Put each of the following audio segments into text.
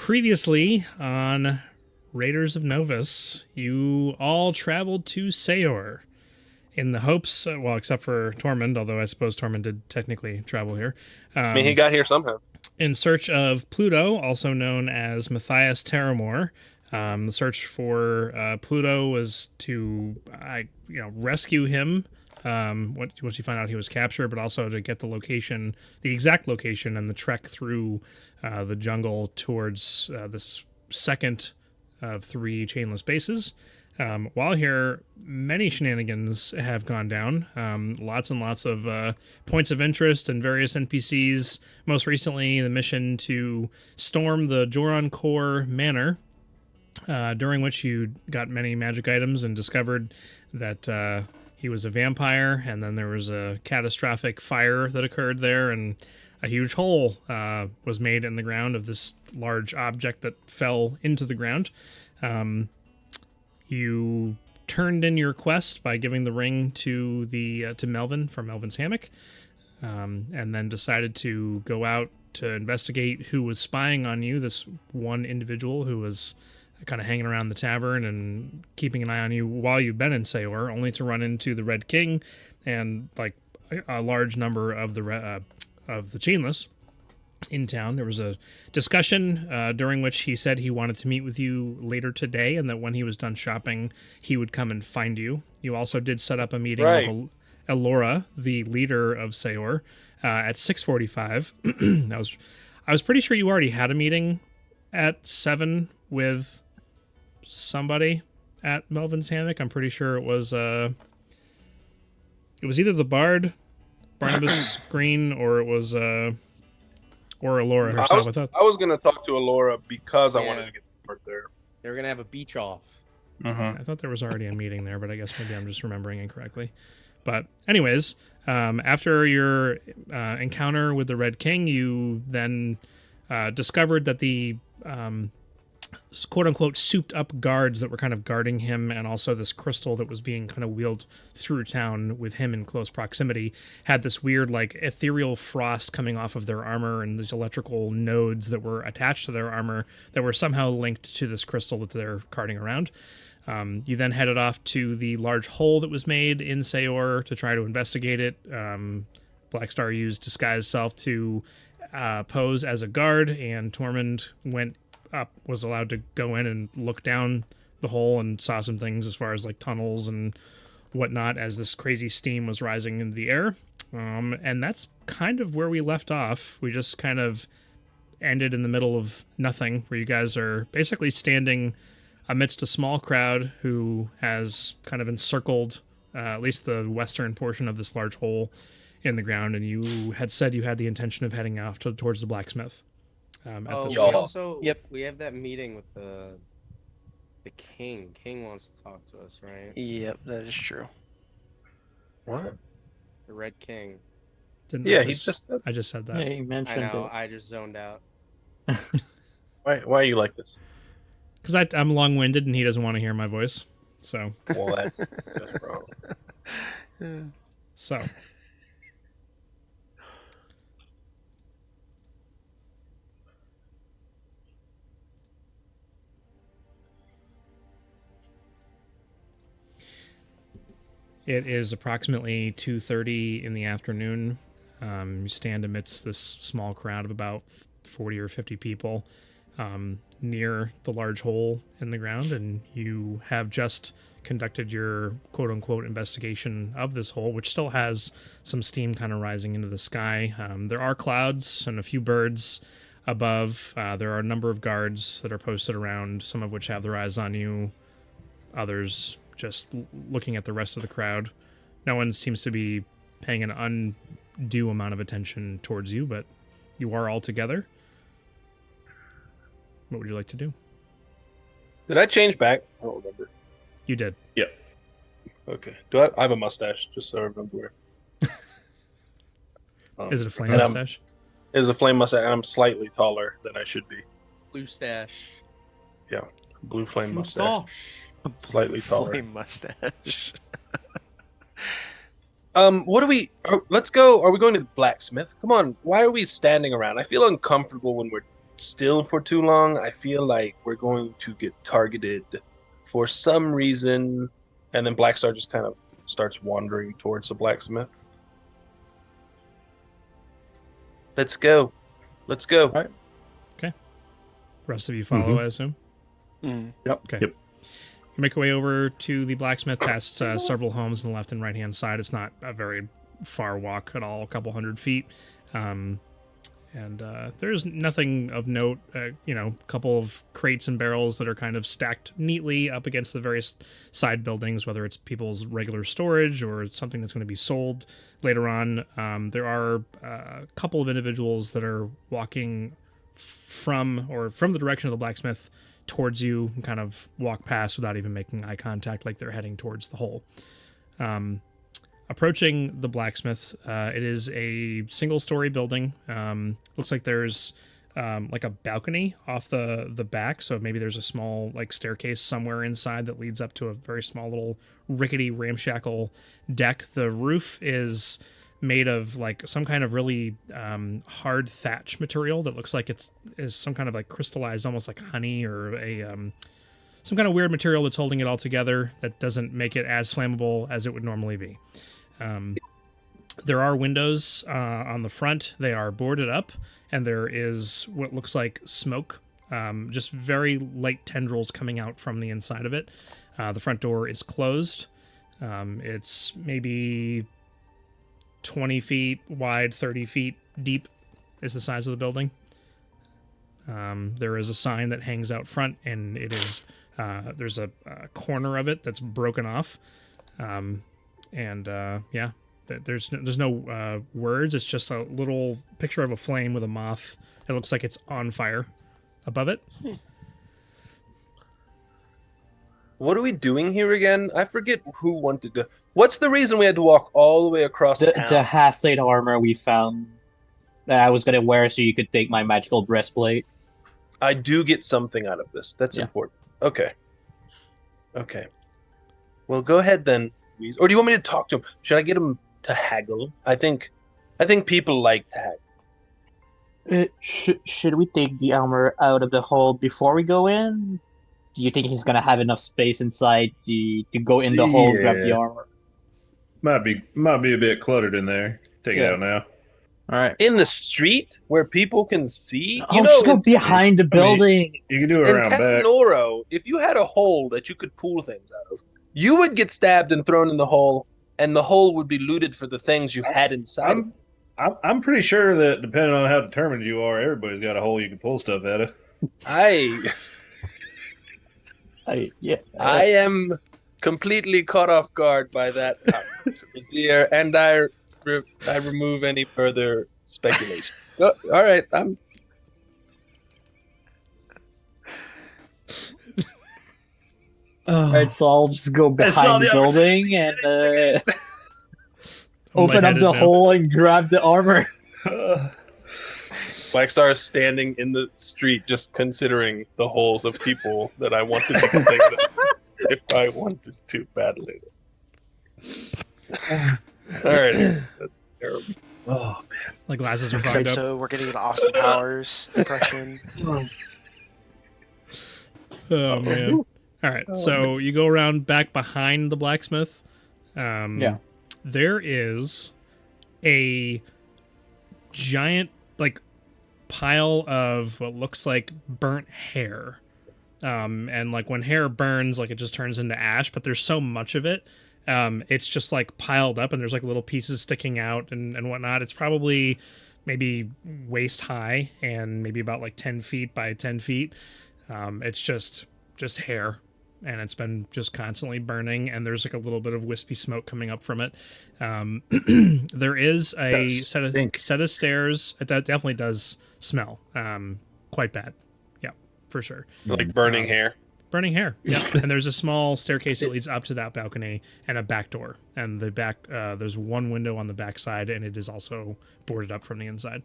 Previously on Raiders of Novus, you all traveled to Sayor in the hopes, well, except for Tormund, although I suppose Tormund did technically travel here, I mean, he got here somehow. in search of Pluto, also known as Matthias Terramore. The search for Pluto was to, rescue him once you find out he was captured, but also to get the location, the exact location, and the trek through the jungle towards this second of three chainless bases. While here, many shenanigans have gone down. Lots and lots of points of interest and various NPCs. Most recently, the mission to storm the Joran Core Manor, during which you got many magic items and discovered that he was a vampire, and then there was a catastrophic fire that occurred there, and a huge hole was made in the ground of this large object that fell into the ground. You turned in your quest by giving the ring to to Melvin for Melvin's hammock, and then decided to go out to investigate who was spying on you. This one individual who was kind of hanging around the tavern and keeping an eye on you while you've been in Sayor, only to run into the Red King and like a large number of the chainless in town. There was a discussion during which he said he wanted to meet with you later today, and that when he was done shopping, he would come and find you. You also did set up a meeting with Elora, the leader of Sayor, at 6:45. I was pretty sure you already had a meeting at 7 with somebody at Melvin's hammock. I'm pretty sure it was either the Bard, Barnabas Green, or it was or Elora herself. I was going to talk to Elora because I wanted to get the part there. They were going to have a beach off. I thought there was already a meeting there, but I guess maybe I'm just remembering incorrectly. But anyways, after your encounter with the Red King, you then discovered that the quote-unquote souped-up guards that were kind of guarding him, and also this crystal that was being kind of wheeled through town with him in close proximity, had this weird, like, ethereal frost coming off of their armor and these electrical nodes that were attached to their armor that were somehow linked to this crystal that they're carting around. You then headed off to the large hole that was made in Sayor to try to investigate it. Blackstar used Disguise Self to pose as a guard, and Tormund was allowed to go in and look down the hole and saw some things as far as like tunnels and whatnot as this crazy steam was rising into the air. And that's kind of where we left off. We just kind of ended in the middle of nothing, where you guys are basically standing amidst a small crowd who has kind of encircled at least the western portion of this large hole in the ground, and you had said you had the intention of heading off towards the blacksmith. We have that meeting with the king. King wants to talk to us, right? Yep, that is true. What? The Red King. I just said that. Yeah, he mentioned I know. it. I just zoned out. Why are you like this? Because I'm long-winded and he doesn't want to hear my voice. So. Well, that's wrong. So. It is approximately 2:30 in the afternoon. You stand amidst this small crowd of about 40 or 50 people near the large hole in the ground, and you have just conducted your quote-unquote investigation of this hole, which still has some steam kind of rising into the sky. There are clouds and a few birds above. There are a number of guards that are posted around, some of which have their eyes on you, others just looking at the rest of the crowd. No one seems to be paying an undue amount of attention towards you, but you are all together. What would you like to do? Did I change back? I don't remember. You did. Yeah. Okay. I have a mustache, just so I remember where. Is it a flame mustache? It is a flame mustache, and I'm slightly taller than I should be. Blue stash. Yeah. Blue flame mustache. Slightly taller. Flame mustache. What do let's go. Are we going to the blacksmith? Come on. Why are we standing around? I feel uncomfortable when we're still for too long, I feel like we're going to get targeted for some reason, and then Blackstar just kind of starts wandering towards the blacksmith. Let's go. Let's go. All right. Rest of you follow, Mhm. I assume. Yep. Okay. Yep. You make your way over to the blacksmith, past several homes on the left and right hand side. It's not a very far walk at all, a couple hundred feet. And there's nothing of note. A couple of crates and barrels that are kind of stacked neatly up against the various side buildings, whether it's people's regular storage or something that's going to be sold later on. There are a couple of individuals that are walking from the direction of the blacksmith towards you and kind of walk past without even making eye contact, like they're heading towards the hole. Approaching the blacksmith, it is a single-story building. Looks like there's like a balcony off the back, so maybe there's a small like staircase somewhere inside that leads up to a very small little rickety ramshackle deck. The roof is made of like some kind of really hard thatch material that looks like is some kind of like crystallized, almost like honey, or a some kind of weird material that's holding it all together that doesn't make it as flammable as it would normally be. There are windows on the front. They are boarded up, and there is what looks like smoke, just very light tendrils coming out from the inside of it. The front door is closed. It's maybe 20 feet wide, 30 feet deep is the size of the building. There is a sign that hangs out front, and it is there's a corner of it that's broken off. There's no words. It's just a little picture of a flame with a moth. It looks like it's on fire above it. What are we doing here again? I forget who wanted to. What's the reason we had to walk all the way across The town? half plate armor we found that I was gonna wear so you could take my magical breastplate. I do get something out of this. That's Yeah. important. Okay. Well, go ahead then, Louise. Or do you want me to talk to him? Should I get him to haggle? I think people like to haggle. Should we take the armor out of the hole before we go in? Do you think he's gonna have enough space inside to go in the hole, grab the Yeah. armor? Might be a bit cluttered in there. Take it Yeah. out now. All right. In the street where people can see? Just go behind the I mean, building. You can do it in around back. Tanoro, if you had a hole that you could pull things out of, you would get stabbed and thrown in the hole, and the hole would be looted for the things you had inside. I'm pretty sure that depending on how determined you are, everybody's got a hole you can pull stuff out of. I am completely caught off guard by that comment, Vizier, and I remove any further speculation. All right, I'm. All right, so I'll just go behind the building and open up the hole and grab the armor. Blackstar is standing in the street, just considering the holes of people that I wanted to take them if I wanted to badly. All right, that's terrible. Oh, My glasses are So, fogged up. so we're getting an Austin Powers impression. Oh man! All right, so you go around back behind the blacksmith. Yeah. There is a giant like pile of what looks like burnt hair. And like when hair burns, like it just turns into ash, but there's so much of it. It's just like piled up and there's like little pieces sticking out and whatnot. It's probably maybe waist high and maybe about like 10 feet by 10 feet. It's just hair, and it's been just constantly burning, and there's like a little bit of wispy smoke coming up from it. There is a set of stairs. It definitely does smell quite bad. Yeah, for sure. Like burning hair. Burning hair. Yeah, and there's a small staircase that leads up to that balcony and a back door. And the back, there's one window on the back side, and it is also boarded up from the inside.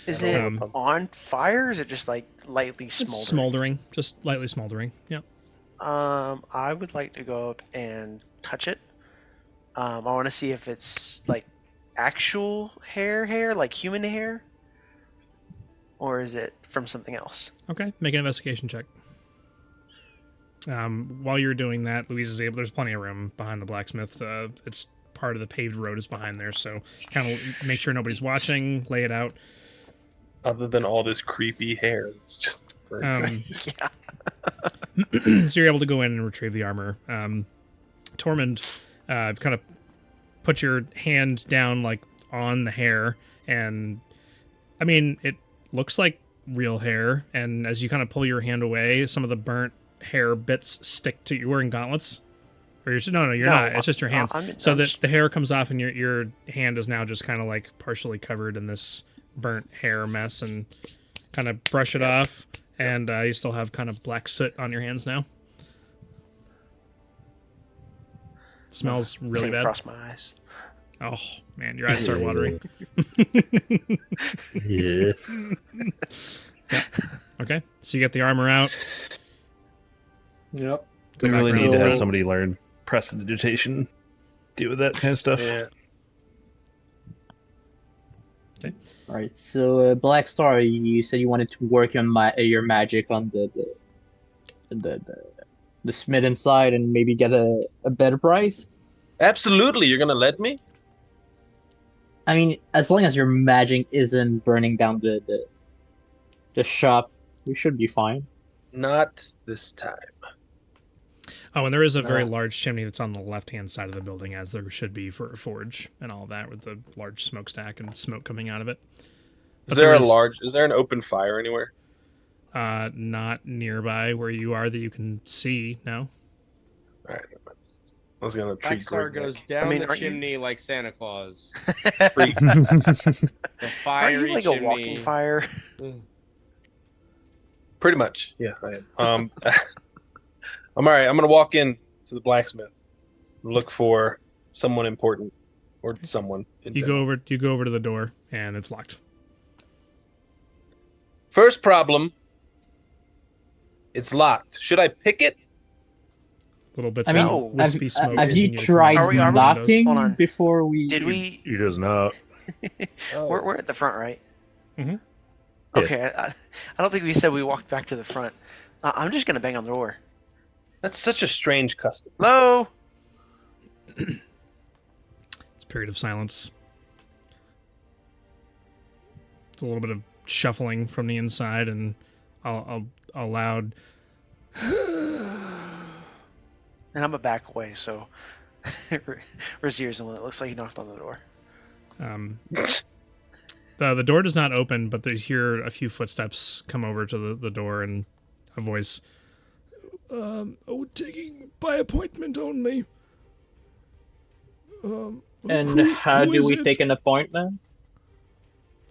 Is it on fire? Or is it just like lightly smoldering? It's smoldering, just lightly smoldering. Yeah. I would like to go up and touch it. I want to see if it's like actual hair, like human hair, or is it from something else. Okay, make an investigation check. While you're doing that, Louise is able. There's plenty of room behind the blacksmith. It's part of the paved road is behind there, so kind of make sure nobody's watching. Lay it out. Other than all this creepy hair, it's just. Yeah. So you're able to go in and retrieve the armor. Tormund, kind of put your hand down like on the hair, and I mean it looks like real hair. And as you kind of pull your hand away, some of the burnt hair bits stick to you. Wearing gauntlets, or you're no, you're not. It's just your hands. So that the hair comes off, and your hand is now just kind of like partially covered in this burnt hair mess, and kind of brush it off. And you still have kind of black soot on your hands now. Smells really bad. Across my eyes. Oh man, your eyes start watering. Yeah. Okay, so you get the armor out. Yep. Go We back really around need to the have front. somebody learn prestidigitation, deal with that kind of stuff. Yeah. All right. So Black Star, you said you wanted to work on your magic on the smith inside and maybe get a better price. Absolutely, you're gonna let me? I mean, as long as your magic isn't burning down the shop, we should be fine. Not this time. Oh, and there is a very No. large chimney that's on the left-hand side of the building, as there should be for a forge and all that, with the large smokestack and smoke coming out of it. Is there an open fire anywhere? Not nearby where you are that you can see. No. All right. I was gonna treat Blackstar Greg goes like down mean, the aren't you- chimney like Santa Claus. freak. The Are fiery you like chimney. a walking fire? Pretty much, yeah. I am. I'm all right. I'm gonna walk in to the blacksmith, and look for someone important, or someone. You go over to the door, and it's locked. First problem. It's locked. Should I pick it? Little bits I mean, of wispy smoke. have you continue to tried come in Are from we- the windows. knocking Hold on. before we? Did we? He does not. Oh. We're at the front, right? Mhm. Okay. I don't think we said we walked back to the front. I'm just gonna bang on the door. That's such a strange custom. Hello. It's a period of silence. It's a little bit of shuffling from the inside, and a loud. And I'm a back away, so Razier's the one that looks like he knocked on the door. The door does not open, but they hear a few footsteps come over to the door, and a voice. Taking by appointment only. And how who do is we it? take an appointment?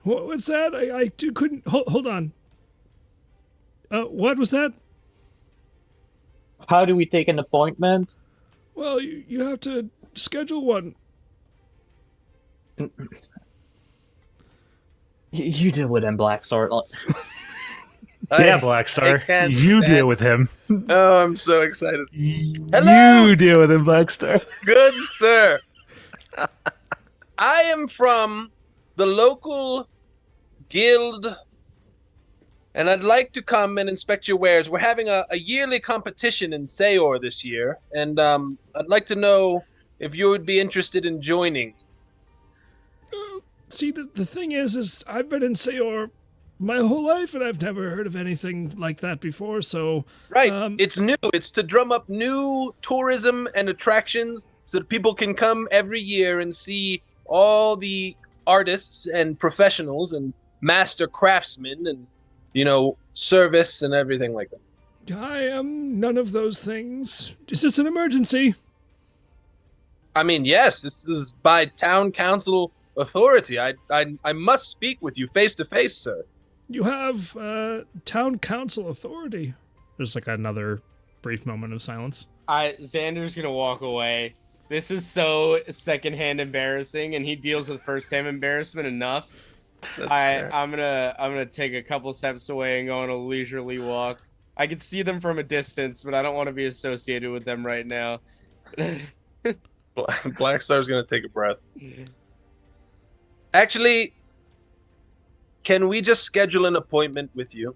What's that? I couldn't. Hold on. What was that? How do we take an appointment? Well, you have to schedule one. You deal with him, Black Star. Yeah, I Blackstar. can't You stand- deal with him. Oh, I'm so excited. You Hello? deal with him, Blackstar. Good sir. I am from the local guild, and I'd like to come and inspect your wares. We're having a yearly competition in Sayor this year, and I'd like to know if you would be interested in joining. See, the thing is I've been in Sayor my whole life, and I've never heard of anything like that before. So Right, Um, it's new. It's to drum up new tourism and attractions so that people can come every year and see all the artists and professionals and master craftsmen and, service and everything like that. I am none of those things. Is this an emergency? I mean, yes, this is by town council authority. I must speak with you face to face, sir. You have town council authority. There's like another brief moment of silence. Xander's gonna walk away. This is so secondhand embarrassing, and he deals with firsthand embarrassment enough. That's fair. I'm gonna take a couple steps away and go on a leisurely walk. I can see them from a distance, but I don't want to be associated with them right now. Black Star's gonna take a breath. Actually, can we just schedule an appointment with you?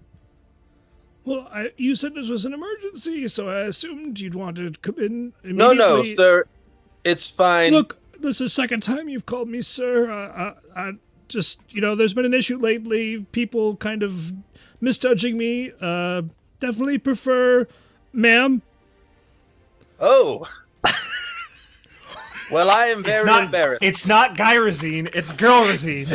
Well, you said this was an emergency, so I assumed you'd want to come in No, immediately. sir. It's fine. Look, this is the second time you've called me sir. I just, there's been an issue lately. People kind of misjudging me. Definitely prefer ma'am. Oh. Well, I am very embarrassed. It's not Gyrazine, it's Girlrazine.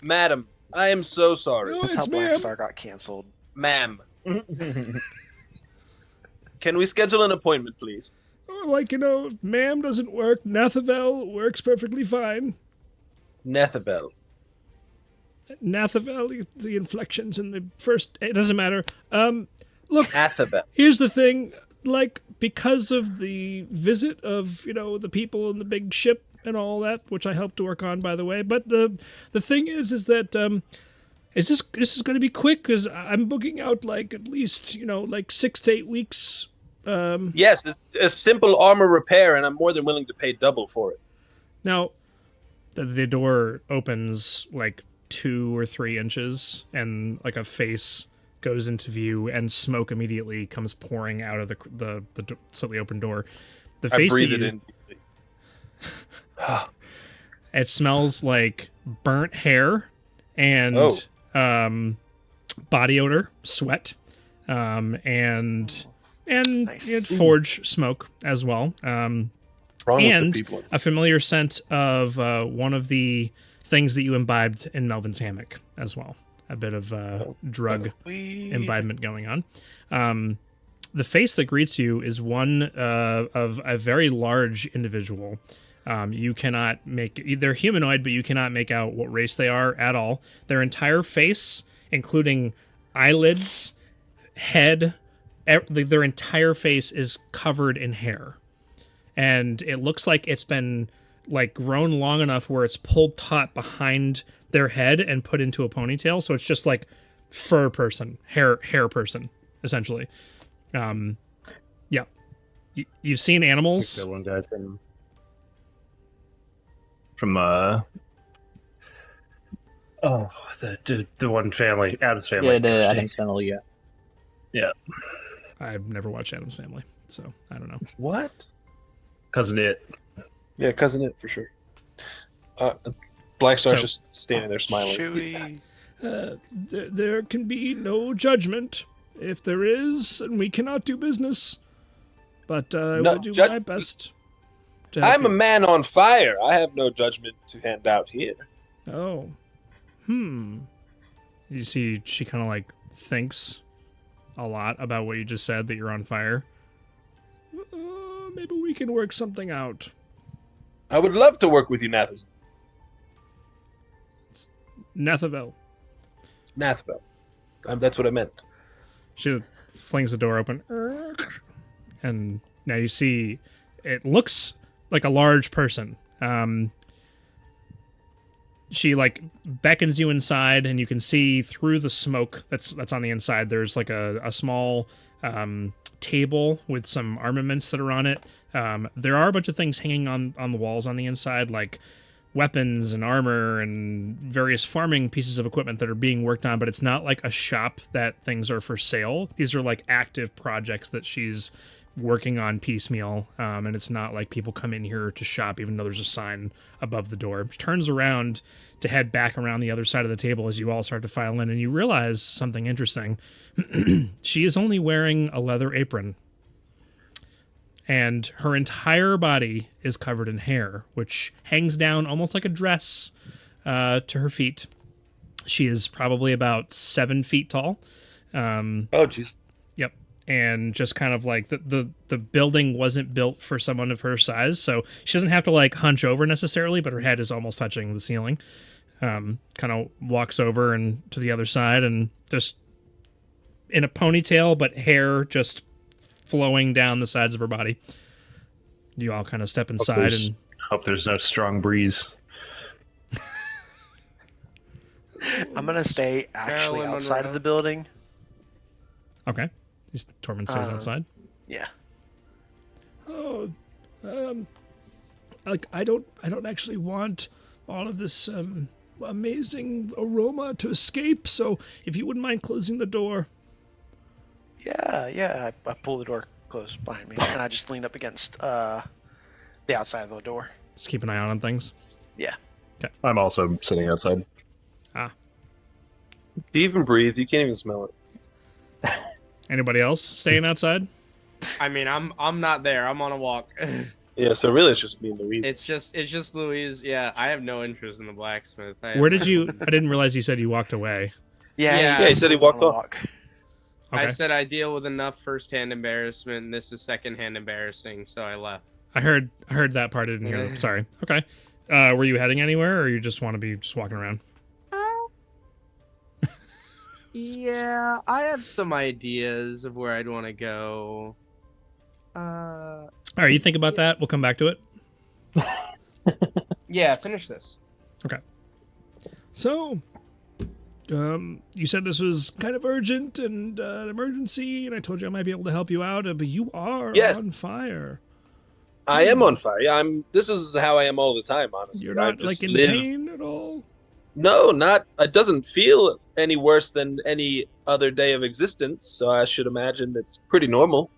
Madam, I am so sorry. No, That's it's how Black ma'am. Star got canceled. Ma'am. Can we schedule an appointment, please? Or like, ma'am doesn't work. Nathavel works perfectly fine. Nethabel. Nathavel, the inflections in the first, it doesn't matter. Look, Athabel. here's the thing, like, because of the visit of, the people in the big ship and all that, which I helped to work on, by the way, but the thing is that, this is going to be quick, because I'm booking out, like, at least, 6 to 8 weeks. Yes, it's a simple armor repair, and I'm more than willing to pay double for it. Now, the door opens, like, 2 or 3 inches, and, like, a face goes into view, and smoke immediately comes pouring out of the slightly open door. The I face breathe that it you, in deeply. it smells like burnt hair and body odor, sweat, and Nice. forge smoke as well. Wrong with And the people. a familiar scent of one of the things that you imbibed in Melvin's hammock as well. A bit of drug imbibement going on. The face that greets you is one of a very large individual. You cannot they're humanoid, but you cannot make out what race they are at all. Their entire face, including eyelids, head, their entire face is covered in hair. And it looks like it's been like grown long enough where it's pulled taut behind their head and put into a ponytail, so it's just like fur person, hair person, essentially. Yeah. You've seen animals. That one guy from the one family, Adam's family. Yeah, the Adams Family, yeah. I've never watched Addams Family, so I don't know. What? Cousin It. Yeah, cousin it for sure. Black Star's So- just standing there smiling. Chewy. There can be no judgment. If there is, and we cannot do business. But I No, will do judge- my best to help I'm a you. man on fire. I have no judgment to hand out here. Oh. You see, she kind of like thinks a lot about what you just said, that you're on fire. Maybe we can work something out. I would love to work with you, Nathas. Nathavel. Nathbel. That's what I meant. She flings the door open. And now you see, it looks like a large person. She like beckons you inside, and you can see through the smoke that's on the inside. There's like a small table with some armaments that are on it. There are a bunch of things hanging on the walls on the inside, like weapons and armor and various farming pieces of equipment that are being worked on, but it's not like a shop that things are for sale. These are like active projects that she's working on piecemeal, and it's not like people come in here to shop, even though there's a sign above the door. She turns around to head back around the other side of the table as you all start to file in, and you realize something interesting. She is only wearing a leather apron, and her entire body is covered in hair, which hangs down almost like a dress to her feet. She is probably about 7 feet tall. Oh, jeez. Yep. And just kind of like the building wasn't built for someone of her size, so she doesn't have to like hunch over necessarily, but her head is almost touching the ceiling. Kind of walks over and to the other side, and just in a ponytail, but hair just flowing down the sides of her body. You all kind of step inside and Hope there's no strong breeze. I'm gonna stay actually Marilyn outside Monroe. of the building. okay. Tormund stays Uh, outside. Yeah. Oh, I don't actually want all of this amazing aroma to escape. So if you wouldn't mind closing the door. Yeah. I pull the door closed behind me, and I just lean up against the outside of the door. Just keep an eye on things. Yeah. I'm also sitting outside. Ah. Do you even breathe? You can't even smell it. Anybody else staying outside? I mean, I'm not there. I'm on a walk. Yeah, so really it's just me and Louise. It's just Louise. Yeah, I have no interest in the blacksmith. Where did you? I didn't realize you said you walked away. Yeah, he said he walked off. Okay. I said I deal with enough first-hand embarrassment, and this is second-hand embarrassing, so I left. I heard that part. I didn't hear. Sorry. Okay. Were you heading anywhere, or you just want to be just walking around? Yeah, I have some ideas of where I'd want to go. All right. You think about that. We'll come back to it. Yeah, finish this. Okay. So, you said this was kind of urgent and an emergency, and I told you I might be able to help you out, but you are on fire. I am on fire. This is how I am all the time, honestly. You're not like in pain at all? No, not. It doesn't feel any worse than any other day of existence, so I should imagine it's pretty normal.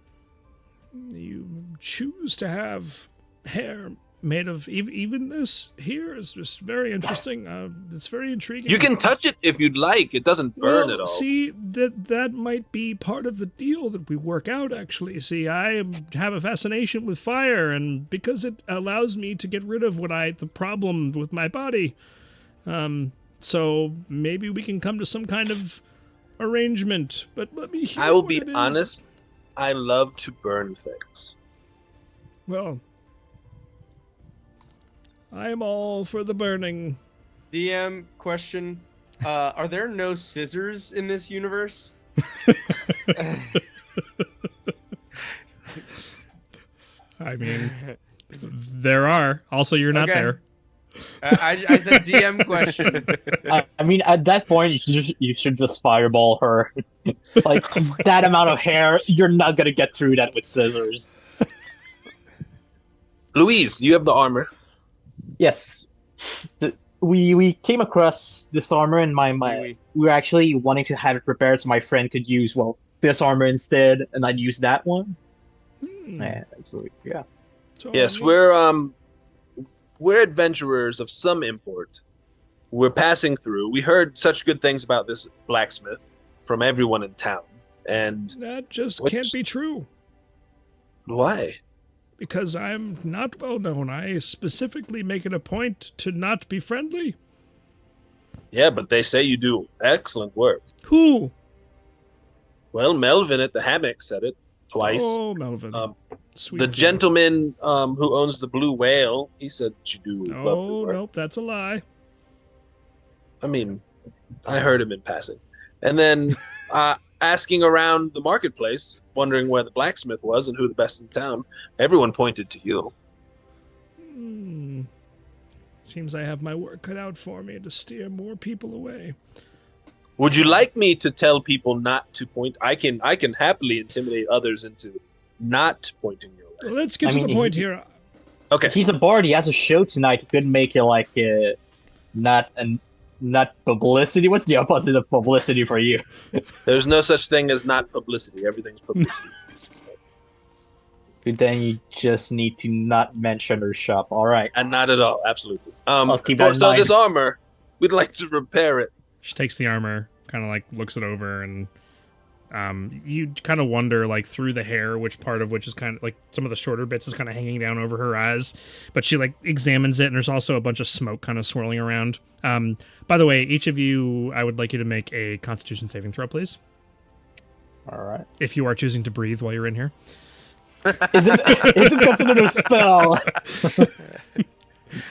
You choose to have hair made of even this here is just very interesting. It's very intriguing. You can touch it if you'd like. It doesn't burn at all. See, that might be part of the deal that we work out, actually. See, I have a fascination with fire, and because it allows me to get rid of the problem with my body. So maybe we can come to some kind of arrangement, but let me hear I will what be it is. honest. I love to burn things. Well, I am all for the burning. DM question: are there no scissors in this universe? I mean, there are. Also, you're not there. I said DM question. I mean, at that point, you should just fireball her. Like, that amount of hair, you're not gonna get through that with scissors. Louise, you have the armor. Yes. We came across this armor, and we were actually wanting to have it repaired so my friend could use, this armor instead, and I'd use that one. Yeah. So, Yes, we're adventurers of some import. We're passing through. We heard such good things about this blacksmith from everyone in town. And that just can't be true. Why? Because I'm not well known. I specifically make it a point to not be friendly. Yeah, but they say you do excellent work. Who? Well, Melvin at the hammock said it twice. Oh, Melvin. Sweet the boy. gentleman who owns the Blue Whale, he said you do lovely Oh, work. nope, that's a lie. I mean, I heard him in passing. And then asking around the marketplace, wondering where the blacksmith was and who the best in town, everyone pointed to you. Seems I have my work cut out for me to steer more people away. Would you like me to tell people not to point? I can happily intimidate others into not pointing your way. Well, let's get to the point here. Okay. He's a bard. He has a show tonight. He could make it like not publicity. What's the opposite of publicity for you? There's no such thing as not publicity. Everything's publicity. So then you just need to not mention her shop. All right. And not at all. Absolutely. I'll keep that in so mind. this armor, we'd like to repair it. She takes the armor, kind of like looks it over, and you kind of wonder, like, through the hair, which part of which is kind of like some of the shorter bits is kind of hanging down over her eyes. But she like examines it, and there's also a bunch of smoke kind of swirling around. By the way, each of you, I would like you to make a Constitution saving throw, please. All right. If you are choosing to breathe while you're in here. Is it considered a spell?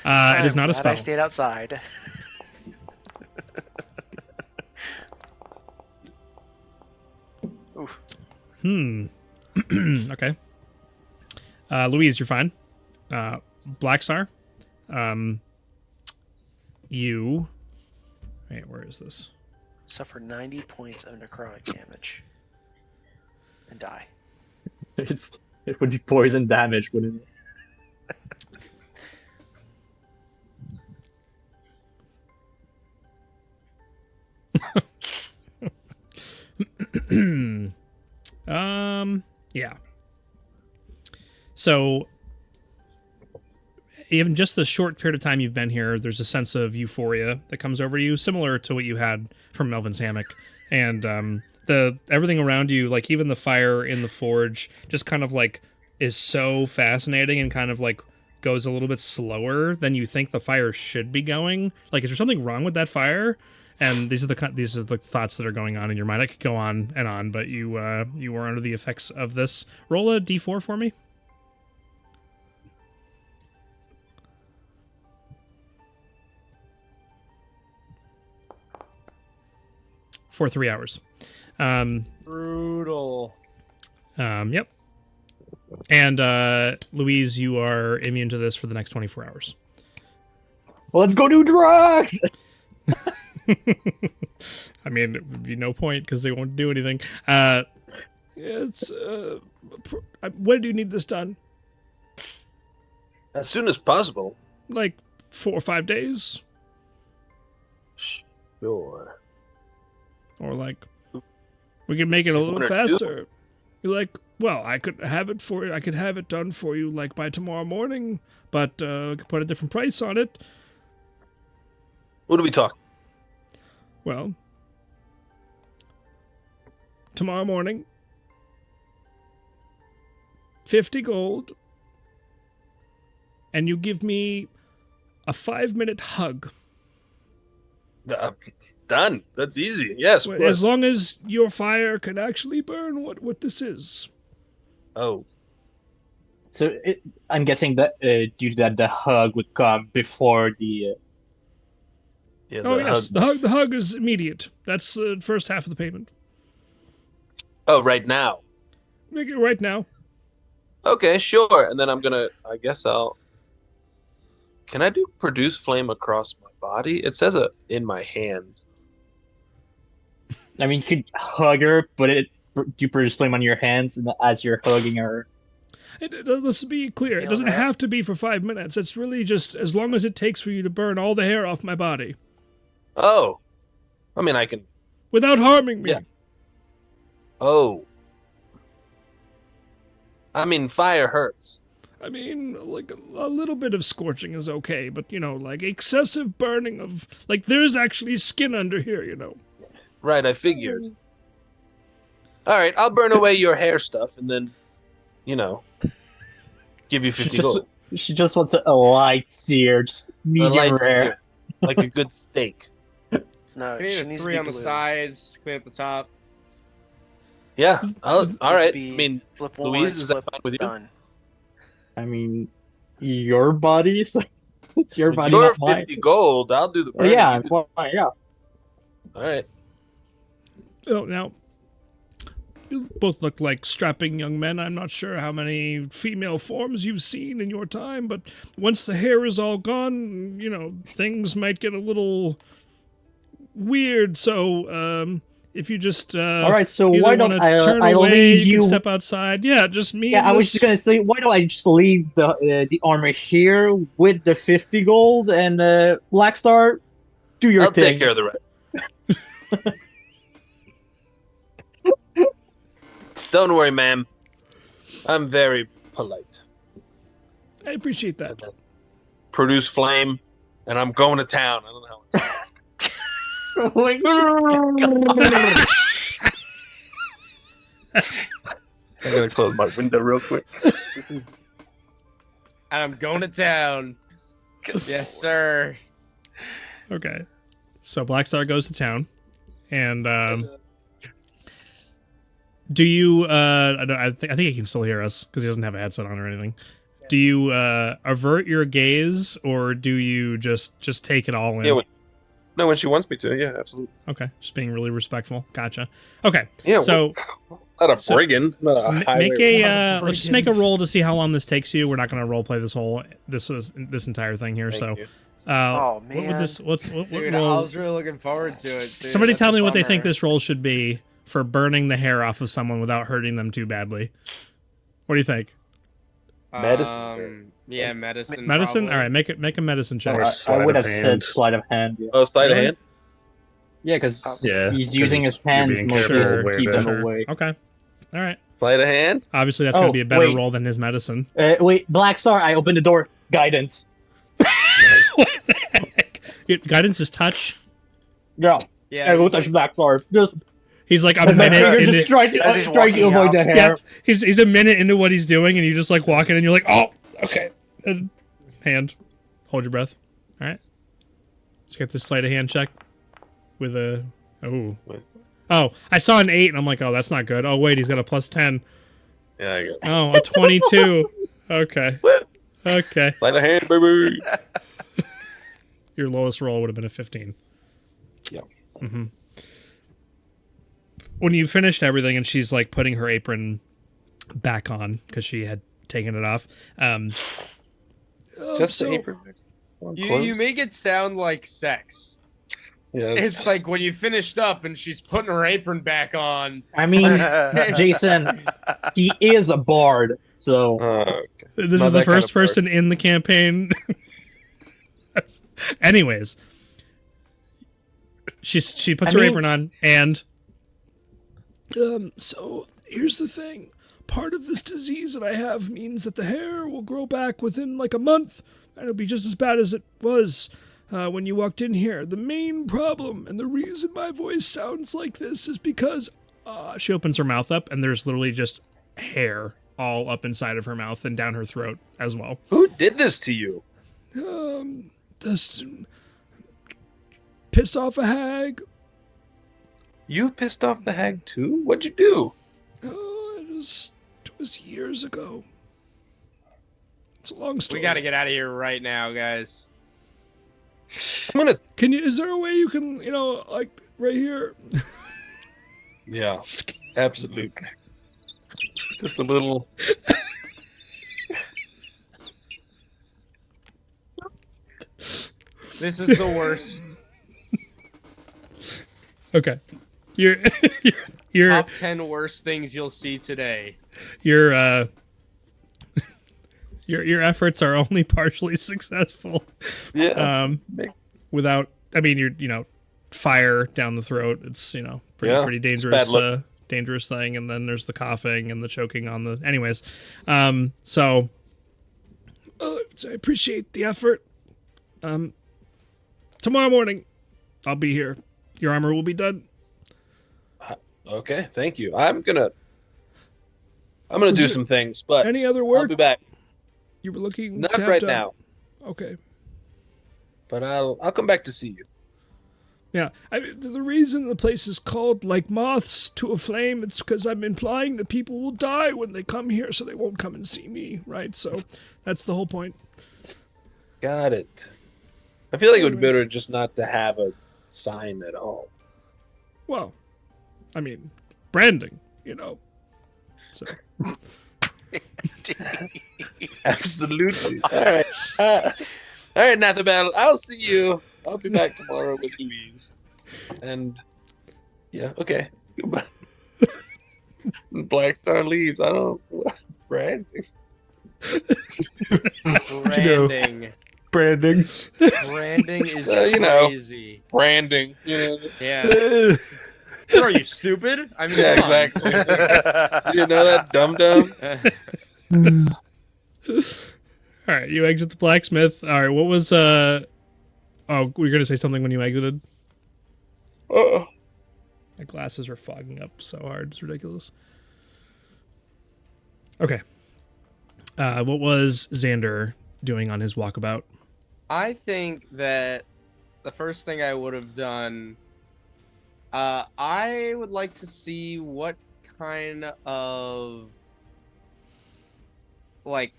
It is not a spell. I stayed outside. Okay. Louise, you're fine. Black Star, you... Wait, where is this? Suffer 90 points of necrotic damage. And die. It would be poison damage, wouldn't it? Yeah. So even just the short period of time you've been here, there's a sense of euphoria that comes over you, similar to what you had from Melvin's hammock. And the everything around you, like even the fire in the forge, just kind of like is so fascinating and kind of like goes a little bit slower than you think the fire should be going. Like, is there something wrong with that fire? And these are the thoughts that are going on in your mind. I could go on and on, but you were under the effects of this. Roll a d4 for me. For 3 hours. Brutal. Yep. And Louise, you are immune to this for the next 24 hours. Well, let's go do drugs. I mean, it would be no point because they won't do anything. When do you need this done? As soon as possible. Like 4 or 5 days? Sure. Or like, we can make it a little 1 or 2? faster. You're like, well, I could have it for you. I could have it done for you like by tomorrow morning, but I could put a different price on it. What are we talking? Well, tomorrow morning, 50 gold, and you give me a 5-minute hug. Done. That's easy. Yes, of course. As long as your fire can actually burn what this is. Oh. So I'm guessing that due to that, the hug would come before the. Yeah, Oh yes, the hug is immediate. That's the first half of the payment. Oh, right now. Make it right now. Okay, sure. And then can I do produce flame across my body? It says it in my hand. I mean, you could hug her, but you produce flame on your hands, and as you're hugging her. Let's be clear. It doesn't have to be for 5 minutes. It's really just as long as it takes for you to burn all the hair off my body. Oh. I mean, I can... Without harming me. Yeah. Oh. I mean, fire hurts. I mean, like, a little bit of scorching is okay, but, like, excessive burning of... Like, there's actually skin under here, Right, I figured. All right, I'll burn away your hair stuff and then, give you 50 gold. She just wants a light sear, just medium rare. Like a good steak. No, I need she a needs 3 to be on the blue. sides, clean up the top. Yeah, all Needs right. to be I mean, flip Louise, once, is that flip fine with you? done. I mean, your body? It's your body, Your not mine. 50 gold, I'll do the Oh, burning. yeah, You do- well, yeah. All right. Oh, now, you both look like strapping young men. I'm not sure how many female forms you've seen in your time, but once the hair is all gone, things might get a little weird. So, if you just All right, so either why don't wanna turn I away, leave you you? can step outside. Yeah, just me. Yeah, and I was this- just gonna say, why don't I just leave the armor here with the 50 gold and Black Star, do your I'll thing. take care of the rest. Don't worry, ma'am. I'm very polite. I appreciate that. And then produce flame, and I'm going to town. I don't know how. Oh my God. I'm gonna close my window real quick. And I'm going to town. Yes, sir. Okay. So Black Star goes to town, and do you? I think he can still hear us because he doesn't have a headset on or anything. Do you avert your gaze, or do you just take it all in? Yeah, no, when she wants me to. Yeah, absolutely. Okay, just being really respectful. Gotcha. Okay, Yeah. so Not a so- brigand. Not a highway. make a let's just make a roll to see how long this takes you. We're not going to role play this entire thing here. Thank So, you. Oh, what would man. this? What Dude, I roll? was really looking forward to it. Dude. Somebody that's tell a me what they think bummer. this roll should be for burning the hair off of someone without hurting them too badly. What do you think? Medicine. Yeah, medicine. Medicine? probably. All right, make a medicine check. Or I sleight would of have hand. said sleight of hand. Yeah. Oh, sleight of Really? hand. Yeah, because Yeah, he's 'cause using his you're hands being mostly careful to where keep to- them Sure. away. Okay. All right. Sleight of hand. Obviously, that's going to Oh, be a better wait. roll than his medicine. Wait, Black Star, I opened the door. Guidance. What the heck? Guidance is touch. Yeah. Yeah, I will he's touch like, Black Star. Just He's like a like my minute finger into. just trying As he's to walking avoid the out. hair. Yeah, he's a minute into what he's doing, and you just like walk in, and you're like, oh, okay. And hand, hold your breath. All right. Let's get this sleight of hand check with a oh. I saw an 8, and I'm like, oh, that's not good. Oh wait, he's got a +10. Yeah, I go. Oh, a 22. Okay. Okay. Sleight of hand, baby. Your lowest roll would have been a 15. Yep. Mm-hmm. When you finished everything, and she's like putting her apron back on because she had taken it off. Just so- the apron. you make it sound like sex. Yeah. It's like when you finished up and she's putting her apron back on. I mean, Jason, he is a bard, so Okay. This Not is the that kind first of part. person in the campaign. Anyways, she puts her apron on, and so here's the thing. Part of this disease that I have means that the hair will grow back within like a month, and it'll be just as bad as it was when you walked in here. The main problem, and the reason my voice sounds like this, is because she opens her mouth up, and there's literally just hair all up inside of her mouth and down her throat as well. Who did this to you? Just piss off a hag. You pissed off the hag too? What'd you do? It was years ago. It's a long story. We got to get out of here right now, guys. I'm gonna. Is there a way you can, like right here? Yeah, absolutely. Just a little. This is the worst. Okay. You're Top 10 worst things you'll see today. your efforts are only partially successful. Yeah. Without, I mean, fire down the throat. It's pretty dangerous look. dangerous thing. And then there's the coughing and the choking on the. Anyways, so I appreciate the effort. Tomorrow morning, I'll be here. Your armor will be done. Okay, thank you. I'm gonna do there some things, but any other I'll work? be back. You were looking Not tapped right out. now, Okay. but I'll come back to see you. Yeah, the reason the place is called like moths to a flame, it's because I'm implying that people will die when they come here, so they won't come and see me, right? So that's the whole point. Got it. I feel like it would be Anyways. better just not to have a sign at all. Well, I mean, branding, So Absolutely. All right. All right, Nathabel. I'll see you. I'll be back tomorrow with Louise. And yeah, okay. Goodbye. Black Star leaves. I don't. Branding. Branding. Branding. Branding is crazy. Branding. Yeah. What are you, stupid? I mean, Yeah, come on. exactly. You didn't know that, dum dum. all right, you exit the blacksmith. All right, what was oh, were you gonna say something when you exited? Oh. My glasses are fogging up so hard, it's ridiculous. Okay. What was Xander doing on his walkabout? I think that the first thing I would have done, I would like to see what kind of, what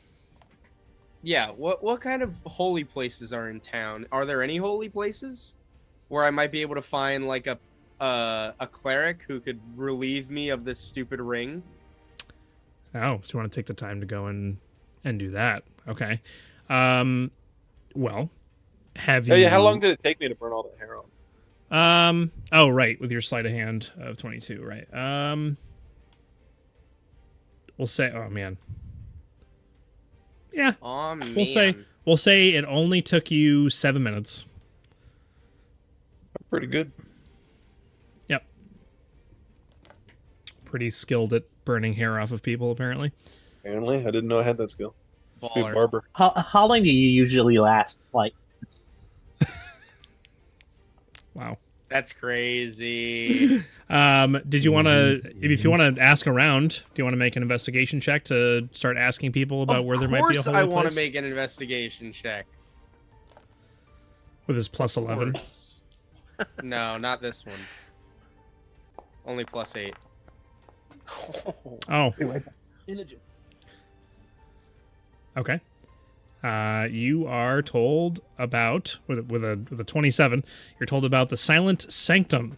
kind of holy places are in town? Are there any holy places where I might be able to find like a cleric who could relieve me of this stupid ring? Oh, so you want to take the time to go and do that? Okay. Well, have you? Oh yeah, how long did it take me to burn all that hair off? Oh right, with your sleight of hand of 22, right? We'll say. Oh man. Yeah. Oh man. We'll say it only took you 7 minutes. Pretty good. pretty skilled at burning hair off of people, apparently. Apparently, I didn't know I had that skill. Be a Baller. barber. How long do you usually last? Like, Wow. That's crazy. Did you want to, if you want to ask around, do you want to make an investigation check to start asking people about where there might be a holy I want place? to make an investigation check. With his plus 11. No, not this one. Only +8. Oh, okay. You are told about with a 27. You're told about the Silent Sanctum,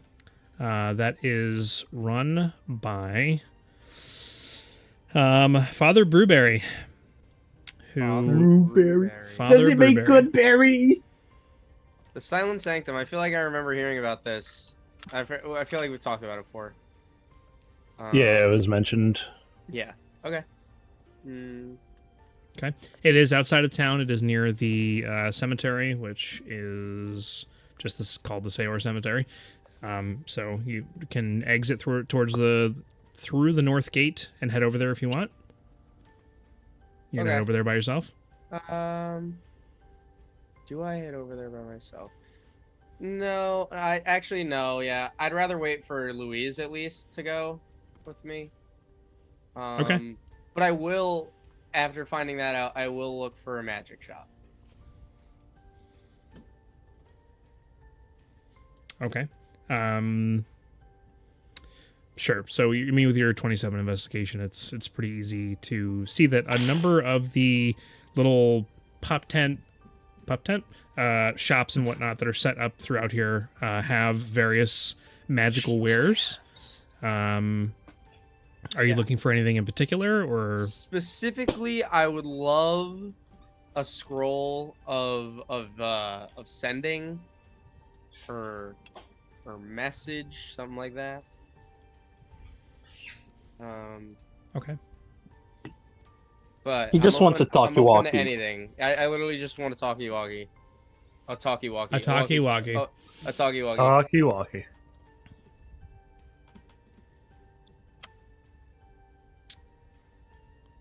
that is run by Father Brewberry. Father does he make Brewberry. good berries? The Silent Sanctum. I feel like I remember hearing about this. I feel like we've talked about it before. Yeah, it was mentioned. Yeah. Okay. Mm, Okay. It is outside of town. It is near the cemetery, which is just this called the Sayor Cemetery. So you can exit through the north gate and head over there if you want. You're Okay. not over there by yourself. do I head over there by myself? No, no. Yeah, I'd rather wait for Louise at least to go with me. Okay. But I will, after finding that out, I will look for a magic shop. Okay. Sure. So you mean with your 27 investigation, it's pretty easy to see that a number of the little pup tent shops and whatnot that are set up throughout here have various magical wares. Are you looking for anything in particular, or specifically? I would love a scroll of sending, or message, something like that. okay? But He just wants to I'm open talkie-walkie. to anything. I literally just want to talkie-walkie. A talkie-walkie. A talkie-walkie. Oh, a talkie-walkie. Talkie-walkie.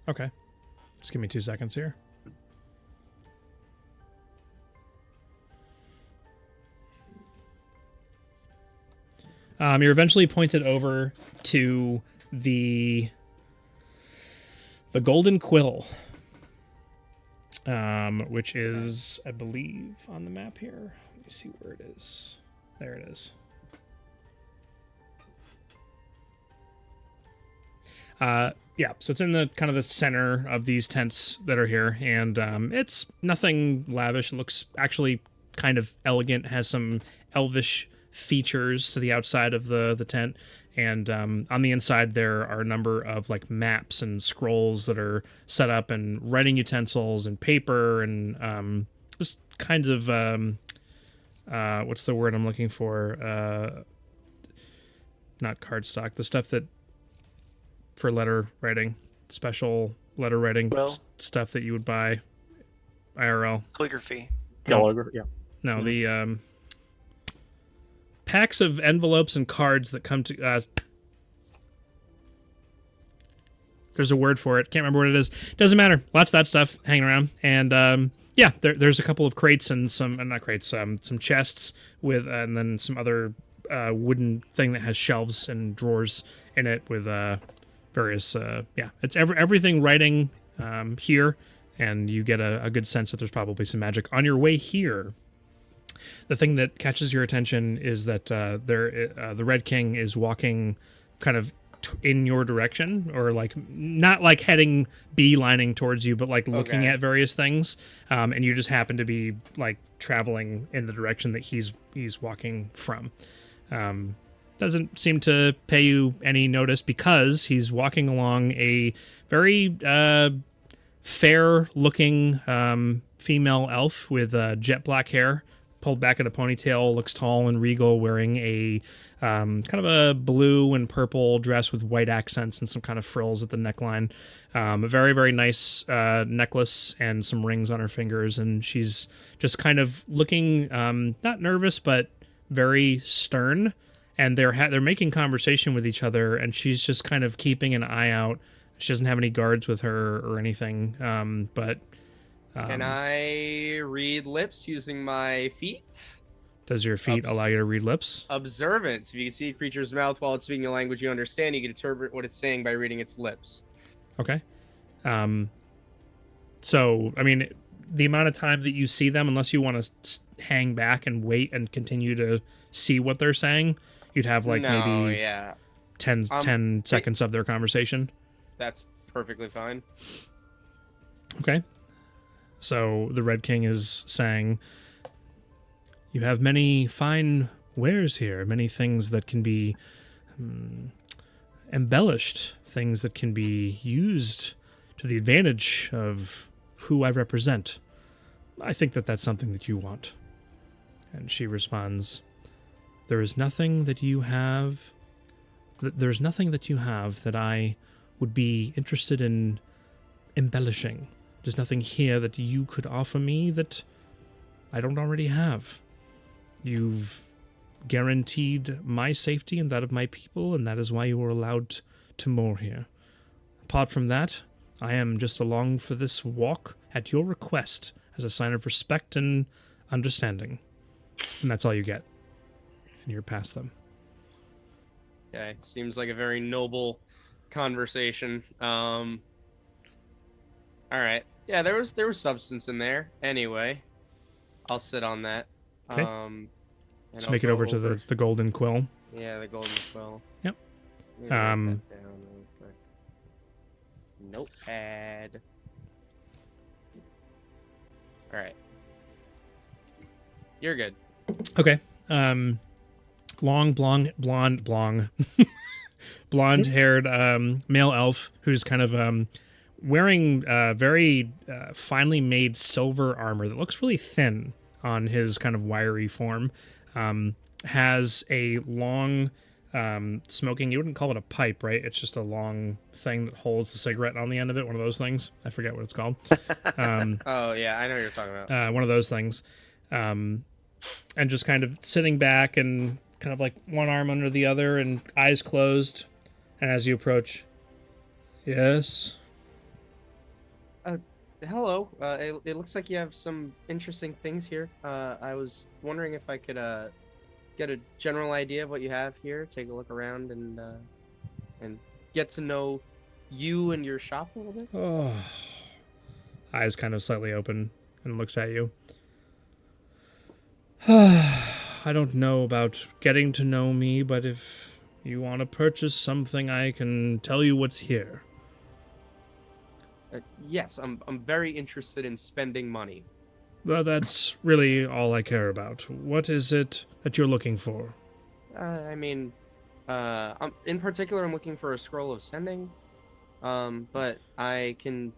Okay. Just give me 2 seconds here. You're eventually pointed over to the Golden Quill, which is, I believe, on the map here. Let me see where it is. There it is. Yeah, so it's in the kind of the center of these tents that are here, and it's nothing lavish. It looks actually kind of elegant, has some elvish features to the outside of the tent, and on the inside there are a number of like maps and scrolls that are set up, and writing utensils and paper, and just kinds of what's the word I'm looking for? Not cardstock, the stuff that for letter writing, special letter writing stuff that you would buy IRL. Calligraphy. Yeah. No, the packs of envelopes and cards that come to there's a word for it, can't remember what it is, doesn't matter, lots of that stuff hanging around. And yeah, there's a couple of crates and some some chests with and then some other wooden thing that has shelves and drawers in it with various it's everything writing here, and you get a good sense that there's probably some magic. On your way here, the thing that catches your attention is that the Red King is walking kind of in your direction, or like not like heading beelining towards you, but like looking at various things, and you just happen to be like traveling in the direction that he's walking from. Doesn't seem to pay you any notice because he's walking along a very fair-looking female elf with jet black hair, pulled back in a ponytail, looks tall and regal, wearing a kind of a blue and purple dress with white accents and some kind of frills at the neckline. A very, very nice necklace and some rings on her fingers, and she's just kind of looking not nervous, but very stern. and they're making conversation with each other, and she's just kind of keeping an eye out. She doesn't have any guards with her or anything, but Can I read lips using my feet? does your feet allow you to read lips? Observant. If you can see a creature's mouth while it's speaking a language you understand, you can interpret what it's saying by reading its lips. Okay. So, I mean, the amount of time that you see them, unless you want to hang back and wait and continue to see what they're saying, you'd have like maybe 10 seconds of their conversation. That's perfectly fine. Okay. So the Red King is saying, you have many fine wares here, many things that can be embellished, things that can be used to the advantage of who I represent. I think that that's something that you want. And she responds, there's nothing that you have that I would be interested in embellishing. There's nothing here that you could offer me that I don't already have. You've guaranteed my safety and that of my people, and that is why you were allowed to moor here. Apart from that, I am just along for this walk at your request as a sign of respect and understanding. And that's all you get. And you're past them. Okay, seems like a very noble conversation. All right. Yeah, there was substance in there. Anyway, I'll sit on that. Okay. And Let's I'll make it go over to the golden quill. Yeah, the golden quill. Yep. Let me write that down real quick. Notepad. All right. You're good. Okay. Long, blonde-haired male elf who's kind of wearing very finely made silver armor that looks really thin on his kind of wiry form. Has a long smoking, you wouldn't call it a pipe, right? It's just a long thing that holds the cigarette on the end of it. One of those things. I forget what it's called. Oh, yeah, I know what you're talking about. One of those things. And just kind of sitting back and kind of like one arm under the other and eyes closed. And as you approach, yes? Hello. It looks like you have some interesting things here. I was wondering if I could get a general idea of what you have here, take a look around, and get to know you and your shop a little bit. Oh. Eyes kind of slightly open and looks at you. I don't know about getting to know me, but if you want to purchase something, I can tell you what's here. Yes, I'm very interested in spending money. Well, that's really all I care about. What is it that you're looking for? In particular, I'm looking for a scroll of sending. But I'm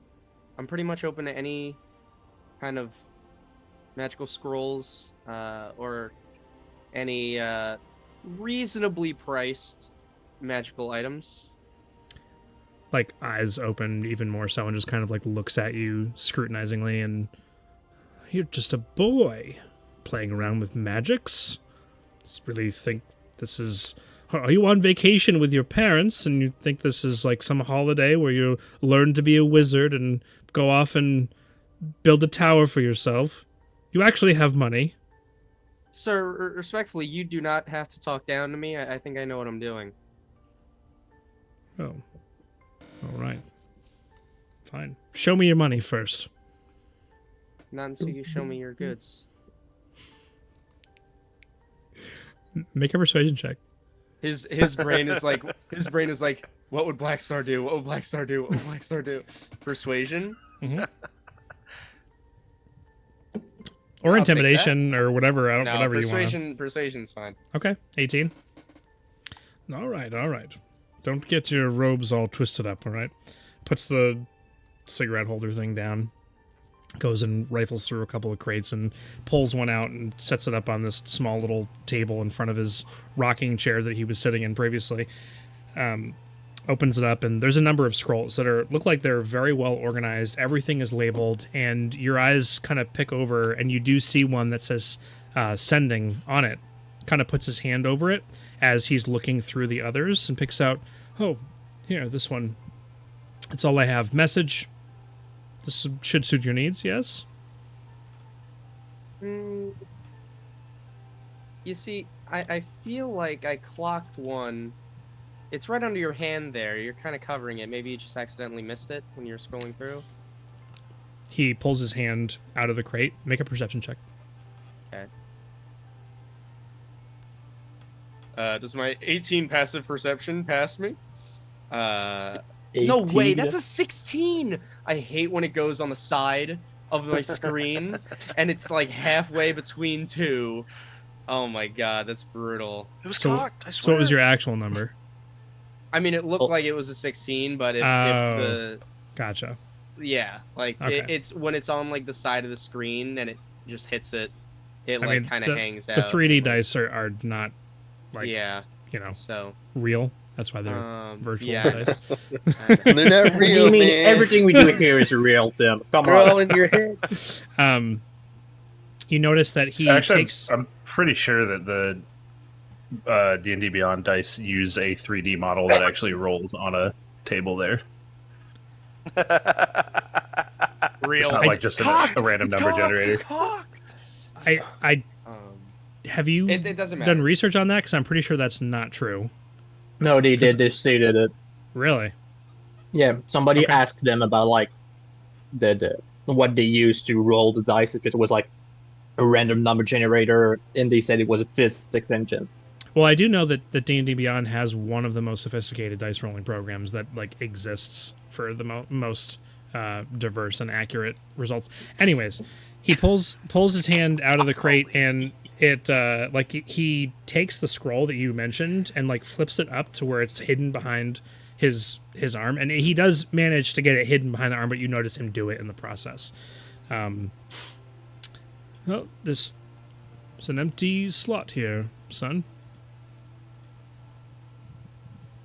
pretty much open to any kind of magical scrolls, or any reasonably priced magical items. Like, eyes open even more so and just kind of like looks at you scrutinizingly, and you're just a boy playing around with magics? Just really think this is... Are you on vacation with your parents and you think this is like some holiday where you learn to be a wizard and go off and build a tower for yourself? You actually have money. Sir, respectfully, you do not have to talk down to me. I think I know what I'm doing. Oh. All right. Fine. Show me your money first. Not until you show me your goods. Make a persuasion check. His brain is like, what would Black Star do? What would Black Star do? What would Black Star do? Persuasion? Mm-hmm. Or intimidation or whatever. Whatever you want. Persuasion's fine. Okay. 18. All right. Don't get your robes all twisted up, all right? Puts the cigarette holder thing down. Goes and rifles through a couple of crates and pulls one out and sets it up on this small little table in front of his rocking chair that he was sitting in previously. Opens it up, and there's a number of scrolls that look like they're very well organized. Everything is labeled, and your eyes kind of pick over, and you do see one that says sending on it. Kind of puts his hand over it, as he's looking through the others and picks out, oh, here, this one. It's all I have. Message. This should suit your needs, yes? You see, I feel like I clocked one. It's right under your hand there. You're kind of covering it. Maybe you just accidentally missed it when you're scrolling through. He pulls his hand out of the crate. Make a perception check. Okay. Does my 18 passive perception pass me? No way, 18. that's a 16! I hate when it goes on the side of my screen, and it's like halfway between two. Oh my god, that's brutal. It was So- cocked. I swear. So what was your actual number? I mean, it looked Oh. like it was a 16, but if Oh. the... Gotcha. Yeah, like, Okay. it's when it's on, like, the side of the screen, and it just hits it, it, I like, mean, kind of hangs out. The 3D dice are not, like, Yeah, you know, so... real. That's why they're virtual yeah. dice. They're not What do real, you mean man. everything we do here is real, Tim? Come They're all on. in your head. You notice that he Actually, takes... I'm pretty sure that the D&D Beyond dice use a 3D model that actually rolls on a table there. Real. It's not like just a random number generator. I have you It doesn't matter. done research on that? Because I'm pretty sure that's not true. No, they did. They stated it. Really? Yeah, somebody Okay. asked them about like the what they used to roll the dice, if it was like a random number generator, and they said it was a physics engine. Well, I do know that D&D Beyond has one of the most sophisticated dice rolling programs that like exists for the most diverse and accurate results. Anyways, he pulls his hand out of the crate, and it like he takes the scroll that you mentioned and like flips it up to where it's hidden behind his arm, and he does manage to get it hidden behind the arm, but you notice him do it in the process. Well, there's an empty slot here, son.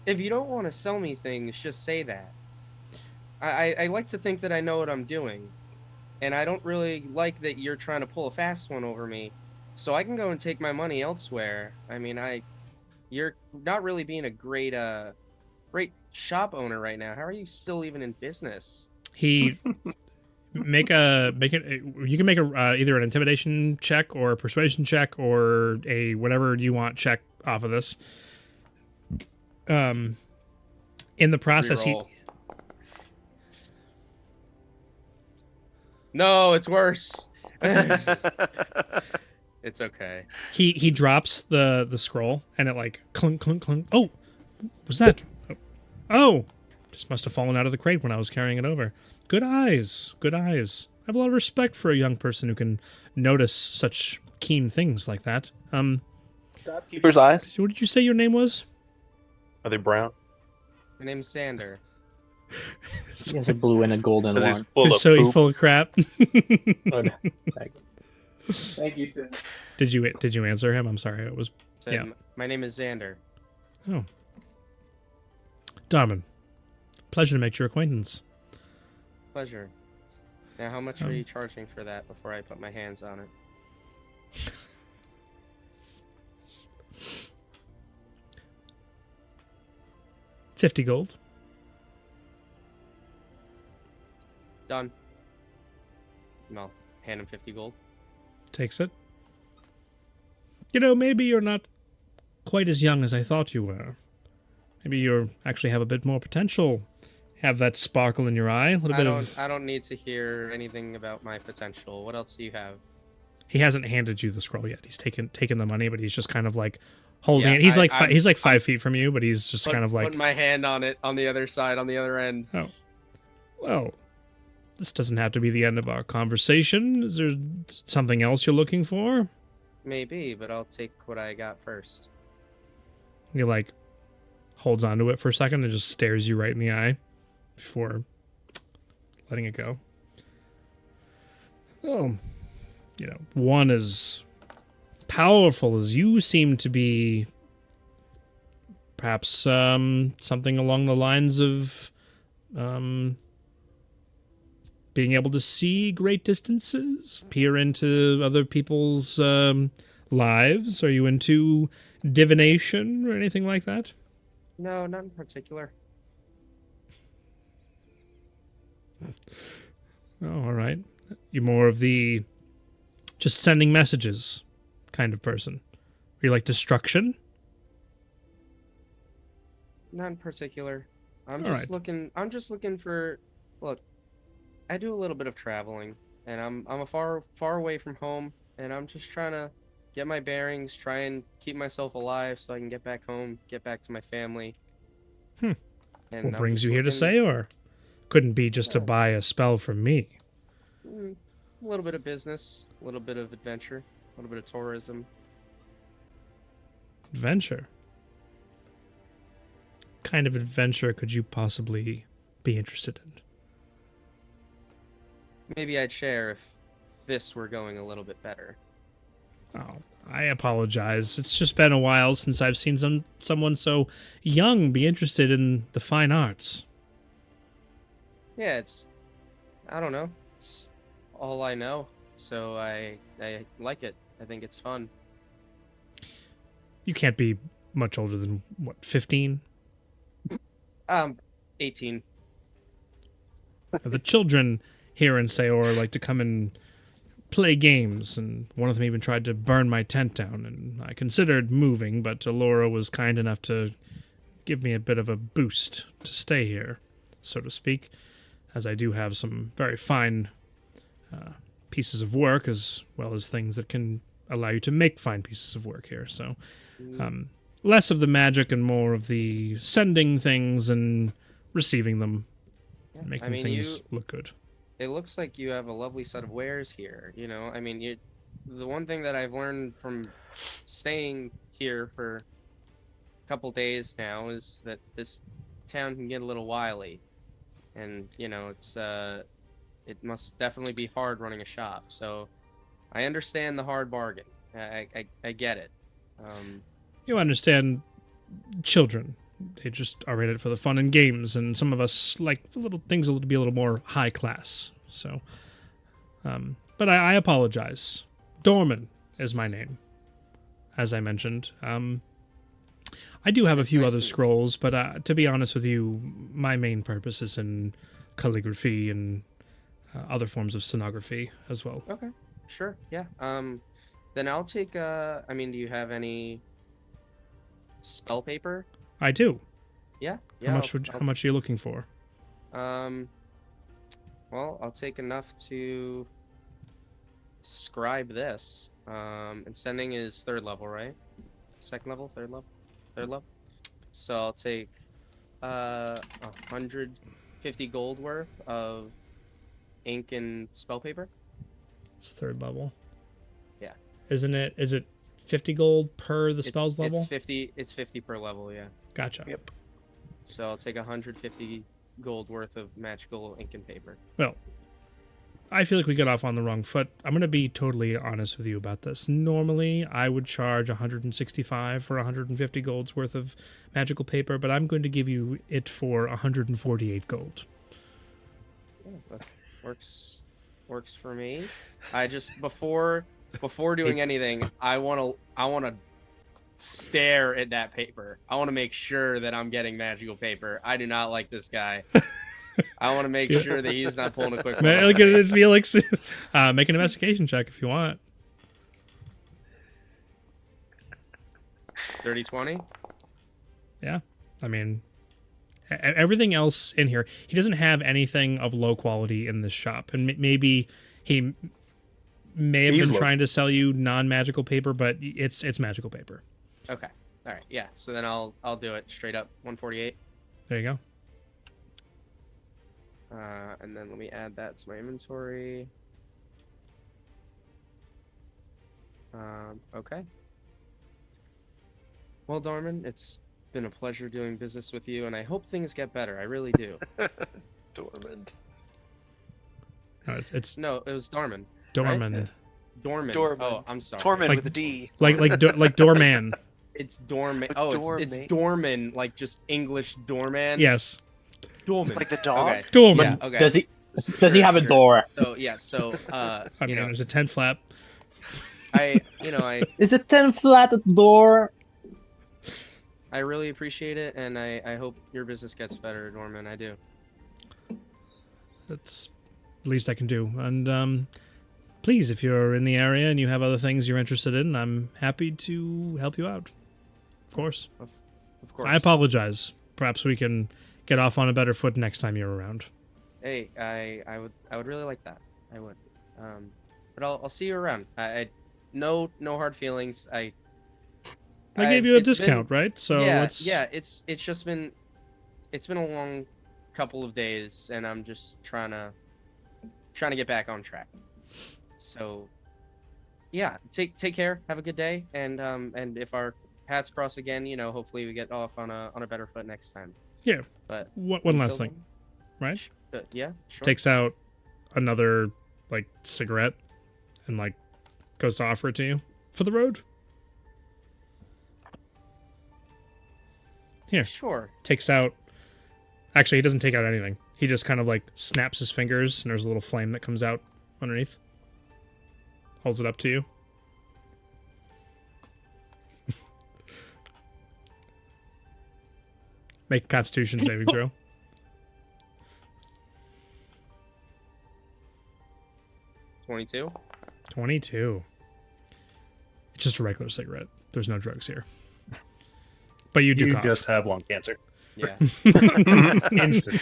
If you don't want to sell me things, just say that. I like to think that I know what I'm doing. And I don't really like that you're trying to pull a fast one over me. So I can go and take my money elsewhere. I mean, you're not really being a great shop owner right now. How are you still even in business? He you can make a either an intimidation check or a persuasion check or a whatever you want check off of this. In the process, Reroll. No, it's worse. It's okay. he drops the scroll and it like clunk clunk clunk. Oh, was that? Oh, just must have fallen out of the crate when I was carrying it over. Good eyes, good eyes. I have a lot of respect for a young person who can notice such keen things like that. Shopkeeper's eyes. What did you say your name was? Are they brown? My name's Xander. He has a blue and a golden Because he's one. full of So you poop. full of crap. Thank you, Tim. Did you answer him? I'm sorry. It was Said, Yeah. My name is Xander. oh. Darman, pleasure to make your acquaintance. Pleasure. Now, how much are you charging for that before I put my hands on it? $50 gold. Done. No, hand him 50 gold. Takes it. You know, maybe you're not quite as young as I thought you were. Maybe you actually have a bit more potential. Have that sparkle in your eye. A little bit of. I don't need to hear anything about my potential. What else do you have? He hasn't handed you the scroll yet. He's taken the money, but he's just kind of like holding Yeah, it. He's I'm- he's like 5 feet from you, but he's just kind of like, Put my hand on it on the other side, on the other end. well, this doesn't have to be the end of our conversation. Is there something else you're looking for? Maybe, but I'll take what I got first. He like holds onto it for a second and just stares you right in the eye before letting it go. Oh, you know, one as powerful as you seem to be, perhaps something along the lines of being able to see great distances, peer into other people's lives. Are you into divination or anything like that? No, not in particular. Oh, all right. You're more of the just sending messages kind of person. You like destruction? Not in particular. I'm All just right. looking. I'm just looking for. Look, I do a little bit of traveling, and I'm a far away from home, and I'm just trying to get my bearings, try and keep myself alive, so I can get back home, get back to my family. Hmm. And What I'm brings just you here to looking, Sayor? Couldn't be just to buy a spell from me. a little bit of business, a little bit of adventure, a little bit of tourism. Adventure? What kind of adventure could you possibly be interested in? Maybe I'd share if this were going a little bit better. Oh, I apologize. It's just been a while since I've seen someone so young be interested in the fine arts. Yeah, I don't know. It's all I know, so I like it. I think it's fun. You can't be much older than, what, 15? 18. The children here in Sayor like to come and play games, and one of them even tried to burn my tent down, and I considered moving, but Alora was kind enough to give me a bit of a boost to stay here, so to speak, as I do have some very fine pieces of work, as well as things that can allow you to make fine pieces of work here. So less of the magic and more of the sending things and receiving them, Yeah, making I mean, things look good. it looks like you have a lovely set of wares here. You know, I mean, the one thing that I've learned from staying here for a couple days now is that this town can get a little wily, and you know, it must definitely be hard running a shop. So I understand the hard bargain. I get it. You understand children. They just are in it for the fun and games, and some of us like little things to be a little more high class. So, but I apologize. Dorman is my name, as I mentioned. I do have a few Nice other to meet you. scrolls, but to be honest with you, my main purpose is in calligraphy and other forms of stenography as well. Okay, sure, yeah. Then I'll take. I mean, do you have any spell paper? I do. Yeah. How much? How much are you looking for? Well, I'll take enough to scribe this. And sending is 3rd level, right? 2nd level, 3rd level, 3rd level. So I'll take 150 gold worth of ink and spell paper. It's 3rd level. Yeah. Isn't it? Is it 50 gold per the spell's level? It's 50 per level, yeah. Gotcha. Yep. So I'll take 150 gold worth of magical ink and paper. Well, I feel like we got off on the wrong foot. I'm going to be totally honest with you about this. Normally, I would charge 165 for 150 gold's worth of magical paper, but I'm going to give you it for 148 gold. Yeah, that works for me. I just before doing anything, I want to stare at that paper. I want to make sure that I'm getting magical paper. I do not like this guy. I want to make sure that he's not pulling a quick one. Man, look at it, Felix. Make an investigation check if you want. 30-20? Yeah. I mean, everything else in here, he doesn't have anything of low quality in this shop. And maybe he may have been trying to sell you non-magical paper, but it's magical paper. Okay. All right. Yeah. So then I'll do it straight up 148. There you go. And then let me add that to my inventory. Okay. Well, Darman, it's been a pleasure doing business with you, and I hope things get better. I really do. Dormant. No, it's No, it was Darman. Dorman. Right? Dorman. Dormant. Oh, I'm sorry. Torment Like- with a D. like doorman. It's Dorman. Oh, it's Dorman, like just English doorman. Yes. Dorman. Like the dog? Okay. Doorman. Yeah, okay. Does he Sure, have a sure. door? So yeah, so I mean, you know, there's a tent flap. I Is it 10 flat at the door? I really appreciate it, and I hope your business gets better, Norman. I do. That's the least I can do. And please, if you're in the area and you have other things you're interested in, I'm happy to help you out. Of course. Of course. I apologize. Perhaps we can get off on a better foot next time you're around. Hey, I would really like that. I would. But I'll see you around. No hard feelings. I gave you a it's discount, been- right? So yeah, let's... yeah. It's just been a long couple of days, and I'm just trying to get back on track. So, yeah. Take care. Have a good day, and if our paths cross again, hopefully we get off on a better foot next time. Yeah. But One last thing, right? Yeah. Sure. Takes out another cigarette and goes to offer it to you for the road. Here. Sure. Takes out... Actually, he doesn't take out anything. He just kind of snaps his fingers and there's a little flame that comes out underneath. Holds it up to you. Make a Constitution saving throw. 22. 22. It's just a regular cigarette. There's no drugs here. But you do You cough. just have lung cancer. Yeah. Instant.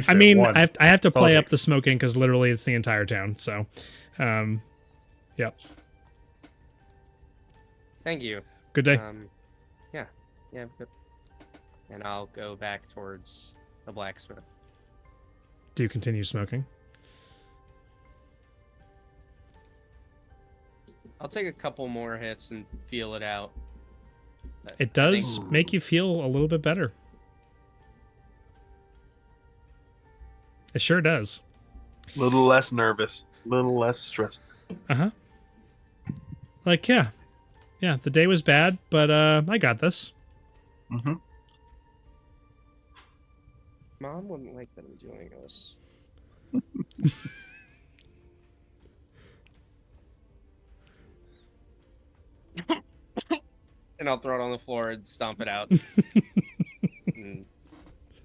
I mean, one. I have to play Salty. up the smoking because literally it's the entire town. So, yep. Thank you. Good day. Yeah, good. And I'll go back towards the blacksmith. Do you continue smoking? I'll take a couple more hits and feel it out. It does make you feel a little bit better. It sure does. A little less nervous, a little less stressed. Uh-huh. Yeah, the day was bad, but I got this. Mm-hmm. Mom wouldn't like that I'm doing this. And I'll throw it on the floor and stomp it out. And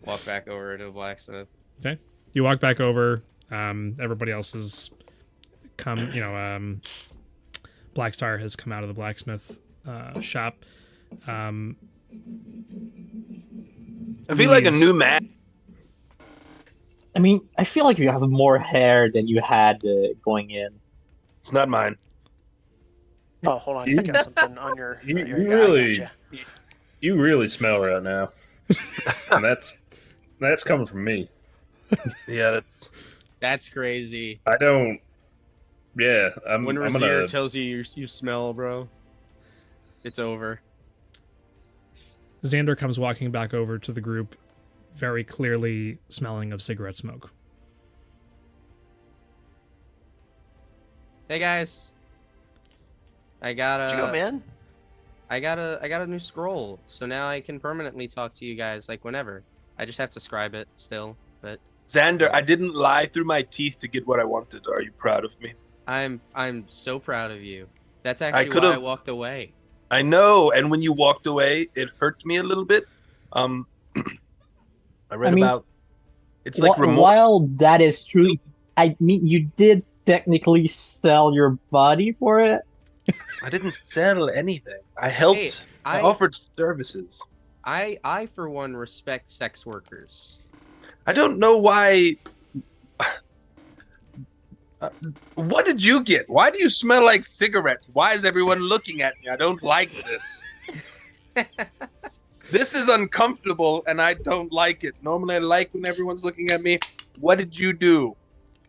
walk back over to the blacksmith. Okay. You walk back over. Everybody else has come, Blackstar has come out of the blacksmith shop. I feel like a new man. I mean, I feel like you have more hair than you had going in. It's not mine. Oh, hold on. You got something on your. You, your you guy, really, gotcha. you really smell right now, and that's coming from me. Yeah, That's crazy. I don't. Yeah, I'm When gonna. Rosier tells you you smell, bro, it's over. Xander comes walking back over to the group, very clearly smelling of cigarette smoke. Hey guys, I got Did you go, man? I got a new scroll, so now I can permanently talk to you guys whenever. I just have to scribe it still, but Xander, I didn't lie through my teeth to get what I wanted. Are you proud of me? I'm so proud of you. That's actually why I walked away. I know, and when you walked away, it hurt me a little bit. I read about it's like remorse. While that is true, I mean, you did technically sell your body for it. I didn't sell anything. I helped. Hey, I offered services. I for one respect sex workers. I don't know why. What did you get? Why do you smell like cigarettes? Why is everyone looking at me? I don't like this. This is uncomfortable, and I don't like it. Normally, I like when everyone's looking at me. What did you do?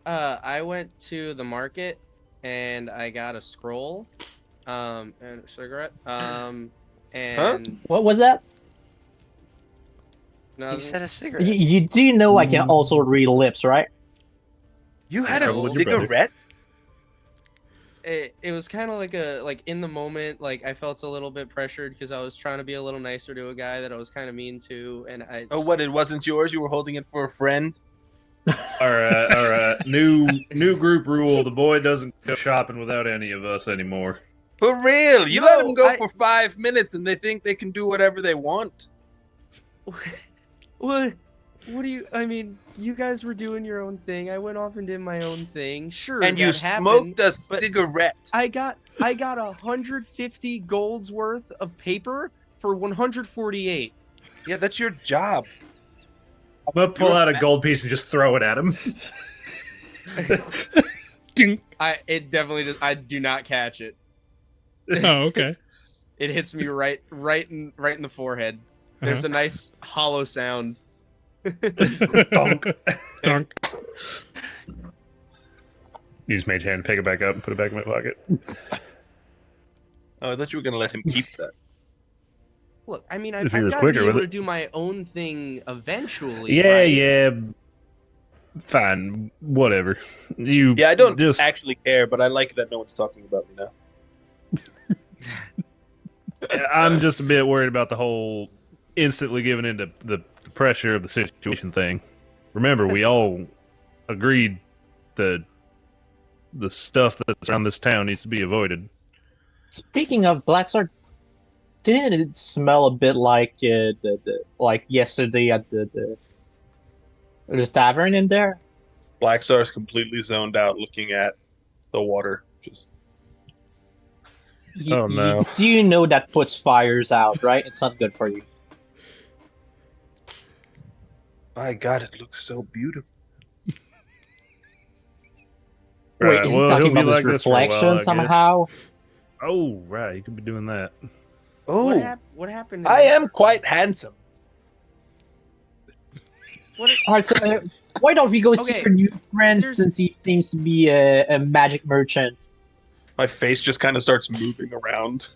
I went to the market, and I got a scroll, and a cigarette, and What was that? no, He said a cigarette. You do know I can also read lips, right? You had a Trouble with your brother. cigarette? it was kind of like in the moment, I felt a little bit pressured because I was trying to be a little nicer to a guy that I was kind of mean to, and I. Oh, what? It wasn't yours? You were holding it for a friend? All right. New group rule: the boy doesn't go shopping without any of us anymore. For real, you No, let them go I- for 5 minutes and they think they can do whatever they want. What? What do you? I mean, you guys were doing your own thing. I went off and did my own thing. Sure, And you that happened. smoked a but cigarette. I got 150 golds worth of paper for 148. Yeah, that's your job. I'm gonna pull out a gold piece and just throw it at him. Ding. It definitely does. I do not catch it. Oh, okay. It hits me right in the forehead. There's a nice hollow sound. Donk. Dunk. Use mage hand, pick it back up, and put it back in my pocket. Oh, I thought you were gonna let him keep that. Look, I mean, If I've he was got to be quicker with able to it. do my own thing eventually. Yeah, right? yeah. Fine, whatever. You Yeah, I don't just actually care, but I like that no one's talking about me now. I'm just a bit worried about the whole instantly giving into the pressure of the situation thing. Remember, we all agreed that the stuff that's around this town needs to be avoided. Speaking of Black Star, didn't it smell a bit like like yesterday at the tavern in there? Black Star's completely zoned out looking at the water. Just Oh, no. Do you know that puts fires out, right? It's not good for you. my God, it looks so beautiful. Wait, Right, is well, he talking he'll be about his like this for a while, reflection I guess. somehow? Oh, right, you could be doing that. Oh, What happened? I am quite handsome. Alright, so why don't we go see Okay, your new friend there's- since he seems to be a magic merchant? My face just kind of starts moving around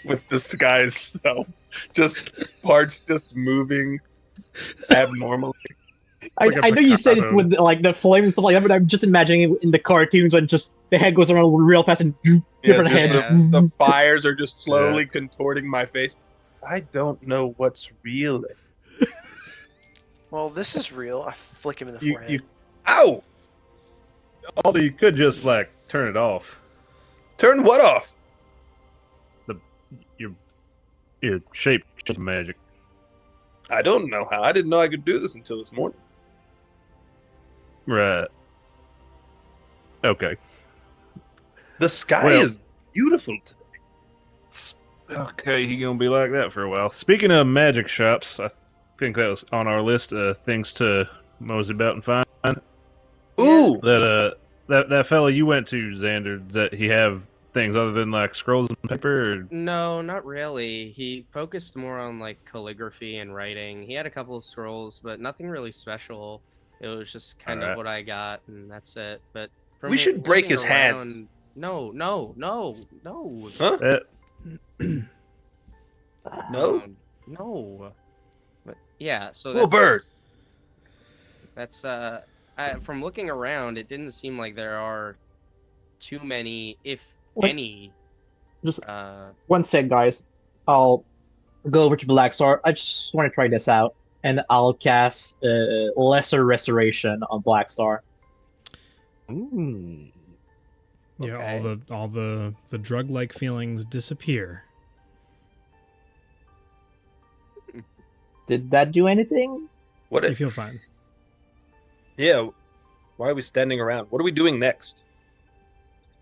with this guy's self. Just parts just moving abnormally. I Like a know you said it's Picasso. with like the flames and stuff like that, but I'm just imagining it in the cartoons when just the head goes around real fast and different just heads. the fires are just slowly contorting my face. I don't know what's real. Well, this is real. I flick him in the You, forehead. you, Ow! also, you could just, like, turn it off. Turn what off? Your shape is magic. I don't know how. I didn't know I could do this until this morning. Right. Okay. The sky Well- is beautiful today. Okay, he gonna be like that for a while. Speaking of magic shops, I think that was on our list of things to mosey about and find. Ooh! That fella you went to, Xander, that he have things other than like scrolls and paper? Or... No, not really. He focused more on like calligraphy and writing. He had a couple of scrolls, but nothing really special. It was just kind of Alright. what I got, and that's it. But from We should break looking his hands. around- No, no, no, no. Huh? No? No. But yeah, so Little that's bird. that's from looking around, it didn't seem like there are too many, if What? any. Just Uh, one sec, guys. I'll go over to Black Star. I just want to try this out, and I'll cast Lesser Restoration on Black Star. Ooh. Yeah, Okay. all the drug-like feelings disappear. Did that do anything? What? You feel fine. Yeah. Why are we standing around? What are we doing next?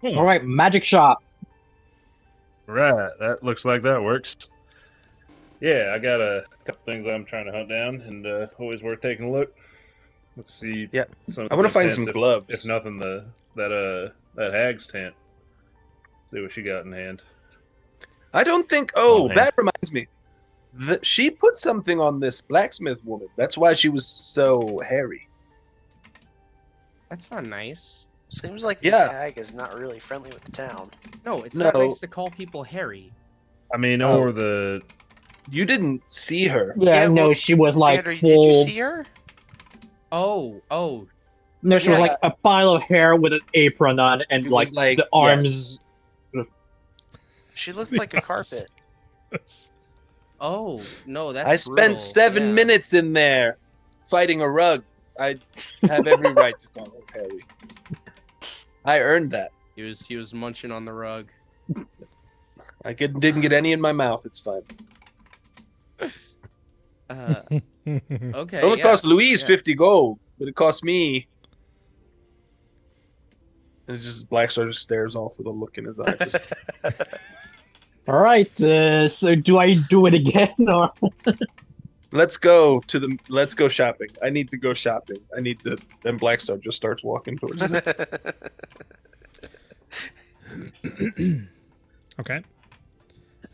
All right, magic shop. Right, that looks like that works. Yeah, I got a couple things I'm trying to hunt down, and always worth taking a look. Let's see. Yeah, some of I want to the find tents, some gloves. If nothing, that hag's tent. See what she got in hand. I don't think. Oh, man. that reminds me. She put something on this blacksmith woman. That's why she was so hairy. that's not nice. Seems like Yeah. this hag is not really friendly with the town. No, it's not No. nice to call people hairy. I mean, Oh. or the You didn't see her. Yeah, Yeah, no, well, she was like Xander, full. did you see her? Oh, No, she was Yeah. like a pile of hair with an apron on, and It like, was like- the arms. She looked like a carpet. oh, no, that's I spent brutal. 7 Yeah. minutes in there fighting a rug. I have every right to call her hairy. I earned that. He was munching on the rug. Didn't get any in my mouth. It's fine. Okay. It only yeah, cost Louise yeah. 50 gold, but it cost me. And it's just Blackstar just stares off with a look in his eye. Just, All right. So do I do it again or? let's go shopping. I need to go shopping. I need to. Then Blackstar just starts walking towards it. Okay.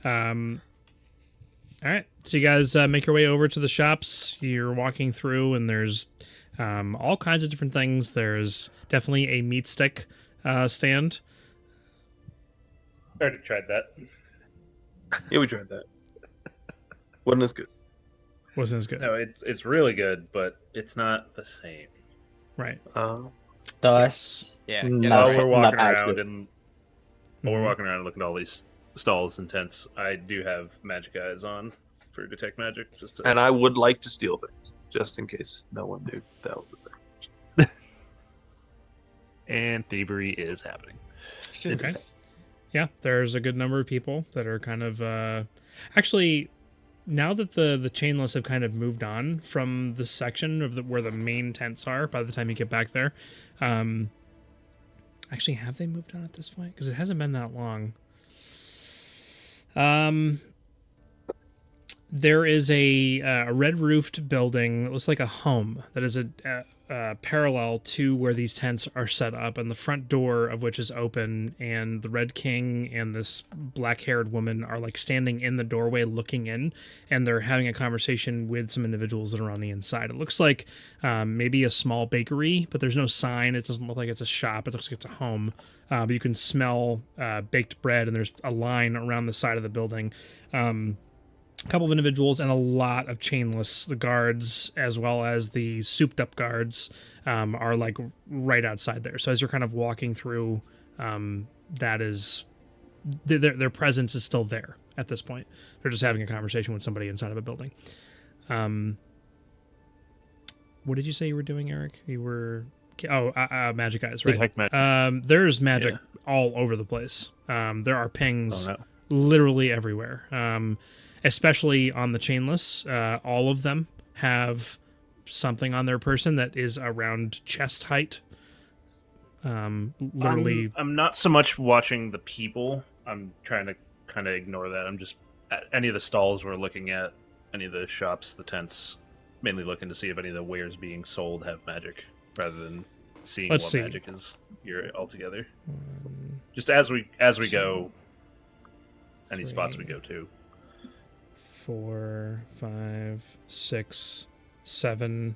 All right. So you guys make your way over to the shops. You're walking through, and there's all kinds of different things. There's definitely a meat stick stand. I already tried that. Yeah, we tried that. Wasn't as good. Wasn't as good. No, it's really good, but it's not the same. Right. That's Yeah, not, While we're walking not as around good. and while we're walking around and looking at all these stalls and tents, I do have magic eyes on for detect magic, just to. And I would like to steal things, just in case no one knew that was the thing. And thievery is happening. Okay. Yeah, there's a good number of people that are kind of actually, now that the chainless have kind of moved on from the section of where the main tents are, by the time you get back there, actually, have they moved on at this point? Because it hasn't been that long. There is a red roofed building that looks like a home that is a parallel to where these tents are set up, and the front door of which is open, and the Red King and this black-haired woman are like standing in the doorway looking in, and they're having a conversation with some individuals that are on the inside. It looks like maybe a small bakery, but there's no sign. It doesn't look like it's a shop. It looks like it's a home, but you can smell baked bread, and there's a line around the side of the building. A couple of individuals and a lot of chainless. The guards, as well as the souped up guards, are like right outside there. So as you're kind of walking through, that is their presence is still there at this point. They're just having a conversation with somebody inside of a building. What did you say you were doing, Eric? You were magic eyes, right? Detect magic. There's magic all over the place. There are pings Oh, no. literally everywhere. Especially on the chainless, all of them have something on their person that is around chest height. Literally, I'm not so much watching the people. I'm trying to kind of ignore that. I'm just at any of the stalls we're looking at, any of the shops, the tents, mainly looking to see if any of the wares being sold have magic, rather than seeing Let's what see. magic is here altogether. Just as we go, any spots we go to. 4, 5, 6, 7.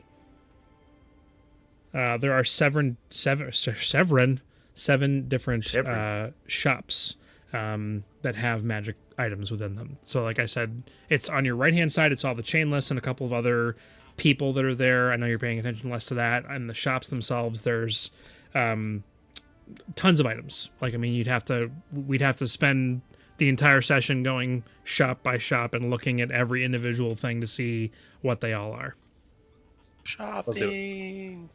There are seven different shops that have magic items within them. So like I said, it's on your right hand side, it's all the chainless and a couple of other people that are there. I know you're paying attention less to that. And the shops themselves, there's tons of items. Like, I mean, we'd have to spend the entire session going shop by shop and looking at every individual thing to see what they all are. Shopping.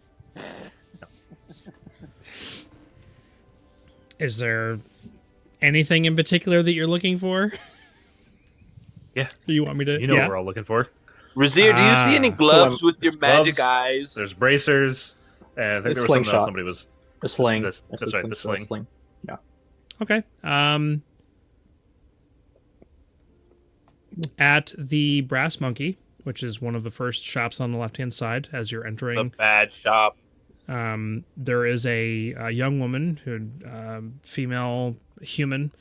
Is there anything in particular that you're looking for? Yeah. Do you want me to? You know yeah. what we're all looking for. Razir, do you see any gloves with your magic Gloves, eyes? There's bracers, and I think there was something else somebody was... The sling. That's right, the sling. Yeah. Okay. At the Brass Monkey, which is one of the first shops on the left-hand side as you're entering. The bad shop. There is a young woman, female human,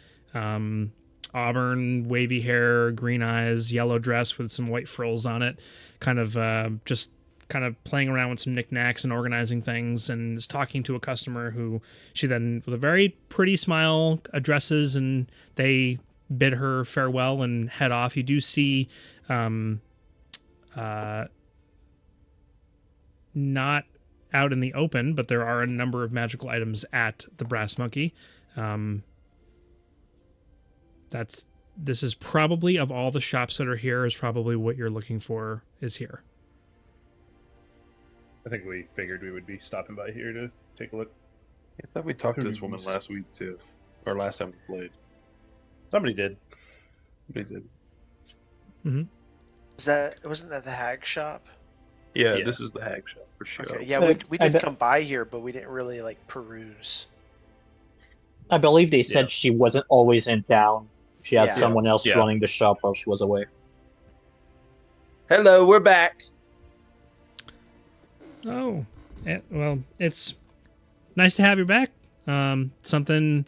auburn, wavy hair, green eyes, yellow dress with some white frills on it, kind of just kind of playing around with some knickknacks and organizing things, and is talking to a customer who she then, with a very pretty smile, addresses, and they bid her farewell and head off. You do see not out in the open, but there are a number of magical items at the Brass Monkey. This is probably, of all the shops that are here, is probably what you're looking for is here. I think we figured we would be stopping by here to take a look. I thought we talked to this woman last week too, or last time we played. Somebody did. Wasn't that the hag shop? Yeah, Yeah. this is the hag shop for sure. Okay, yeah, Uh, we I did bet- come by here, but we didn't really like peruse. I believe they said Yeah. she wasn't always in town. She had Yeah. someone else Yeah. running the shop while she was away. Hello, we're back. Oh, well, it's nice to have you back. Something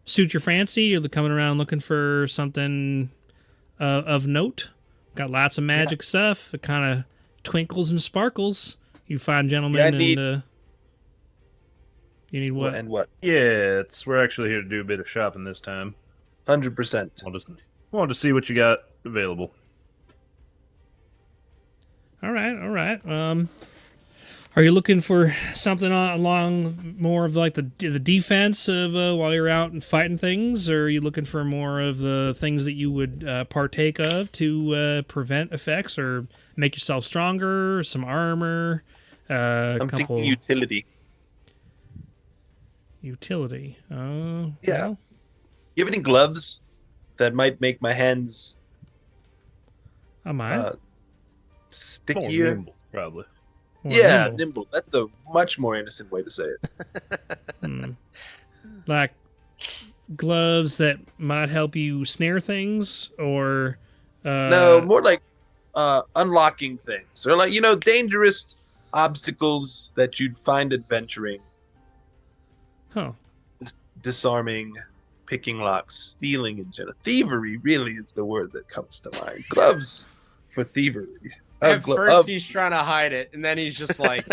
suit your fancy? You're coming around looking for something of note? Got lots of magic stuff. It kind of twinkles and sparkles. You fine gentlemen, Yeah, I need- and you need what? And what? Yeah, we're actually here to do a bit of shopping this time. 100%. I just wanted to see what you got available. All right. Are you looking for something along more of like the defense of while you're out and fighting things, or are you looking for more of the things that you would partake of to prevent effects or make yourself stronger? Some armor, I'm thinking utility. utility. Oh, Yeah. well, You have any gloves that might make my hands I might. More stickier? nimble, probably. More Yeah, nimble. nimble. That's a much more innocent way to say it. Like gloves that might help you snare things, or No, more like unlocking things, or like dangerous obstacles that you'd find adventuring, huh? disarming, picking locks, stealing in general. Thievery really is the word that comes to mind. Gloves for thievery. At first he's trying to hide it, and then he's just like,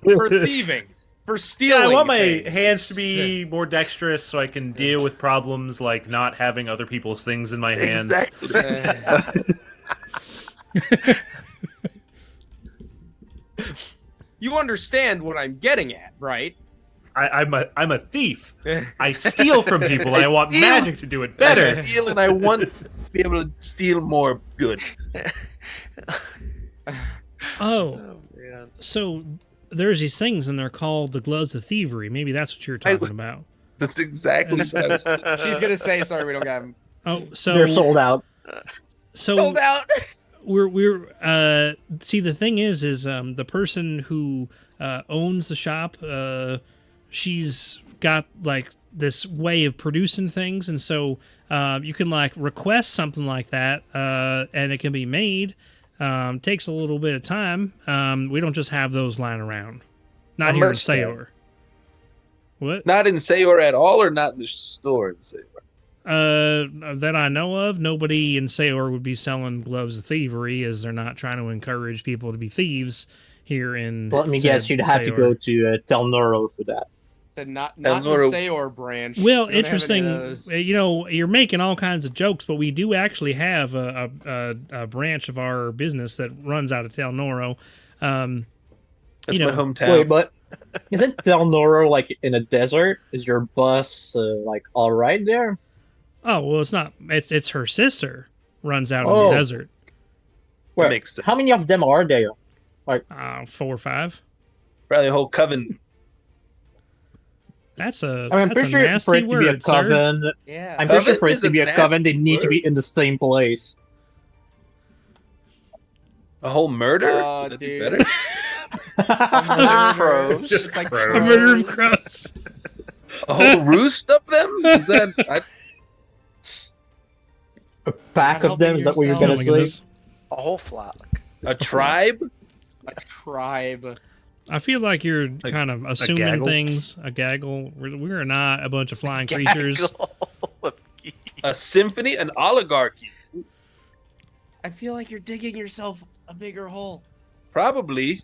for thieving, for stealing. Yeah, I want my things. hands to be more dexterous so I can deal with problems like not having other people's things in my hands. Exactly. You understand what I'm getting at, right? I'm a thief. I steal from people. I want steal. magic to do it I better. steal, and I want to be able to steal more good. Oh, Man. so there's these things, and they're called the gloves of thievery. Maybe that's what you're talking about. That's exactly what I was She's gonna say, "Sorry, we don't got him." Oh, so They're sold out. So Sold out. we're see, the thing is the person who owns the shop, she's got like this way of producing things, and so you can like request something like that, and it can be made. Takes a little bit of time. We don't just have those lying around. Not A here in merch tag. Sayor. What? Not in Sayor at all, or not in the store in Sayor? That I know of, nobody in Sayor would be selling gloves of thievery, as they're not trying to encourage people to be thieves here in. Let me said guess, you'd have to Sayor. go to Tel Noro for that. Said not the Elnora- Sayor branch. Well, We don't have any of interesting. those. You're making all kinds of jokes, but we do actually have a branch of our business that runs out of Tel Noro. That's You know, my hometown. Wait, but isn't Tel Noro like in a desert? Is your bus like all right there? Oh well, it's not. It's her sister runs out in Oh. the desert. Wait, Makes sense. how many of them are there? 4 or 5. Probably a whole coven. That's a. I mean, I'm that's pretty a sure nasty for it to be a word, sir. coven, Yeah. I'm pretty sure Coven for it is to a be a nasty coven, they need to word. be in the same place. A whole murder? Oh, That'd be dude. better. Crows. It's like A murder of crows. A whole roost of them? Is that? A pack Not of them? Is that what you're helping Oh gonna my say? goodness. A whole flock. A tribe? a tribe. I feel like you're kind of assuming gaggle? things. A gaggle. We're not a bunch of flying creatures. Gaggle of geese. A symphony? An oligarchy? I feel like you're digging yourself a bigger hole. Probably.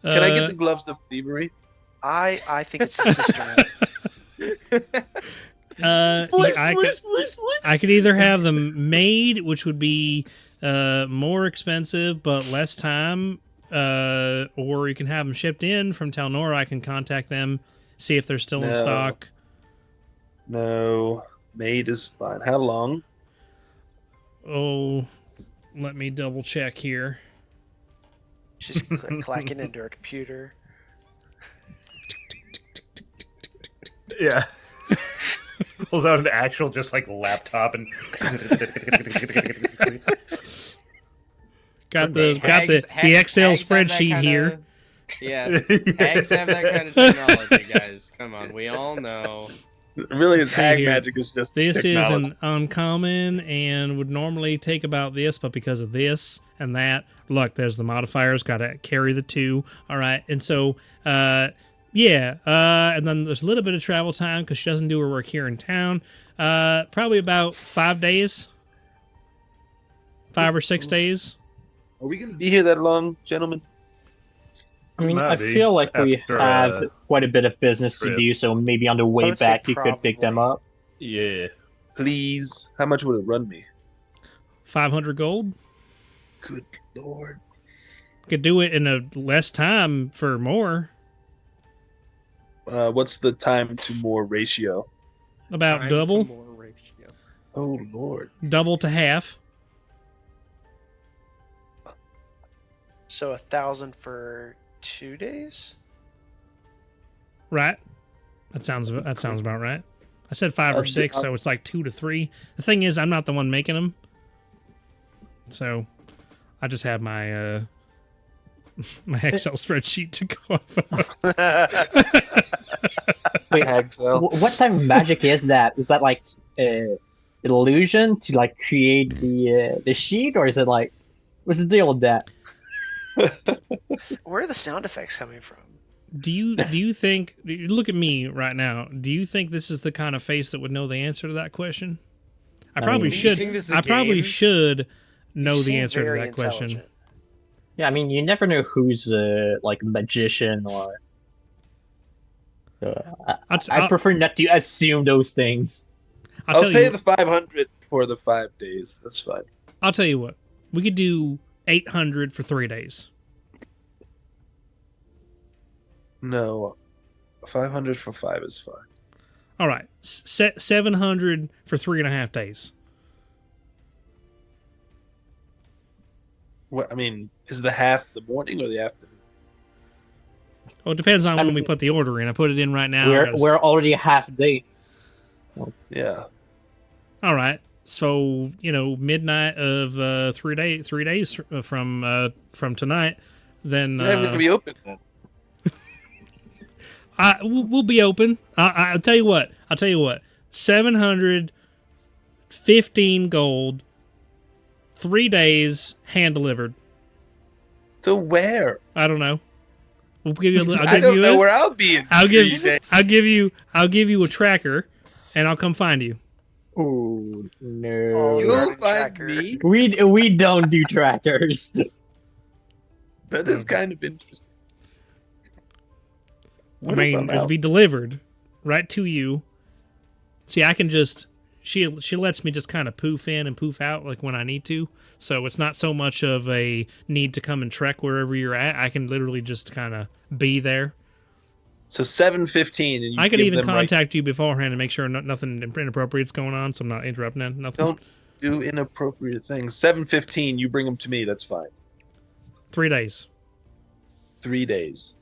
Can I get the gloves of thievery? I think it's a sisterhood. I could either have them made, which would be more expensive but less time, or you can have them shipped in from Telnor. I can contact them, see if they're still in No. stock. No. Made is fine. How long? Oh, let me double check here. She's clacking into her computer. Yeah. pulls out an actual just like laptop and got the Hags Excel have that spreadsheet kinda- here. Yeah, hags have that kind of technology, guys. Come on, we all know. Really, his See hag here. magic is just This is technology. an uncommon and would normally take about this, but because of this and that, look, there's the modifiers, got to carry the 2. All right, and so, and then there's a little bit of travel time because she doesn't do her work here in town. Probably about 5 days, 5 or 6 days. Are we going to be here that long, gentlemen? I mean, Might I be feel like we after, have quite a bit of business to trip. do, so maybe on the way would say back you could pick them probably. up. yeah. Please. How much would it run me? 500 gold. Good lord. Could do it in a less time for more. What's the time to more ratio? About Time to double, more ratio. Oh lord. double to half. So 1,000 for 2 days? Right. That sounds about right. I said 5 or 6, so it's like 2 to 3. The thing is, I'm not the one making them, so I just have my my Excel spreadsheet to go off of. Wait, Excel. what type of magic is that? Is that like illusion to like create the sheet, or is it like what's the deal with that? Where are the sound effects coming from? Do you think? Look at me right now. Do you think this is the kind of face that would know the answer to that question? I probably mean, should. think this is a I probably game? should know You the seem answer to very that question. intelligent. Yeah, I mean, you never know who's like a magician or. I prefer not to assume those things. I'll I'll tell pay you. the 500 for the 5 days. That's fine. I'll tell you what. We could do 800 for 3 days. No. 500 for 5 is fine. All right, 700 for 3.5 days. What I mean, is the half the morning or the afternoon? Well, it depends on I when we mean, put the order in. I put it in right now. I We're gotta- we're already half day. Yeah. All right. So midnight of 3 days from tonight. Then You're not going to be open then. we'll be open. I'll tell you what. 715 gold, 3 days, hand delivered. To where? I don't know. We'll give you. I don't know where I'll be in I'll 3 give. days. I'll give you a tracker, and I'll come find you. Oh Oh, no! you- You'll Garden find tracker. me. We don't do trackers. That is kind of interesting. I What if mean, I'm it'll out? be delivered right to you. See, I can just she lets me just kind of poof in and poof out like when I need to. So it's not so much of a need to come and trek wherever you're at. I can literally just kind of be there. So 7:15, and you I could give even them contact you beforehand and make sure nothing inappropriate's going on, so I'm not interrupting it. Nothing. Don't do inappropriate things. 7:15, you bring them to me. That's fine. 3 days. 3 days.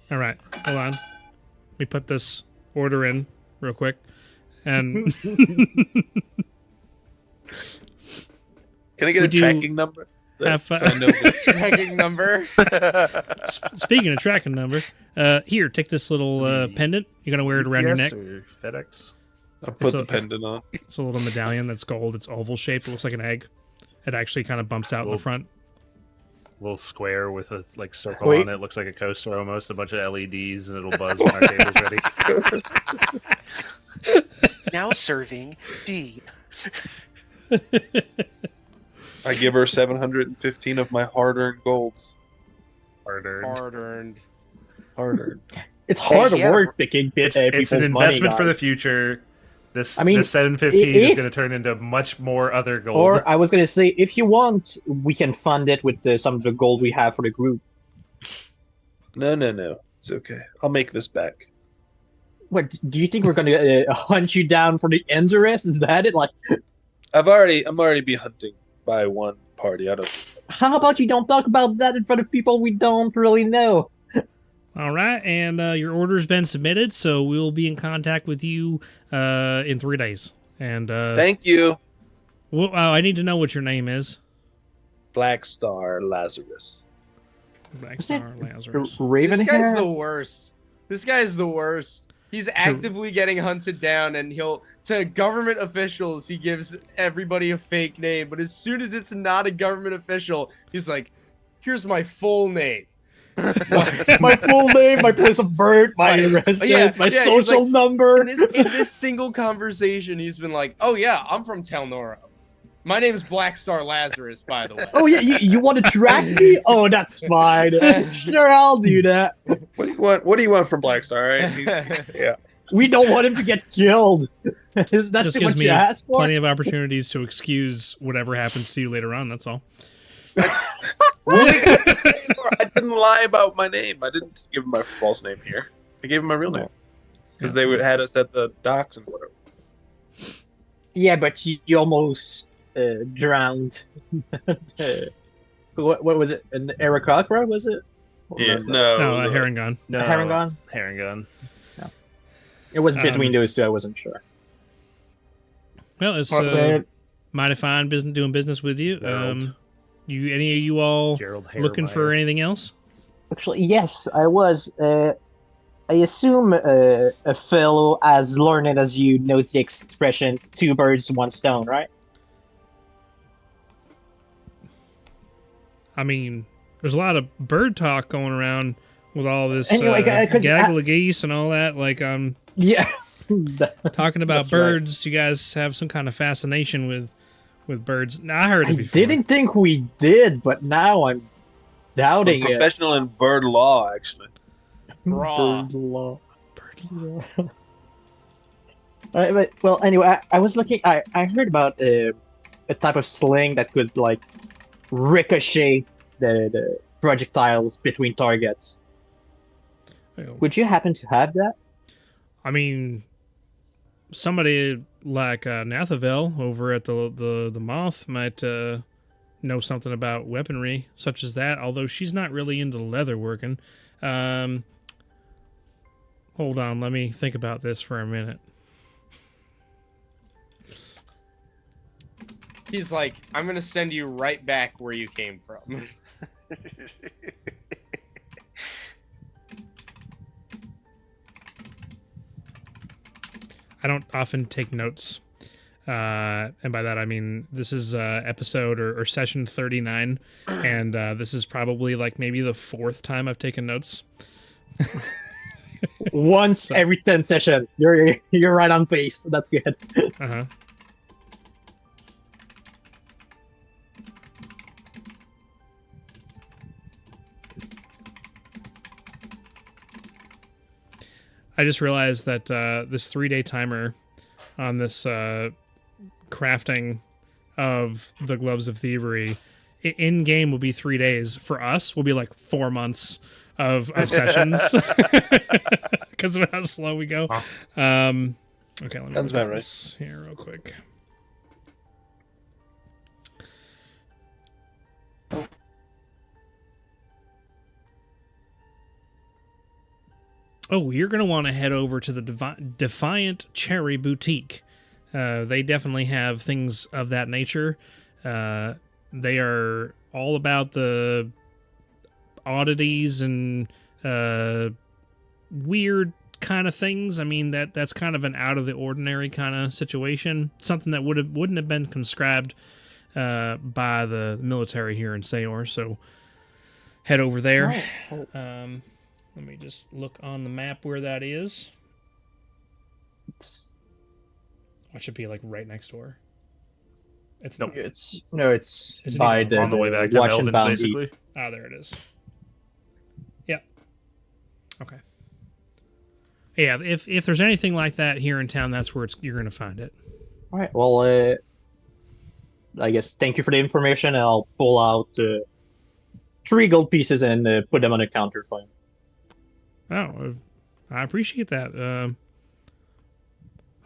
All right, hold on. Let me put this order in real quick. And Can I get We a do tracking number? have, So I know that- Tracking number. speaking of tracking number, here, take this little pendant. You're gonna wear it around your neck. Or FedEx. I'll put It's the a- pendant on. It's a little medallion that's gold. It's oval shaped. It looks like an egg. It actually kind of bumps out in the Well, front. Little square with a circle Wait. on it. Looks like a coaster almost. A bunch of LEDs, and it'll buzz when our table's ready. Now serving D. I give her 715 of my hard-earned golds. Hard-earned. Hard earned. Hard-earned. It's hard yeah. work picking It's an people's money, investment for the guys. future. This I mean, this 715 is if- going to turn into much more other gold. Or I was gonna say, if you want, we can fund it with some of the gold we have for the group. No. It's okay. I'll make this back. What do you think we're gonna hunt you down for the interest? Is that it? Like, I'm already be hunting by one party. I don't. how about you don't talk about that in front of people we don't really know? All right, and your order's been submitted, so we'll be in contact with you in 3 days. And Thank you, well, I need to know what your name is. Black Star Lazarus. Black Star Lazarus. Raven This guy's hair? the worst. This guy's the worst. He's actively getting hunted down, and to government officials, he gives everybody a fake name. But as soon as it's not a government official, he's like, here's my full name. My full name, my place of birth, my residence, my he's social like, number. In this single conversation, he's been like, oh yeah, I'm from Telnora. My name's Black Star Lazarus, by the way. Oh yeah, you want to track me? Oh, that's fine. Sure, I'll do that. What do you want? What do you want from Black Star? Right? Yeah. We don't want him to get killed. Is that Just too gives much me to ask for? plenty of opportunities to excuse whatever happens to you later on. That's all. I didn't lie about my name. I didn't give him my false name here. I gave him my real name because they had us at the docks and whatever. Yeah, but you almost drowned. What was it? An Arakakra, was it? Yeah, No, a Harangon. No, Harangon? Harangon. It was between those two. I wasn't sure. Well, it's mighty fine doing business with you. Gerald. Any of you all Gerald looking for anything else? Actually, yes, I was. I assume a fellow as learned as you knows the expression "two birds, one stone," right? I mean, there's a lot of bird talk going around with all this Anyway, 'cause gaggle of geese and all that. Like, Yeah. talking about That's right. birds. You guys have some kind of fascination with birds. Now, I heard it I before. didn't think we did, but now I'm doubting it. Professional in bird law, actually. Raw. Bird law. Bird law. Well, anyway, I was looking. I heard about a type of sling that could like ricochet the projectiles between targets. Would you happen to have that? I mean, somebody like Nathavel over at the Moth might know something about weaponry such as that, although she's not really into leather working. Hold on, let me think about this for a minute. He's like, I'm gonna send you right back where you came from. I don't often take notes. And by that I mean this is episode or session 39, and this is probably like maybe the 4th time I've taken notes. Once every 10 session. You're right on pace. That's good. Uh-huh. I just realized that this 3-day timer on this crafting of the Gloves of Thievery in game will be 3 days. For us, will be like 4 months of sessions because of how slow we go. Okay, let me Sounds look about at right. this here real quick. Oh, you're going to want to head over to the Defiant Cherry Boutique. They definitely have things of that nature. They are all about the oddities and weird kind of things. I mean, that's kind of an out of the ordinary kind of situation. Something that wouldn't have been conscribed by the military here in Sayor. So head over there. Let me just look on the map where that is. It should be like right next door. It's not. It's Is it by even the On the way back to Watch and Melvin's, Bounty. basically. Ah, there it is. Yep. Okay. Yeah, if there's anything like that here in town, that's where you're going to find it. All right. Well, I guess thank you for the information. I'll pull out 3 gold pieces and put them on a counter for you. Oh, I appreciate that.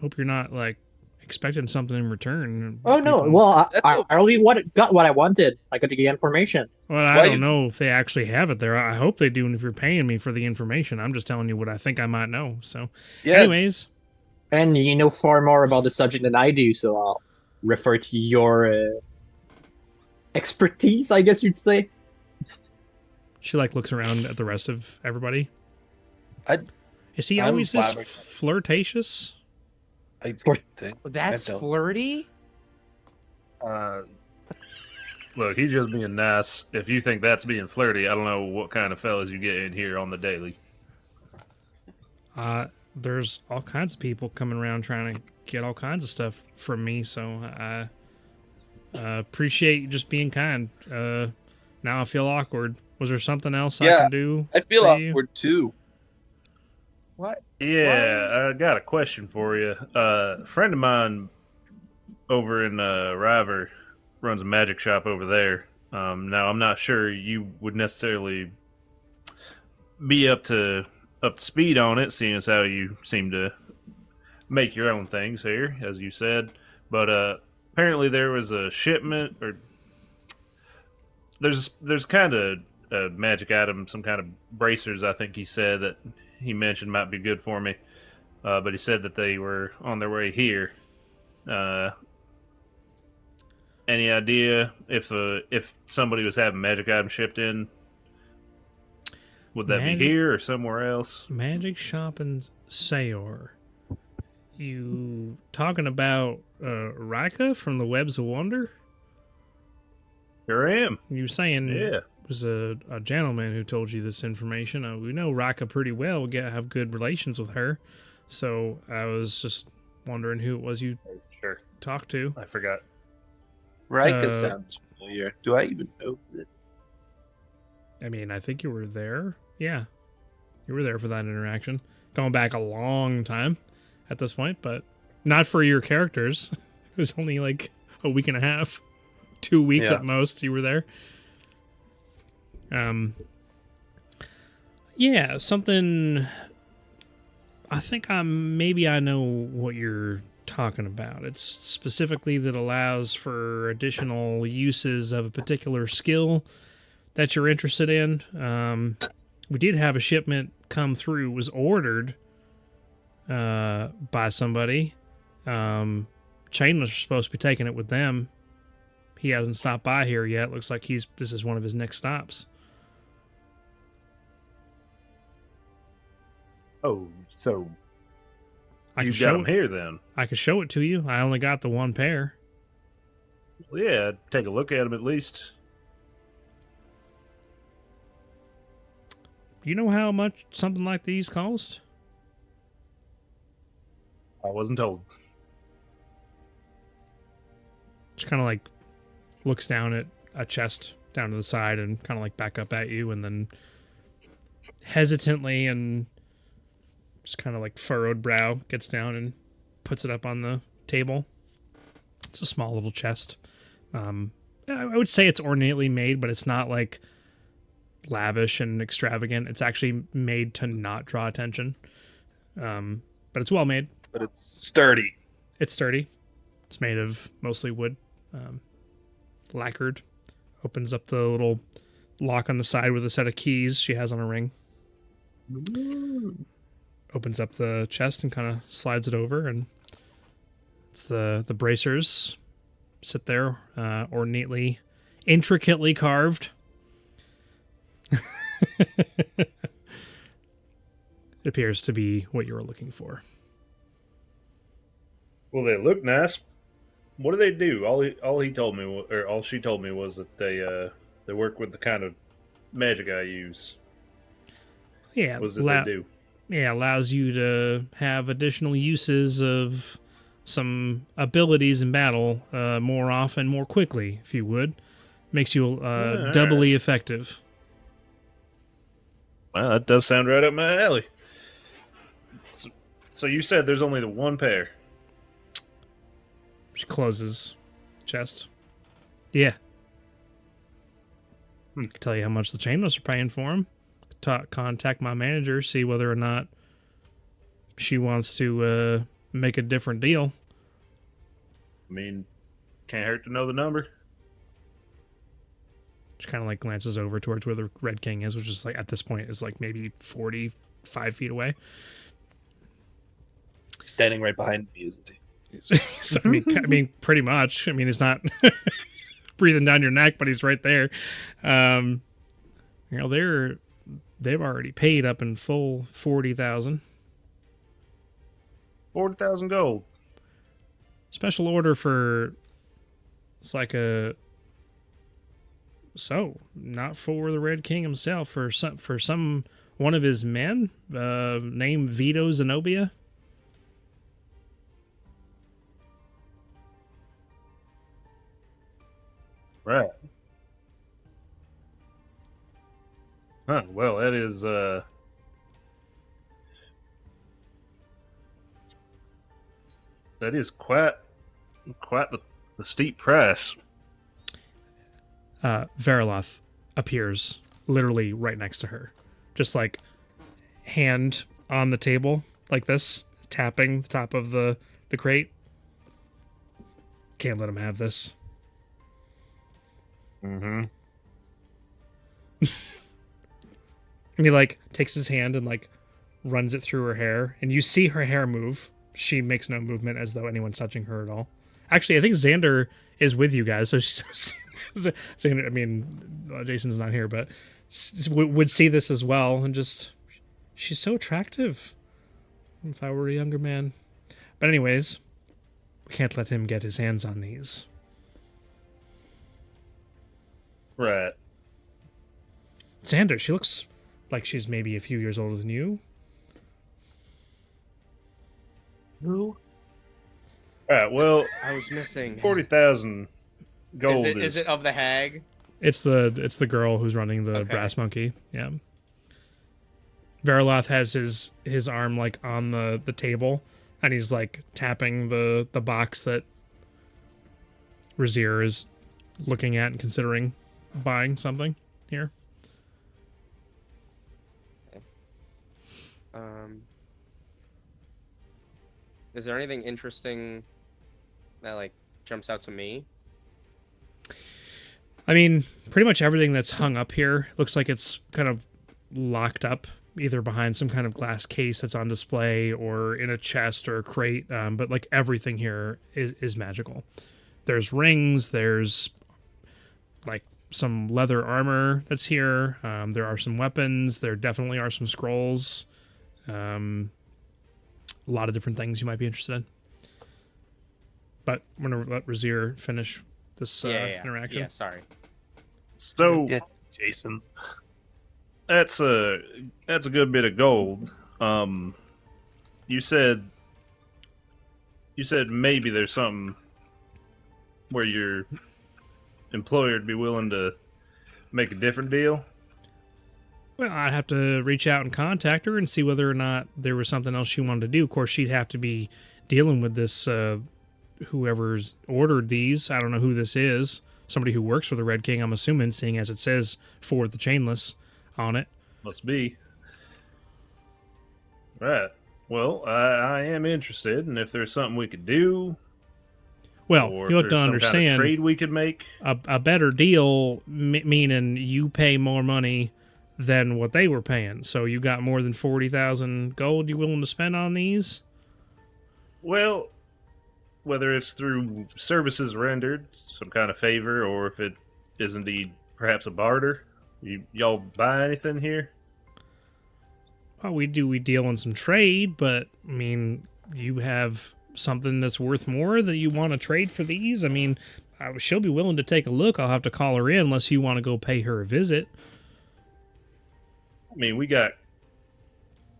Hope you're not like expecting something in return. Oh no! People- Well, That's I a- already got what I wanted. I got the information. Well, I Why don't you- know if they actually have it there. I hope they do, and if you're paying me for the information, I'm just telling you what I think I might know. So, Yeah, anyways, And you know far more about the subject than I do, so I'll refer to your expertise, I guess you'd say. she like looks around at the rest of everybody. I- Is he I'm always this flabbergasted. flirtatious? I For- think. That's I don't- flirty. Look, he's just being nice. If you think that's being flirty, I don't know what kind of fellas you get in here on the daily. There's all kinds of people coming around trying to get all kinds of stuff from me, so I appreciate you just being kind. Now I feel awkward. Was there something else I Yeah, can do? I feel for you? awkward too. What? Yeah, I got a question for you. A friend of mine over in River runs a magic shop over there. Now I'm not sure you would necessarily be up to speed on it, seeing as how you seem to make your own things here, as you said. But apparently there was a shipment, or there's kind of a magic item, some kind of bracers. I think he said that he mentioned might be good for me. But he said that they were on their way here. Any idea if somebody was having magic items shipped in? Would that Magic- be here or somewhere else? Magic Shop and Sayor. You talking about Rika from the Webs of Wonder? Here I am. You saying Yeah. it was a gentleman who told you this information. We know Rika pretty well. We have good relations with her. So I was just wondering who it was you Sure. talked to. I forgot. Rika Uh, sounds familiar. Do I even know that? I mean, I think you were there. Yeah. You were there for that interaction. Going back a long time at this point, but not for your characters. It was only like a week and a half. 2 weeks Yeah. at most you were there. Yeah, something I think maybe I know what you're talking about. It's specifically that allows for additional uses of a particular skill that you're interested in. We did have a shipment come through. It was ordered by somebody. Chainless are supposed to be taking it with them. He hasn't stopped by here yet. Looks like this is one of his next stops. Oh, so I you can got show them it. here then? I can show it to you. I only got the one pair. Well, yeah, take a look at them at least. You know how much something like these cost? I wasn't told. Just kind of like looks down at a chest down to the side and kind of like back up at you, and then hesitantly and just kind of like furrowed brow gets down and puts it up on the table. It's a small little chest. I would say it's ornately made, but it's not like lavish and extravagant. It's actually made to not draw attention. But it's well made. But it's sturdy. It's sturdy. It's made of mostly wood, lacquered. Opens up the little lock on the side with a set of keys she has on a ring. Opens up the chest and kind of slides it over, and it's the bracers sit there, ornately, intricately carved. It appears to be what you were looking for. Well, they look nice. What do they do? All he told me, or all she told me, was that they work with the kind of magic I use. Yeah, What is it they do? Yeah, allows you to have additional uses of some abilities in battle more often, more quickly, if you would. Makes you doubly effective. Well, that does sound right up my alley. So you said there's only the one pair. She closes chest. Yeah. I can tell you how much the Chainless are paying for them. Contact my manager, see whether or not she wants to make a different deal. I mean, can't hurt to know the number. She kind of like glances over towards where the Red King is, which is like at this point is like maybe 45 feet away. Standing right behind me, isn't he? So, I mean, pretty much. I mean, he's not breathing down your neck, but he's right there. You know, they've already paid up in full 40,000. 40,000 gold. Special order for it's like not for the Red King himself, for some one of his men, named Vito Zenobia. Right. Huh, well, that is quite the steep price. Veriloth appears literally right next to her, just like hand on the table like this, tapping the top of the crate. Can't let him have this. Mm-hmm. And he like takes his hand and like runs it through her hair, and you see her hair move. She makes no movement as though anyone's touching her at all. Actually, I think Xander is with you guys, so Xander. I mean, Jason's not here, but would see this as well, and just she's so attractive. If I were a younger man, but anyways, we can't let him get his hands on these. Right. Xander, she looks like she's maybe a few years older than you. Who? Right, well, I was missing. 40,000 gold Is it of the hag? It's the girl who's running the brass monkey. Yeah. Veriloth has his arm like on the table, and he's like tapping the box that Razier is looking at and considering buying something here. Is there anything interesting that like jumps out to me? I mean, pretty much everything that's hung up here looks like it's kind of locked up, either behind some kind of glass case that's on display or in a chest or a crate. But like everything here is magical. There's rings. There's like some leather armor that's here. There are some weapons. There definitely are some scrolls. A lot of different things you might be interested in. But I'm going to let Razier finish this interaction. Yeah, sorry. So, Yeah, Jason. that's a good bit of gold. You said maybe there's something where your employer would be willing to make a different deal. Well, I'd have to reach out and contact her and see whether or not there was something else she wanted to do. Of course, she'd have to be dealing with this, whoever's ordered these. I don't know who this is. Somebody who works for the Red King, I'm assuming, seeing as it says for the Chainless on it. Must be. Right. Well, I am interested, and if there's something we could do, Well, or you if have to there's some kind of understand trade we could make. a better deal, meaning you pay more money than what they were paying. So you got more than 40,000 gold you willing to spend on these? Well, whether it's through services rendered, some kind of favor, or if it is indeed perhaps a barter, y'all buy anything here? Well, we deal in some trade, but I mean, you have something that's worth more that you want to trade for these? I mean, she'll be willing to take a look. I'll have to call her in unless you want to go pay her a visit. I mean, we got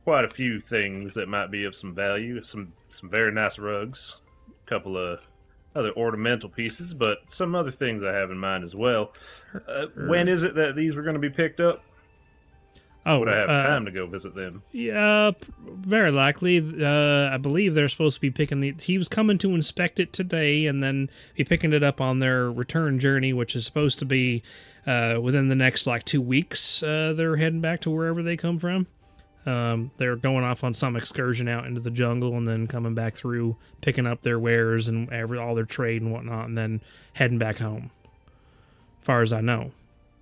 quite a few things that might be of some value. Some very nice rugs, a couple of other ornamental pieces, but some other things I have in mind as well. When is it that these were going to be picked up? Oh, would I have time to go visit them? Yeah, very likely. I believe they're supposed to be picking he was coming to inspect it today, and then be picking it up on their return journey, which is supposed to be within the next 2 weeks. They're heading back to wherever they come from. They're going off on some excursion out into the jungle and then coming back through, picking up their wares and all their trade and whatnot, and then heading back home. As far as I know.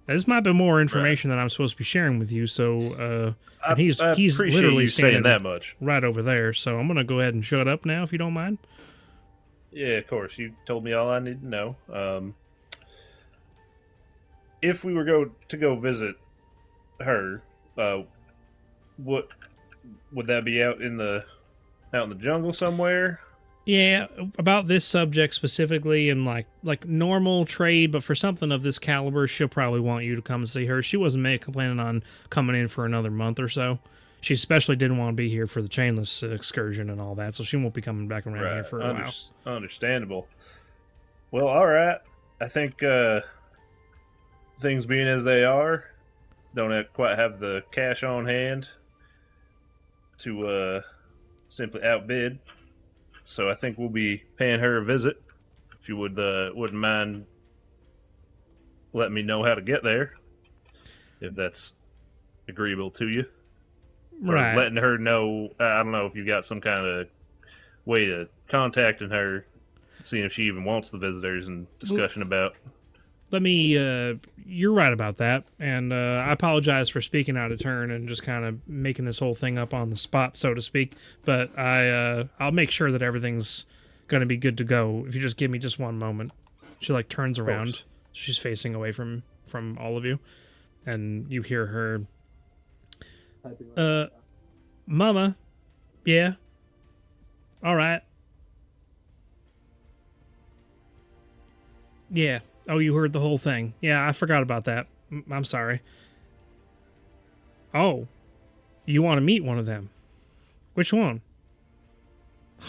This might be more information than I'm supposed to be sharing with you. So, and he's appreciate literally you saying standing that much. right over there. So I'm gonna go ahead and shut up now, if you don't mind. Yeah, of course. You told me all I need to know. If we were to go visit her, what would that be out in the jungle somewhere? Yeah, about this subject specifically, and like normal trade, but for something of this caliber, she'll probably want you to come and see her. She wasn't planning on coming in for another month or so. She especially didn't want to be here for the chainless excursion and all that, so she won't be coming back around here for a while. Understandable. Well, all right. I think things being as they are, don't quite have the cash on hand to simply outbid. So I think we'll be paying her a visit. If you wouldn't mind letting me know how to get there, if that's agreeable to you. Right. Or letting her know. I don't know if you got some kind of way to contacting her, seeing if she even wants the visitors and discussion about. Let me, you're right about that, and I apologize for speaking out of turn and just kind of making this whole thing up on the spot, so to speak, but I'll make sure that everything's going to be good to go. If you just give me just one moment. She, like, turns around. She's facing away from all of you, and you hear her, Mama, yeah, all right. Yeah. Oh, you heard the whole thing. Yeah, I forgot about that. I'm sorry. Oh, you want to meet one of them? Which one?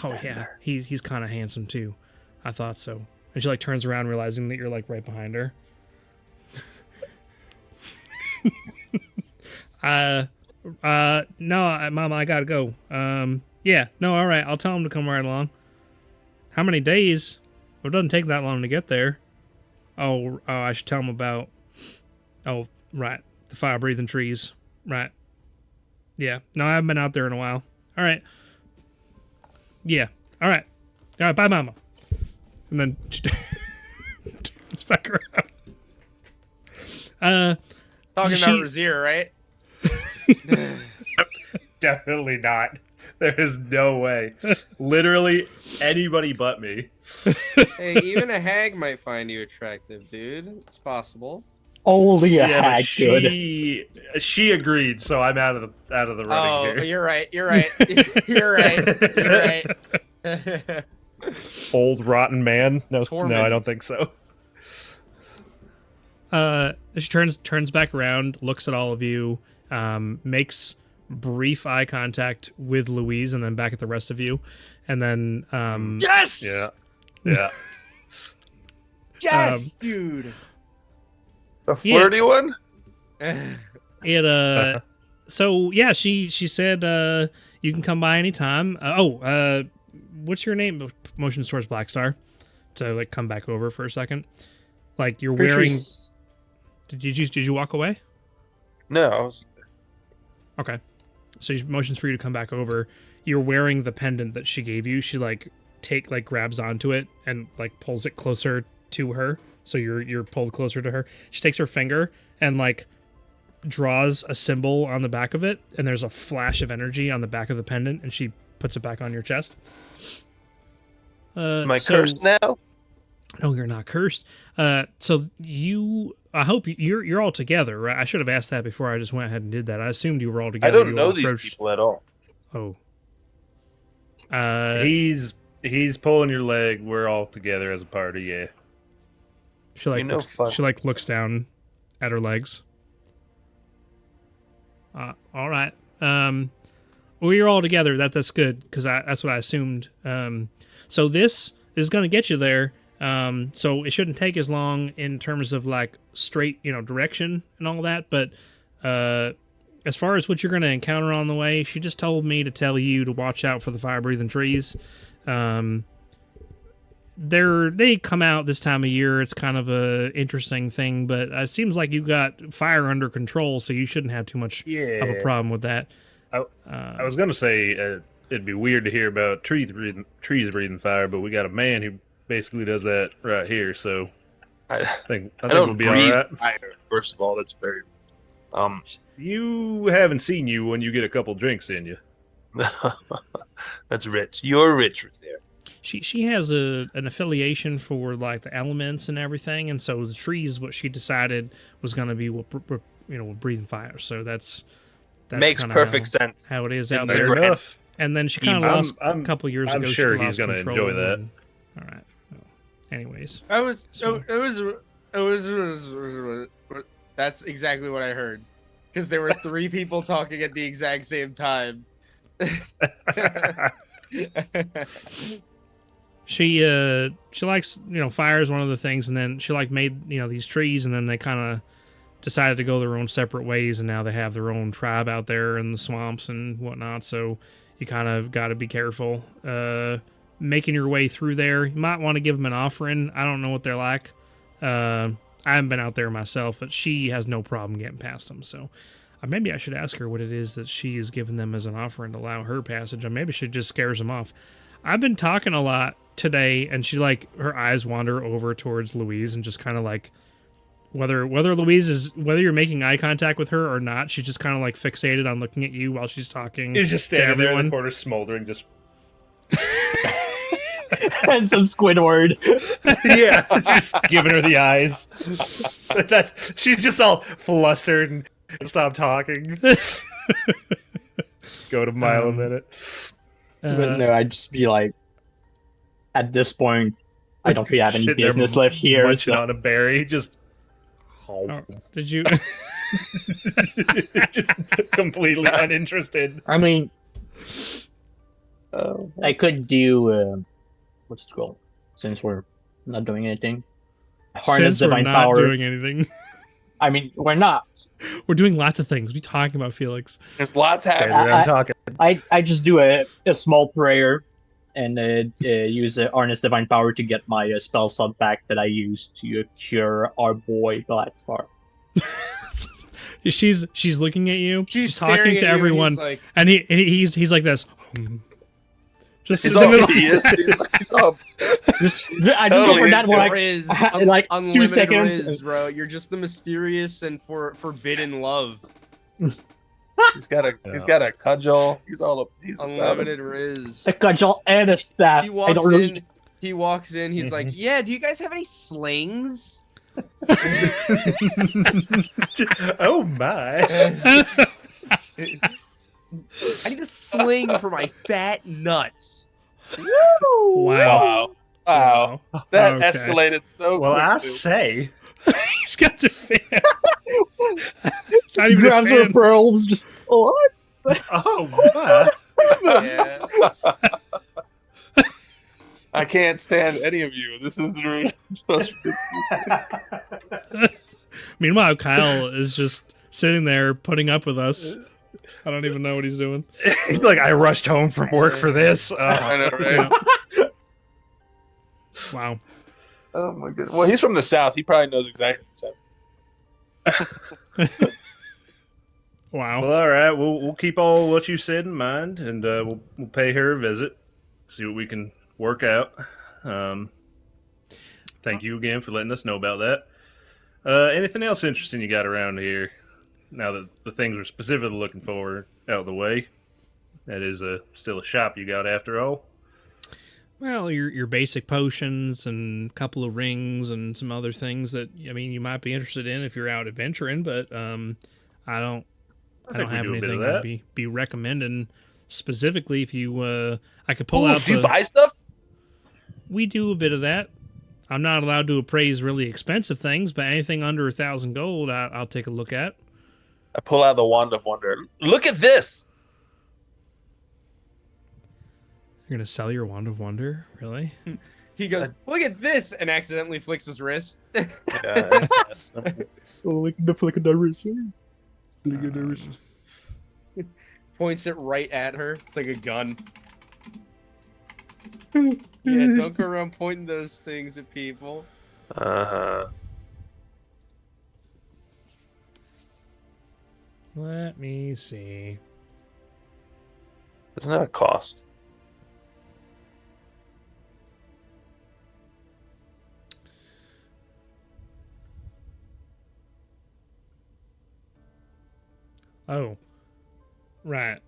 Oh, yeah. He's kind of handsome, too. I thought so. And she, like, turns around, realizing that you're, like, right behind her. No, Mama, I gotta go. Yeah, no, all right. I'll tell him to come right along. How many days? Well, it doesn't take that long to get there. Oh, I should tell him about... Oh, right. The fire-breathing trees. Right. Yeah. No, I haven't been out there in a while. All right. Yeah. All right. All right, bye, Mama. And then she turns back around. Talking about Razier, right? Definitely not. There is no way. Literally anybody but me. Hey, even a hag might find you attractive, dude. It's possible. Only a Yeah, hag could. she agreed, so I'm out of the running here. You're right. You're right. You're right. You're right. Old rotten man. No, Torment. I don't think so. She turns back around, looks at all of you, makes brief eye contact with Louise, and then back at the rest of you, and then Yes. Yeah. Yes, dude. A flirty one? It so yeah, she said you can come by anytime. What's your name? Motions towards Black Star to like come back over for a second. Like you're wearing. Did you walk away? No, I was... Okay. So she motions for you to come back over. You're wearing the pendant that she gave you. She grabs onto it and like pulls it closer to her. So you're pulled closer to her. She takes her finger and like draws a symbol on the back of it, and there's a flash of energy on the back of the pendant, and she puts it back on your chest. Am I cursed now? No, you're not cursed. So I hope you're all together, right? I should have asked that before I just went ahead and did that. I assumed you were all together. I don't know these people at all. Oh. He's pulling your leg. We're all together as a party, yeah. She looks down at her legs. All right. Well, you're all together. That's good, because that's what I assumed. So this is going to get you there. So it shouldn't take as long in terms of like straight, direction and all that. But as far as what you're going to encounter on the way, she just told me to tell you to watch out for the fire-breathing trees. They come out this time of year. It's kind of a interesting thing, but it seems like you got fire under control, so you shouldn't have too much of a problem with that. I was gonna say it'd be weird to hear about trees breathing fire, but we got a man who basically does that right here. So I I think I we'll don't be all breathe right. fire. First of all, that's very You haven't seen you when you get a couple drinks in you. that's rich. You're rich, there. She has an affiliation for like the elements and everything, and so the trees, what she decided was going to be breathing fire. So that's Makes kinda perfect sense. how it is In out the there. grand- Enough. And then she kind of I'm- lost I'm- a couple years I'm ago. sure she he's lost gonna control enjoy that. all right. Well, anyways, That's exactly what I heard. Because there were 3 people talking at the exact same time. she likes fire is one of the things, and then she made these trees, and then they kind of decided to go their own separate ways, and now they have their own tribe out there in the swamps and whatnot. So you kind of got to be careful making your way through there. You might want to give them an offering. I don't know what they're like. I haven't been out there myself, but she has no problem getting past them. So maybe I should ask her what it is that she is giving them as an offering to allow her passage. Or maybe she just scares them off. I've been talking a lot today, and she her eyes wander over towards Louise, and just kind of whether you're making eye contact with her or not, she's just kind of fixated on looking at you while she's talking. He's just to standing there in everyone. the corner, smoldering, just And some Squidward. yeah, just giving her the eyes. She's just all flustered and stop talking. Go to mile a minute. But no, I'd just be like, at this point, I don't really have any Sitting there business left here. munching So on a berry, just Oh, did you? just completely uninterested. I mean, Oh, I could do what's it called? Since we're not doing anything, harness Since we're divine not power. doing anything, I mean, we're not. we're doing lots of things. What are you talking about, Felix? there's lots Guys happening. around talking. I just do a small prayer and use the harness divine power to get my spell slot back that I used to cure our boy Blackstar. She's looking at you. She's staring talking at to you, and everyone, he's like, and he's like this. Just He's in the all, middle. he is. He's all, I just go for Totally that one, like, Riz, like 2 unlimited seconds. Riz, bro. You're just the mysterious and forbidden love. he's got a cudgel. He's Unlimited Riz. A cudgel and a staff. He I walks don't really. in. He walks in. He's like, "Yeah, do you guys have any slings?" Oh my! I need a sling for my fat nuts. Wow. wow. That Okay. escalated so Well, I quickly. say, He's got the fan. It's not even a Grabs her fan. pearls. Just what? oh my! Yeah. I can't stand any of you. This is rude. Meanwhile, Kyle is just sitting there putting up with us. I don't even know what he's doing. He's like, I rushed home from work for this. I know, right? Wow. Oh my goodness. Well, he's from the south. He probably knows exactly what's happening. Wow. Well, all right. We'll keep all what you said in mind, and we'll pay her a visit, see what we can work out. Thank you again for letting us know about that. Anything else interesting you got around here? Now that the things we're specifically looking for out of the way, that is still a shop you got after all. Well, your basic potions and a couple of rings and some other things that you might be interested in if you're out adventuring, but I don't think we have do a bit of anything that. I'd be recommending specifically. If you I could pull Ooh, out do you the, buy stuff? we do a bit of that. I'm not allowed to appraise really expensive things, but anything under 1,000 gold, I'll take a look at. I pull out the wand of wonder. Look at this. You're gonna sell your wand of wonder, really? He goes, "Look at this," and accidentally flicks his wrist. Yeah, Like the flick of the wrist. Points it right at her. It's like a gun. Yeah, don't go around pointing those things at people. uh-huh. Let me see. Doesn't that cost? Oh, right.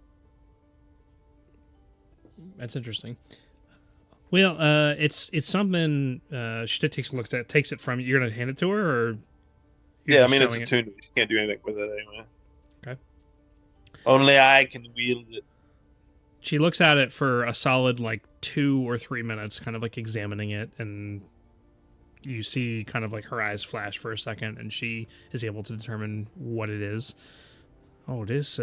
That's interesting. Well, it's something. She takes a look at, takes it from you. You're gonna hand it to her, or you're Yeah, I just mean it's showing it? attuned. You can't do anything with it anyway. Okay. Only I can wield it. She looks at it for a solid 2 or 3 minutes, kind of examining it, and you see kind of her eyes flash for a second, and she is able to determine what it is. Oh, it is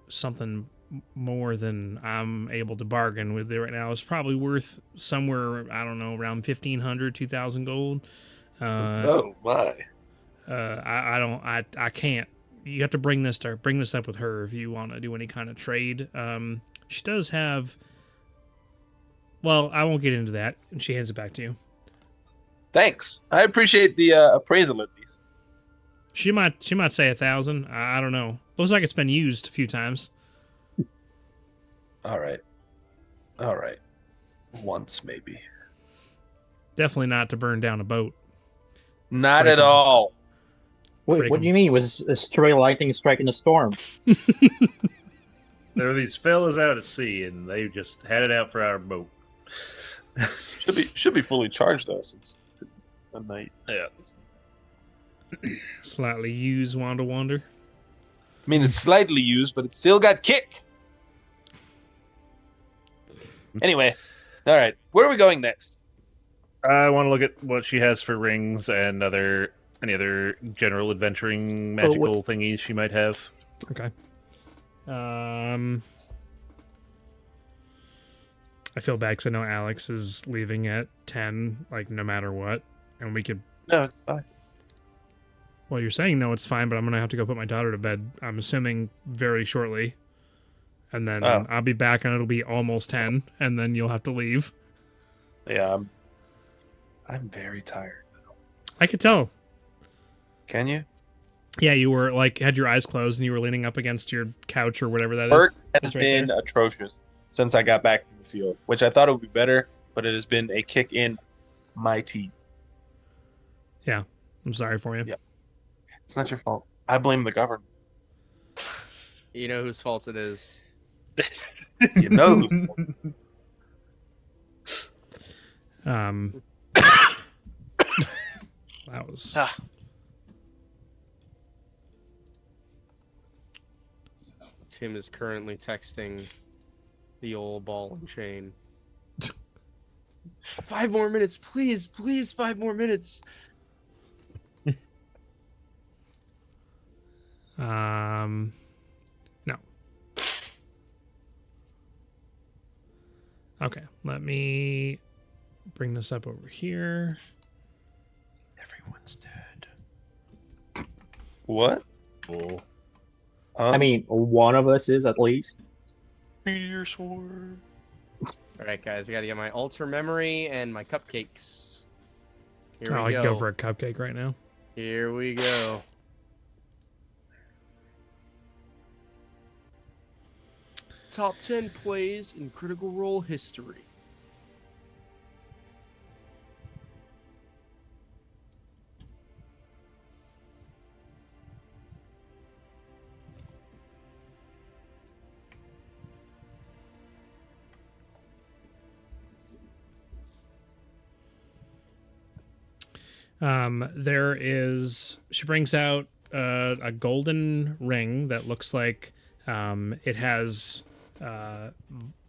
something more than I'm able to bargain with it right now. It's probably worth somewhere, I don't know, around 1,500, 2,000 gold. Oh my! I can't. You have to bring this up with her if you want to do any kind of trade. She does have. Well, I won't get into that. And she hands it back to you. Thanks. I appreciate the appraisal at least. She might say 1,000. I don't know. Looks like it's been used a few times. All right. Once maybe. Definitely not to burn down a boat. Not Break at 'em. all. Wait, Break what 'em. do you mean? Was a stray lightning striking a storm? There are these fellas out at sea, and they just had it out for our boat. Should be fully charged though, since a night. Yeah. Slightly used Wanda Wander. I mean, it's slightly used, but it's still got kick. Anyway, all right. Where are we going next? I want to look at what she has for rings and any other general adventuring magical thingies she might have. Okay. I feel bad because I know Alex is leaving at 10, no matter what, and we could. No, it's fine. Well, you're saying no, it's fine, but I'm gonna have to go put my daughter to bed. I'm assuming very shortly, and then I'll be back, and it'll be almost 10, and then you'll have to leave. Yeah, I'm very tired. I could tell. Can you? Yeah, you were had your eyes closed, and you were leaning up against your couch or whatever that is. Work has It's right been there. atrocious since I got back from the field, which I thought it would be better, but it has been a kick in my teeth. Yeah, I'm sorry for you. Yeah. It's not your fault. I blame the government. You know whose fault it is. You know. That was. Tim is currently texting the old ball and chain. 5 more minutes, please, 5 more minutes. No. Okay, let me bring this up over here. Everyone's dead. What? Cool. I mean, one of us is at least. Meteor sword. All right, guys, I gotta get my altar memory and my cupcakes. Here we I go. could go for a cupcake right now. Here we go. Top 10 plays in Critical Role history. She brings out a golden ring that looks like it has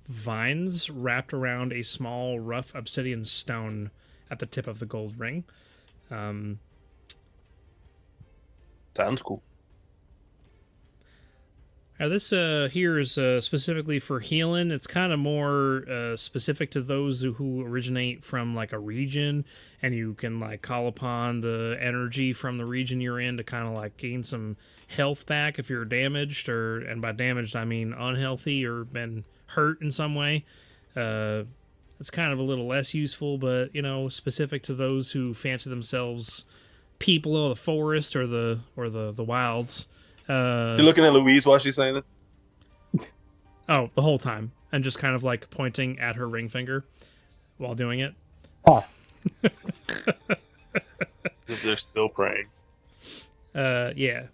vines wrapped around a small rough obsidian stone at the tip of the gold ring. Sounds cool. Now this here is specifically for healing. It's kind of more specific to those who originate from a region, and you can call upon the energy from the region you're in to kind of gain some health back if you're damaged, and by damaged I mean unhealthy or been hurt in some way. It's kind of a little less useful, but specific to those who fancy themselves people of the forest or the wilds. You're looking at Louise while she's saying that? Oh, the whole time. and just kind of like pointing at her ring finger while doing it. Oh, If they're still praying. Yeah.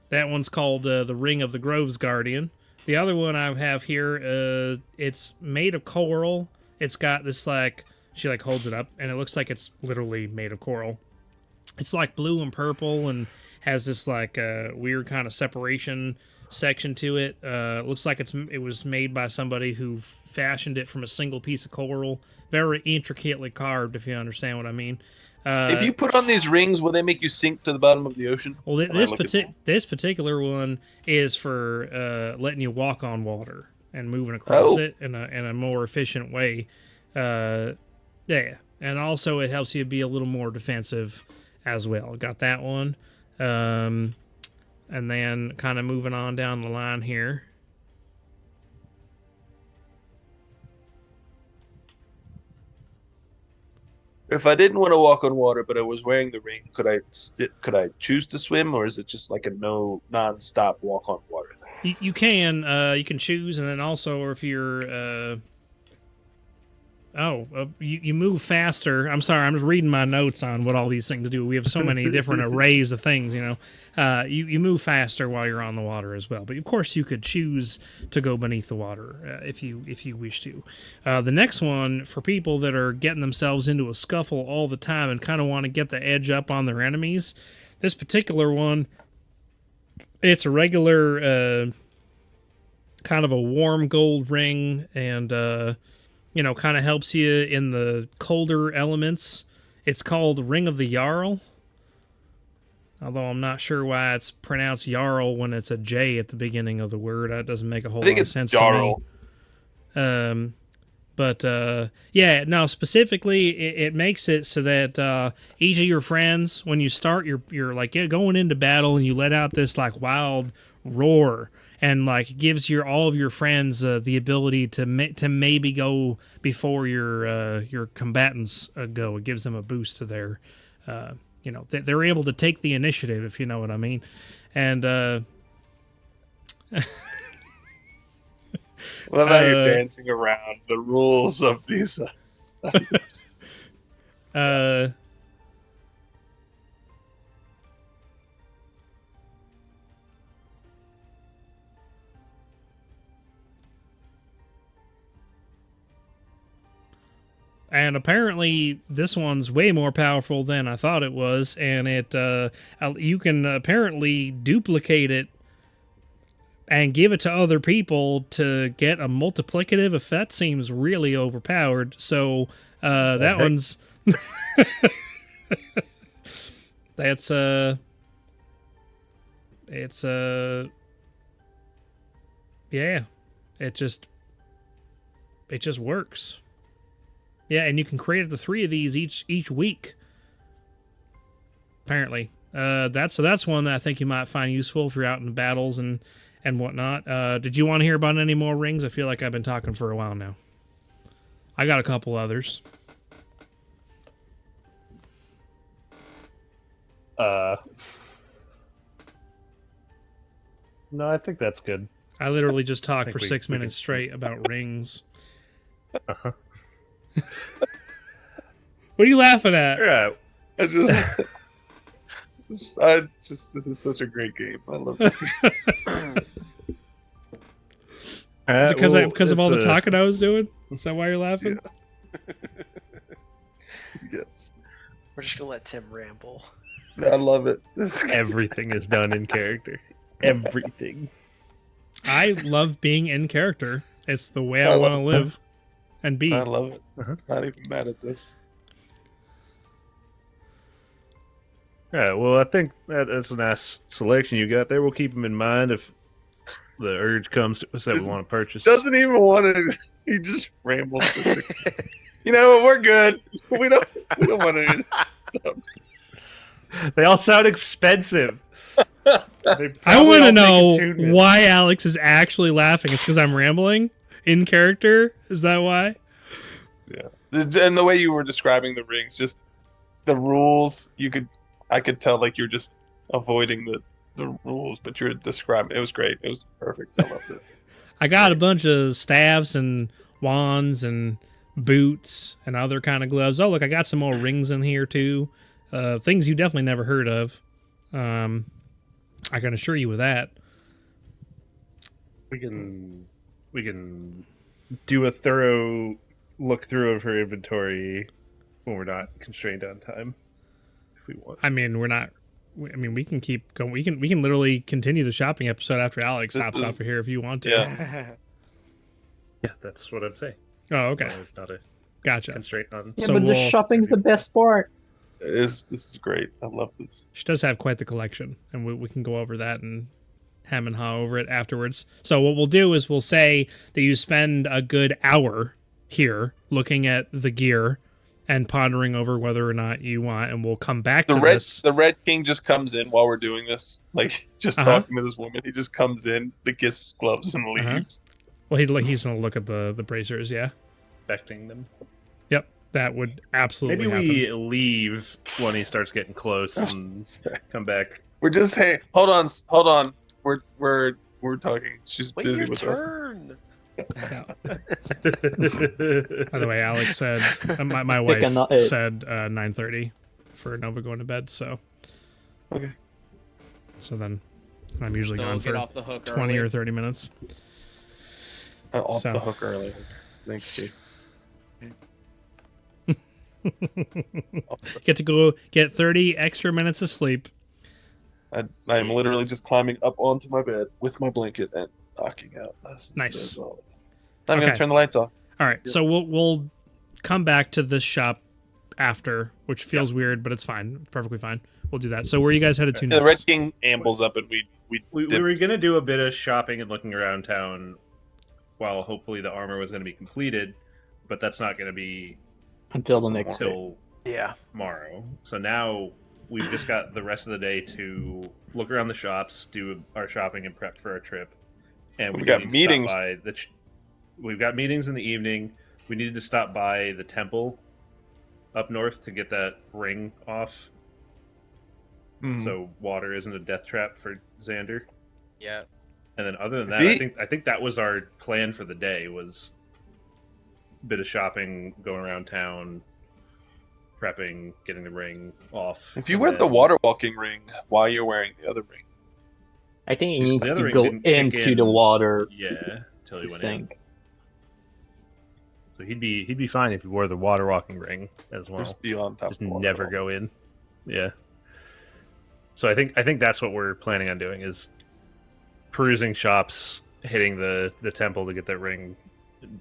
That one's called the Ring of the Grove's Guardian. The other one I have here, it's made of coral. It's got this like, she like holds it up, and it looks like it's literally made of coral. It's like blue and purple, and has this like weird kind of separation section to it. Looks like it was made by somebody who fashioned it from a single piece of coral, very intricately carved, if you understand what I mean. If you put on these rings, will they make you sink to the bottom of the ocean? Well, this particular one is for letting you walk on water and moving across it in a more efficient way. Yeah, and also it helps you be a little more defensive as well. Got that one, and then kind of moving on down the line here. If I didn't want to walk on water, but I was wearing the ring, could I choose to swim, or is it just like a non-stop walk on water thing? You can choose, and then also if you're you move faster. I'm sorry, I'm just reading my notes on what all these things do. We have so many different arrays of things, you know. You move faster while you're on the water as well. But of course, you could choose to go beneath the water if you wish to. The next one, for people that are getting themselves into a scuffle all the time and kind of want to get the edge up on their enemies, this particular one, it's a regular kind of a warm gold ring, and kind of helps you in the colder elements. It's called Ring of the Jarl. Although I'm not sure why it's pronounced Jarl when it's a J at the beginning of the word. That doesn't make a whole lot of sense Jarl. to me. Specifically, it makes it so that each of your friends, when you start, you're like going into battle, and you let out this like wild roar, and like gives all of your friends the ability to maybe go before your combatants go. It gives them a boost to their, they're able to take the initiative, if you know what I mean. And Love how you're dancing around the rules of these. And apparently, this one's way more powerful than I thought it was, and you can apparently duplicate it and give it to other people to get a multiplicative effect. That seems really overpowered. So that one's that's yeah, it just works. Yeah, and you can create the 3 of these each week. Apparently, that's one that I think you might find useful if you're out in battles and whatnot. Did you want to hear about any more rings? I feel like I've been talking for a while now. I got a couple others. No, I think that's good. I literally just talked for 6 minutes straight about rings. Uh-huh. What are you laughing at? Yeah. This is such a great game. I love this game. Is it because of all the talking I was doing? Is that why you're laughing? Yeah. Yes. We're just gonna let Tim ramble. I love it. Everything is done in character. Everything. I love being in character. It's the way I want to live and be. I love it. Uh-huh. Not even mad at this. All right, well, I think that's a nice selection you got there. We'll keep them in mind if the urge comes to us that we want to purchase. Doesn't even want to. He just rambles. You know what? We're good. We don't want to do this stuff. They all sound expensive. I want to know why Alex is actually laughing. It's because I'm rambling in character. Is that why? Yeah. And the way you were describing the rings, just the rules, I could tell like you're just avoiding the rules, but you're describing. It was great. It was perfect. I loved it. I got a bunch of staffs and wands and boots and other kind of gloves. Oh, look, I got some more rings in here too. Things you definitely never heard of. I can assure you with that. We can do a thorough look through of her inventory when we're not constrained on time, if we want. I mean, we're not. I mean, we can keep going. We can literally continue the shopping episode after Alex hops off of here if you want to. Yeah. Yeah, that's what I'm saying. Oh, okay. There's not a Gotcha. constraint on. Yeah, So but the we'll- shopping's the best part. This is great. I love this. She does have quite the collection, and we can go over that and hem and haw over it afterwards. So what we'll do is we'll say that you spend a good hour here looking at the gear and pondering over whether or not you want, and we'll come back to this. The Red King just comes in while we're doing this, like just Uh-huh. talking to this woman. He just comes in, the kisses gloves, and leaves. Uh-huh. Well, he's gonna look at the bracers. Yeah. Expecting them. Yep. That would absolutely Maybe happen. we leave when he starts getting close and come back. We're just hey, hold on. We're talking. She's Wait busy your with us. turn. Yeah. By the way, Alex said my Pick a wife nu- said 9:30 for Nova going to bed. So Okay. So then I'm usually So gone get for off the hook 20 early. or 30 minutes. Off So- the hook early. Thanks, Jason. Get to go get 30 extra minutes of sleep. I'm literally just climbing up onto my bed with my blanket and knocking out. Nice. That's all. I'm Okay. gonna turn the lights off. All right, so we'll come back to this shop after, which feels weird, but it's fine. It's perfectly fine. We'll do that. So where are you guys headed to Yeah, the Red next? King ambles up, and we We dip. were gonna do a bit of shopping and looking around town, while hopefully the armor was gonna be completed, but that's not gonna be Until the next day. until Yeah. tomorrow. So now we've just got the rest of the day to look around the shops, do our shopping, and prep for our trip. And We've we got need to meetings. stop by we've got meetings in the evening. We needed to stop by the temple up north to get that ring off, Mhm. so water isn't a death trap for Xander. Yeah. And then other than that, The- I think that was our plan for the day, was a bit of shopping, going around town, prepping, getting the ring off. If you and wear the then- water walking ring, why you're wearing the other ring? I think he The needs other to ring go didn't kick into in. the water Yeah, till he to went in. sink. So he'd be fine if he wore the water walking ring as well. Just be on top. Just of the water never wall. go in. Yeah. So I think that's what we're planning on doing, is perusing shops, hitting the temple to get that ring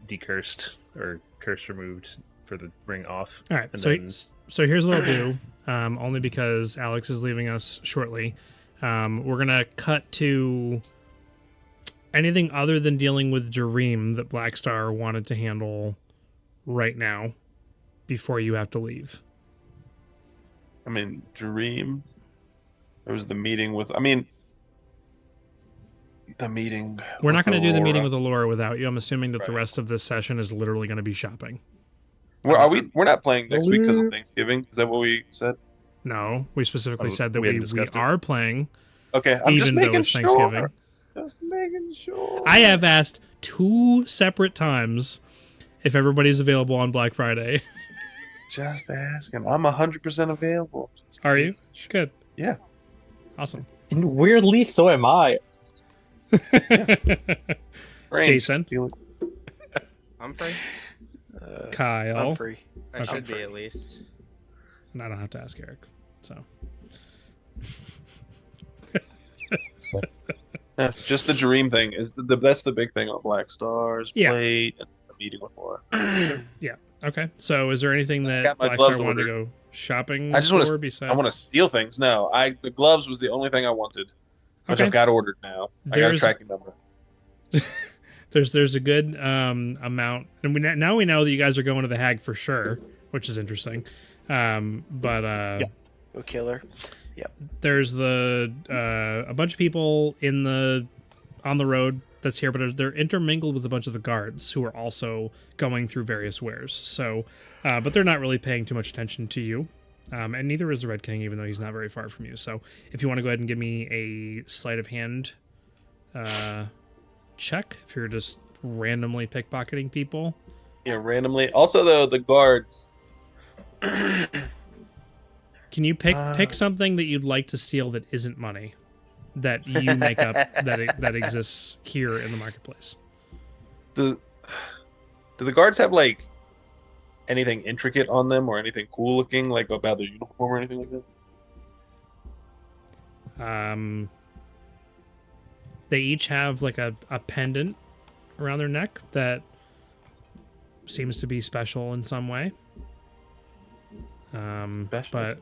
decursed or curse removed for the ring off. All right, And so then- so here's what I'll do. Only because Alex is leaving us shortly. We're gonna cut to anything other than dealing with Jareem that Black Star wanted to handle right now before you have to leave. I mean, Dream. There was the meeting with. I mean, the meeting. We're not with going to do the meeting Aurora. with Allura without you. I'm assuming that the Right. rest of this session is literally going to be shopping. Are we? We're not playing next week because of Allura. Thanksgiving. Is that what we said? No, we specifically Oh, said that we we hadn't discussed it? are playing, Okay, I'm just even though making it's sure. Thanksgiving. Just making sure. I have asked 2 separate times if everybody's available on Black Friday. Just asking. I'm 100% available. Just Are you? making sure. Good. Yeah. Awesome. And weirdly, so am I. Range. Jason, Feeling- I'm free. Kyle, I'm free. I Okay. should be at least. and I don't have to ask Eric. So Yeah, just the dream thing is that's the big thing on Black Star's Yeah. plate and the meeting with Laura. okay. So is there anything that got my Black gloves Star wanted to ordered. go shopping I just wanna for s- besides? I want to steal things. No, the gloves was the only thing I wanted, which Okay. I've got ordered now. I got a There's- tracking number. There's a good amount, and now we know that you guys are going to the Hag for sure, which is interesting. But Go killer. there's a bunch of people on the road that's here, but they're intermingled with a bunch of the guards who are also going through various wares. So, but they're not really paying too much attention to you, and neither is the Red King, even though he's not very far from you. So, if you want to go ahead and give me a sleight of hand check if you're just randomly pickpocketing people. Yeah, randomly. Also, though, the guards. Can you pick something that you'd like to steal that isn't money, that you make up that exists here in the marketplace? Do the guards have like anything intricate on them or anything cool looking, like about their uniform or anything like that? They each have like a pendant around their neck that seems to be special in some way. But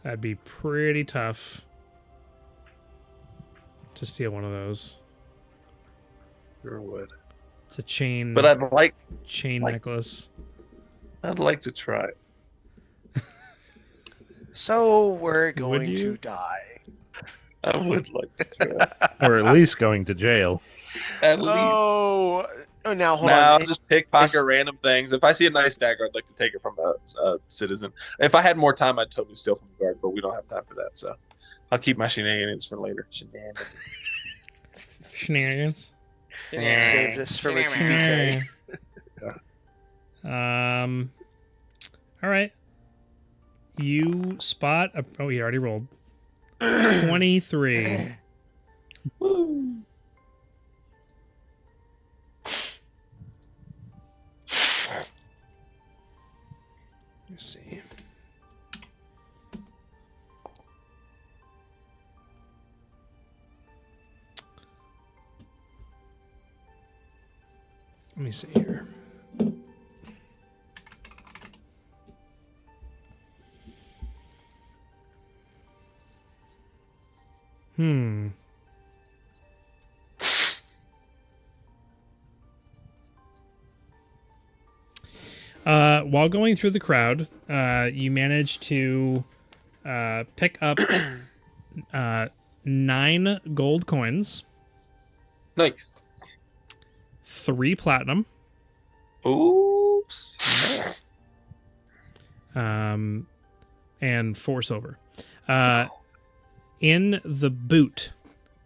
that'd be pretty tough to steal one of those. Sure would. It's a chain, But I'd like necklace. I'd like to try it. So we're going to die. I would like to try it. Or at least going to jail. At least. Oh, now hold Now on. I'll just pickpocket random things. If I see a nice dagger, I'd like to take it from a citizen. If I had more time, I'd totally steal from the guard, but we don't have time for that, so I'll keep my shenanigans for later. Shenanigans. Save this for the TPK. All right. You spot a... Oh, you already rolled. 23. Woo. Let's see. Let me see here. While going through the crowd, you manage to pick up 9 gold coins, Nice. 3 platinum, Oops. and 4 silver. In the boot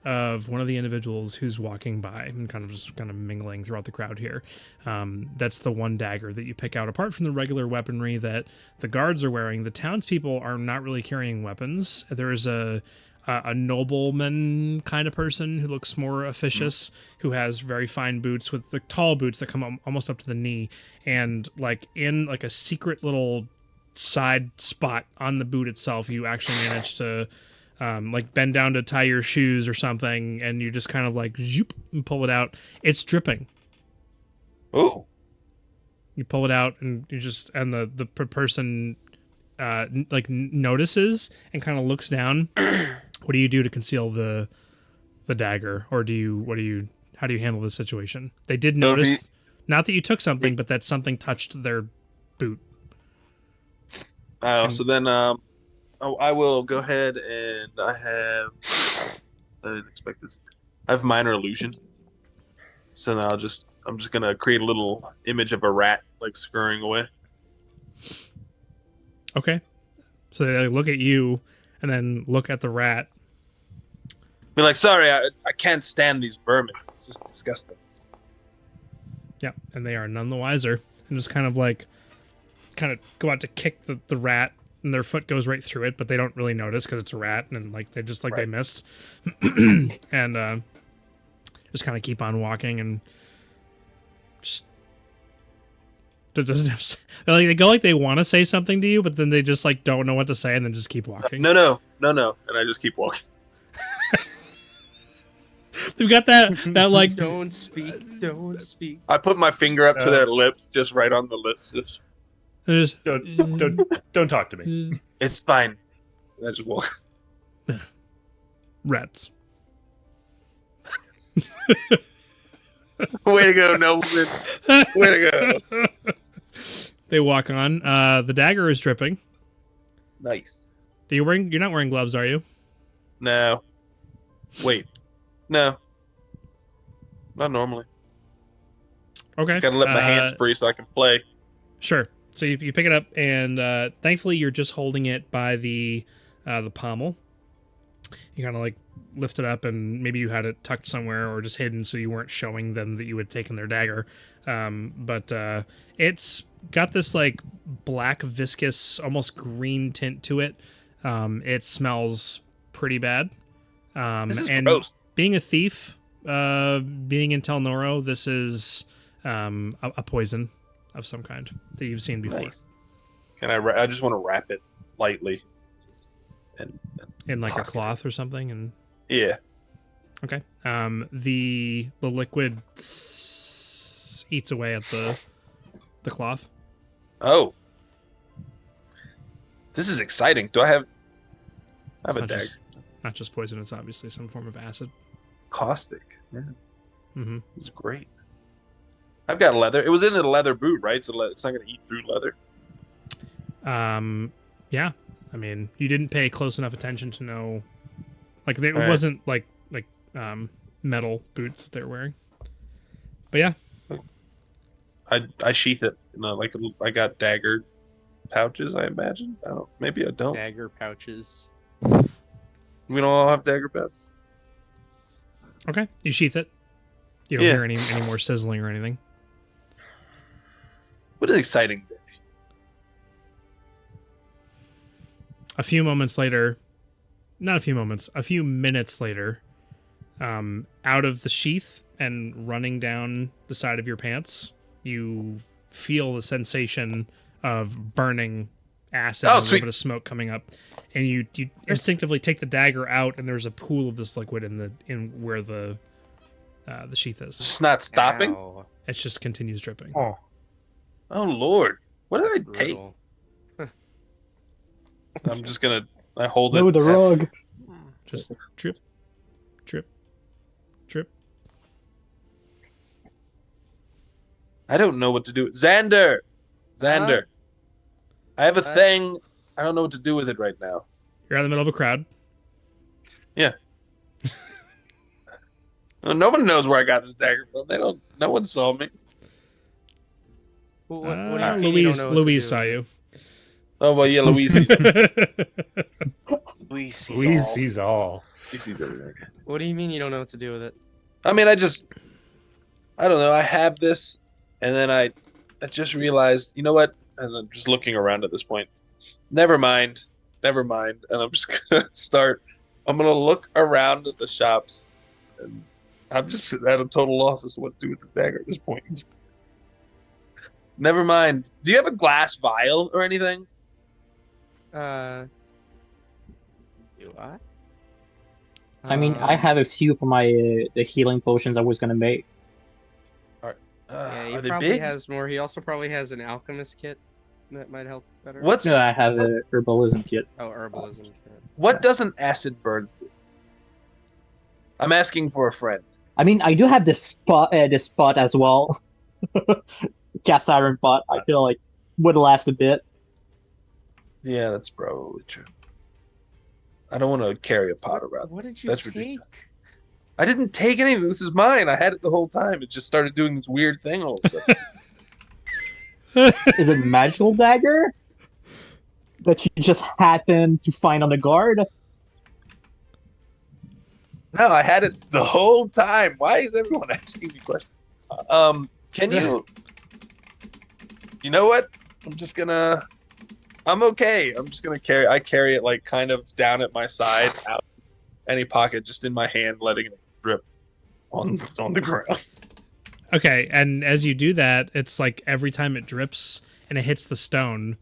of one of the individuals who's walking by and kind of mingling throughout the crowd here. That's the one dagger that you pick out. Apart from the regular weaponry that the guards are wearing, the townspeople are not really carrying weapons. There is a nobleman kind of person who looks more officious, who has very fine boots with the tall boots that come almost up to the knee, and like in like a secret little side spot on the boot itself, you actually manage to like bend down to tie your shoes or something, and you just kind of like zoop and pull it out. It's dripping. Oh. You pull it out, and you just the person like notices and kind of looks down. What do you do to conceal the dagger, or how do you handle the situation? They did notice, not that you took something, but that something touched their boot. So then I will go ahead and I didn't expect this. I have minor illusion. So now I'm just gonna create a little image of a rat like scurrying away. Okay. So they look at you and then look at the rat. Be like, sorry, I can't stand these vermin. It's just disgusting. Yeah, and they are none the wiser. And just kind of go out to kick the rat, and their foot goes right through it, but they don't really notice because it's a rat, and like they just they missed. And just kind of keep on walking, and just doesn't have, they go like they want to say something to you, but then they just like don't know what to say, and then just keep walking. No, and I just keep walking. They've got that like Don't speak. I put my finger up to their lips, just right on the lips. Just, Don't talk to me. it's fine. And I just walk. rats. Way to go, Nobleman. Way to go. They walk on. The dagger is dripping. Nice. You're not wearing gloves, are you? No. Wait. No. Not normally. Okay. Gotta let my hands free so I can play. Sure. So you pick it up, and thankfully you're just holding it by the pommel. You kind of like lift it up, and maybe you had it tucked somewhere or just hidden so you weren't showing them that you had taken their dagger. But it's got this like black, viscous, almost green tint to it. It smells pretty bad. This is and gross. being a thief, being in Tel Noro, this is a poison of some kind that you've seen before. Nice. Can I just want to wrap it lightly. And In like a pocket it. cloth or something, and Yeah. okay. The liquid eats away at the cloth. Oh. This is exciting. Do I have It's a not dagger? not just poison. It's obviously some form of acid. Caustic. Yeah. Mm-hmm. It's great. I've got leather. It was in a leather boot, right? So it's not going to eat through leather. Yeah. I mean, you didn't pay close enough attention to know, like it Right. wasn't like metal boots that they're wearing. But yeah, I sheath it. I got dagger pouches. I imagine. I don't. Maybe I don't. Dagger pouches. We don't all have dagger pouches. okay. You sheath it. You don't Yeah. hear any more sizzling or anything. What an exciting day. A few minutes later, out of the sheath and running down the side of your pants, you feel the sensation of burning acid Oh, and a sweet. little bit of smoke coming up, and you instinctively take the dagger out, and there's a pool of this liquid in where the sheath It's is. just not stopping. Ow, It just continues dripping. Oh, Oh Lord, what did I that's take? brutal. I'm just gonna. I hold No, it. the rug. Just drip, drip, drip. I don't know what to do. Xander. I have a Huh? thing. I don't know what to do with it right now. You're out in the middle of a crowd. No one knows where I got this dagger from. They don't. No one saw me. What do you mean you don't Louise know what to Louise do saw with it? you. Oh well, yeah, Louise sees, We see Louise all. sees all. she sees everything. What do you mean you don't know what to do with it? I mean, I don't know. I have this, and then I just realized, you know what? And I'm just looking around at this point. Never mind, and I'm just gonna start. I'm gonna look around at the shops, and I'm just at a total loss as to what to do with this dagger at this point. Never mind. Do you have a glass vial or anything? Do I? I mean, I have a few for my the healing potions I was gonna make. Yeah, he are they probably big? has more. He also probably has an alchemist kit that might help better. What's No, I have a herbalism kit. Oh, herbalism kit. what doesn't acid burn through? I'm asking for a friend. I mean, I do have this spot as well. Cast iron pot. I feel like would last a bit. Yeah, that's probably true. I don't want to carry a pot around. What did you That's take? ridiculous. I didn't take anything. This is mine. I had it the whole time. It just started doing this weird thing all of a sudden. Is it a magical dagger that you just happen to find on the guard? No, I had it the whole time. Why is everyone asking me questions? Can you? You know what? I'm okay. I'm just gonna carry. I carry it like kind of down at my side, out of any pocket, just in my hand, letting it drip on the ground. Okay, and as you do that, it's like every time it drips and it hits the stone,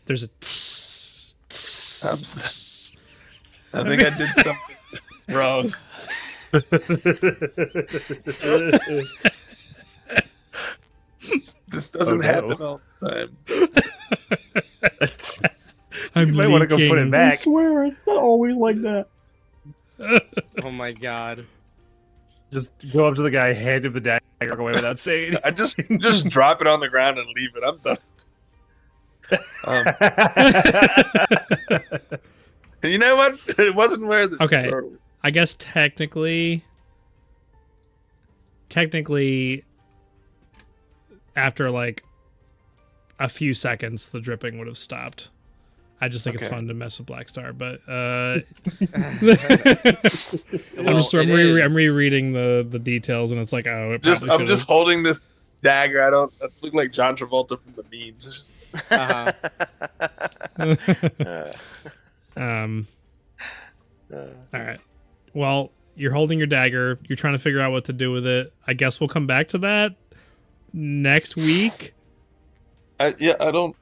there's a tss, tss, I think I did something wrong. This doesn't happen all the time. I'm You might want to go put it leaking. I back. swear, it's not always like that. Oh my god. Just go up to the guy, hand him the dagger, away without saying I just drop it on the ground and leave it. I'm done. You know what? It wasn't where the Okay. turtle. I guess technically, after like a few seconds, the dripping would have stopped. I just think it's Okay. fun to mess with Black Star, but Well, I'm it is. rereading the details, and it's like, oh, it probably I'm should've- just holding this dagger. I look like John Travolta from the memes. Uh-huh. All right. Well, you're holding your dagger. You're trying to figure out what to do with it. I guess we'll come back to that next week. I don't.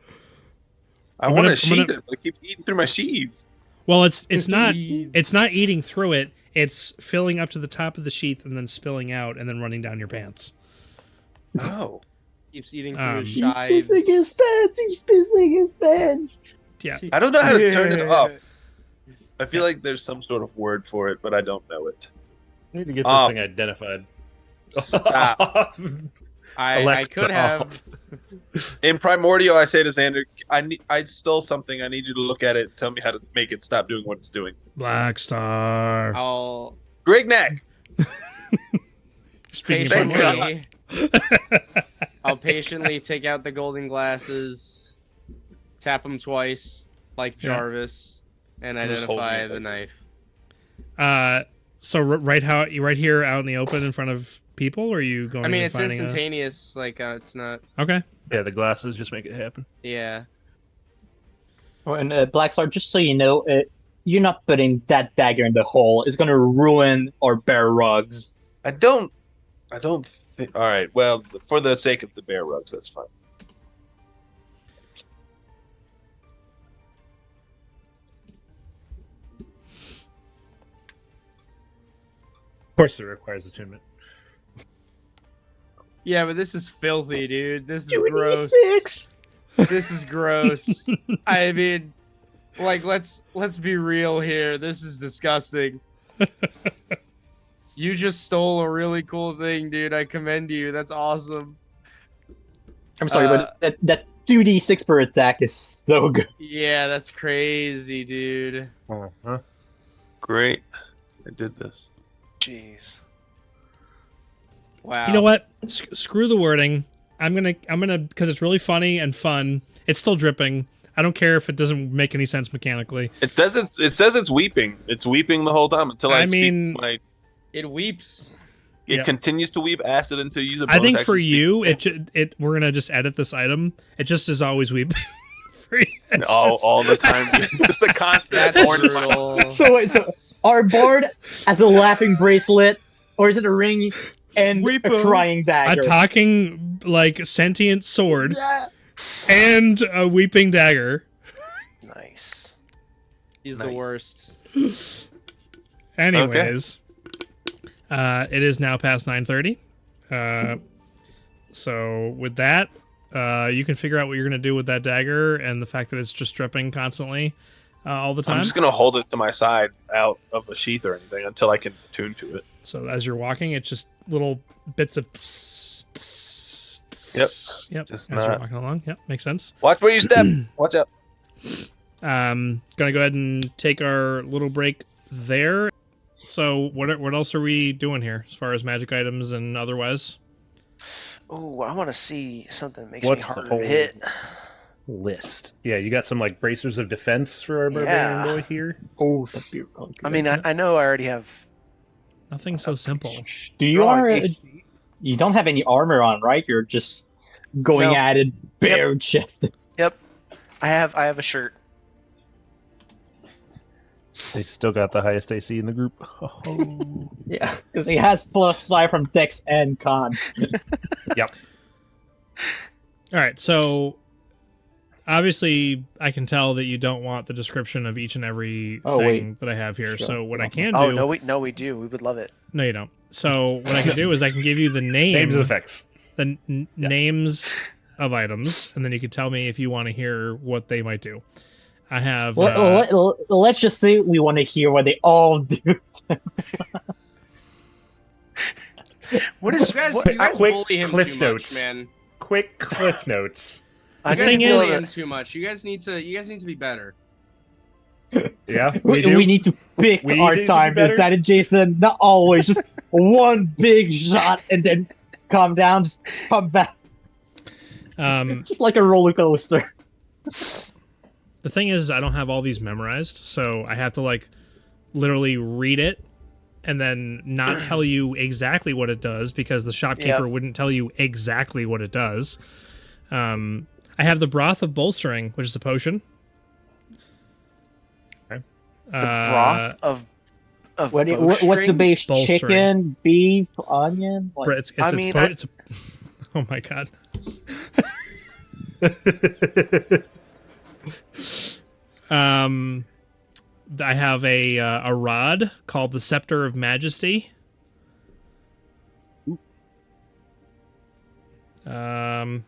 I I'm want gonna- to I'm sheath gonna- it, but it keeps eating through my sheaths. Well, it's not eating through it. It's filling up to the top of the sheath and then spilling out and then running down your pants. Oh. Keeps eating through his He's shives. pissing his pants. He's pissing his pants. Yeah. I don't know how to turn it off. I feel like there's some sort of word for it, but I don't know it. I need to get Oh. this thing identified. Stop. I Alexa could have. off. In Primordial, I say to Xander, I stole something. I need you to look at it. Tell me how to make it stop doing what it's doing. Black Star. I'll Greg Neck. Speaking of Thank Primordial. I'll patiently take out the golden glasses, tap them twice, like Yeah. Jarvis, and I'm just holding identify it the like knife. So right here out in the open in front of people, or are you going? I mean, and it's finding instantaneous. Like it's not. Okay. Yeah, the glasses just make it happen. Yeah. Oh, and Black Star, just so you know, you're not putting that dagger in the hole. It's gonna ruin our bear rugs. I don't think. All right. Well, for the sake of the bear rugs, that's fine. Of course, it requires attunement. Yeah, but this is filthy, dude. This is gross. 2d6. This is gross. I mean, like let's be real here. This is disgusting. You just stole a really cool thing, dude. I commend you. That's awesome. I'm sorry, but that 2d6 per attack is so good. Yeah, that's crazy, dude. Uh-huh. Great. I did this. Jeez. Wow. You know what? Screw the wording. I'm gonna because it's really funny and fun. It's still dripping. I don't care if it doesn't make any sense mechanically. It says it's weeping. It's weeping the whole time until I mean, speak. When It weeps. it yeah. continues to weep acid until you use a I think bonus for action you, it we're gonna just edit this item. It just is always weeping. For you. It's all just- the time. Just the constant That's horn. brutal. So wait, so our bard has a laughing bracelet, or is it a ring and Weepo. a crying a dagger? talking like sentient sword and a weeping dagger. Nice. He's the Nice. worst. Anyways, it is now past 9:30. So with that, you can figure out what you're gonna do with that dagger and the fact that it's just dripping constantly all the time. I'm just gonna hold it to my side, out of a sheath or anything, until I can attune to it. So as you're walking, it's just little bits of tss, tss, tss. Yep. Just As you're not- walking along. Yep, makes sense. Watch where you step. Watch out. Gonna go ahead and take our little break there. So what else are we doing here as far as magic items and otherwise? Ooh, I want to see something that makes What's me the harder whole to hit. list? Yeah, you got some like bracers of defense for our Yeah. barbarian boy here. Oh, that'd be really good. I mean, I know I already have. Nothing so simple. Do you strong are AC. you don't have any armor on, right? You're just going No. at it bare chested. Yep, I have a shirt. They still got the highest AC in the group. Yeah, because he has +5 from Dex and Con. All right, so obviously I can tell that you don't want the description of each and every Oh, thing wait. that I have here. Sure. So what I can Oh do? no, we do. We would love it. No, you don't. So what I can do is I can give you the name, Names and effects. the Yeah. names of items, and then you can tell me if you want to hear what they might do. I have. Let's just say we want to hear what they all do. What is You guys, what, you guys quick bully him cliff too notes. much, man. Quick cliff notes. I The You guys thing feel bully is- him too much. You guys need to be better. Yeah, We need to pick We our need to be time. Is better. that it, Jason? Not always. Just one big shot and then calm down. Just come back. Um, Just like a roller coaster. The thing is, I don't have all these memorized, so I have to like literally read it and then not tell you exactly what it does because the shopkeeper wouldn't tell you exactly what it does. I have the broth of bolstering, which is a potion. The broth of what's the base? Bolstering. Chicken, beef, onion? Like, It's oh my god. I have a rod called the Scepter of Majesty. I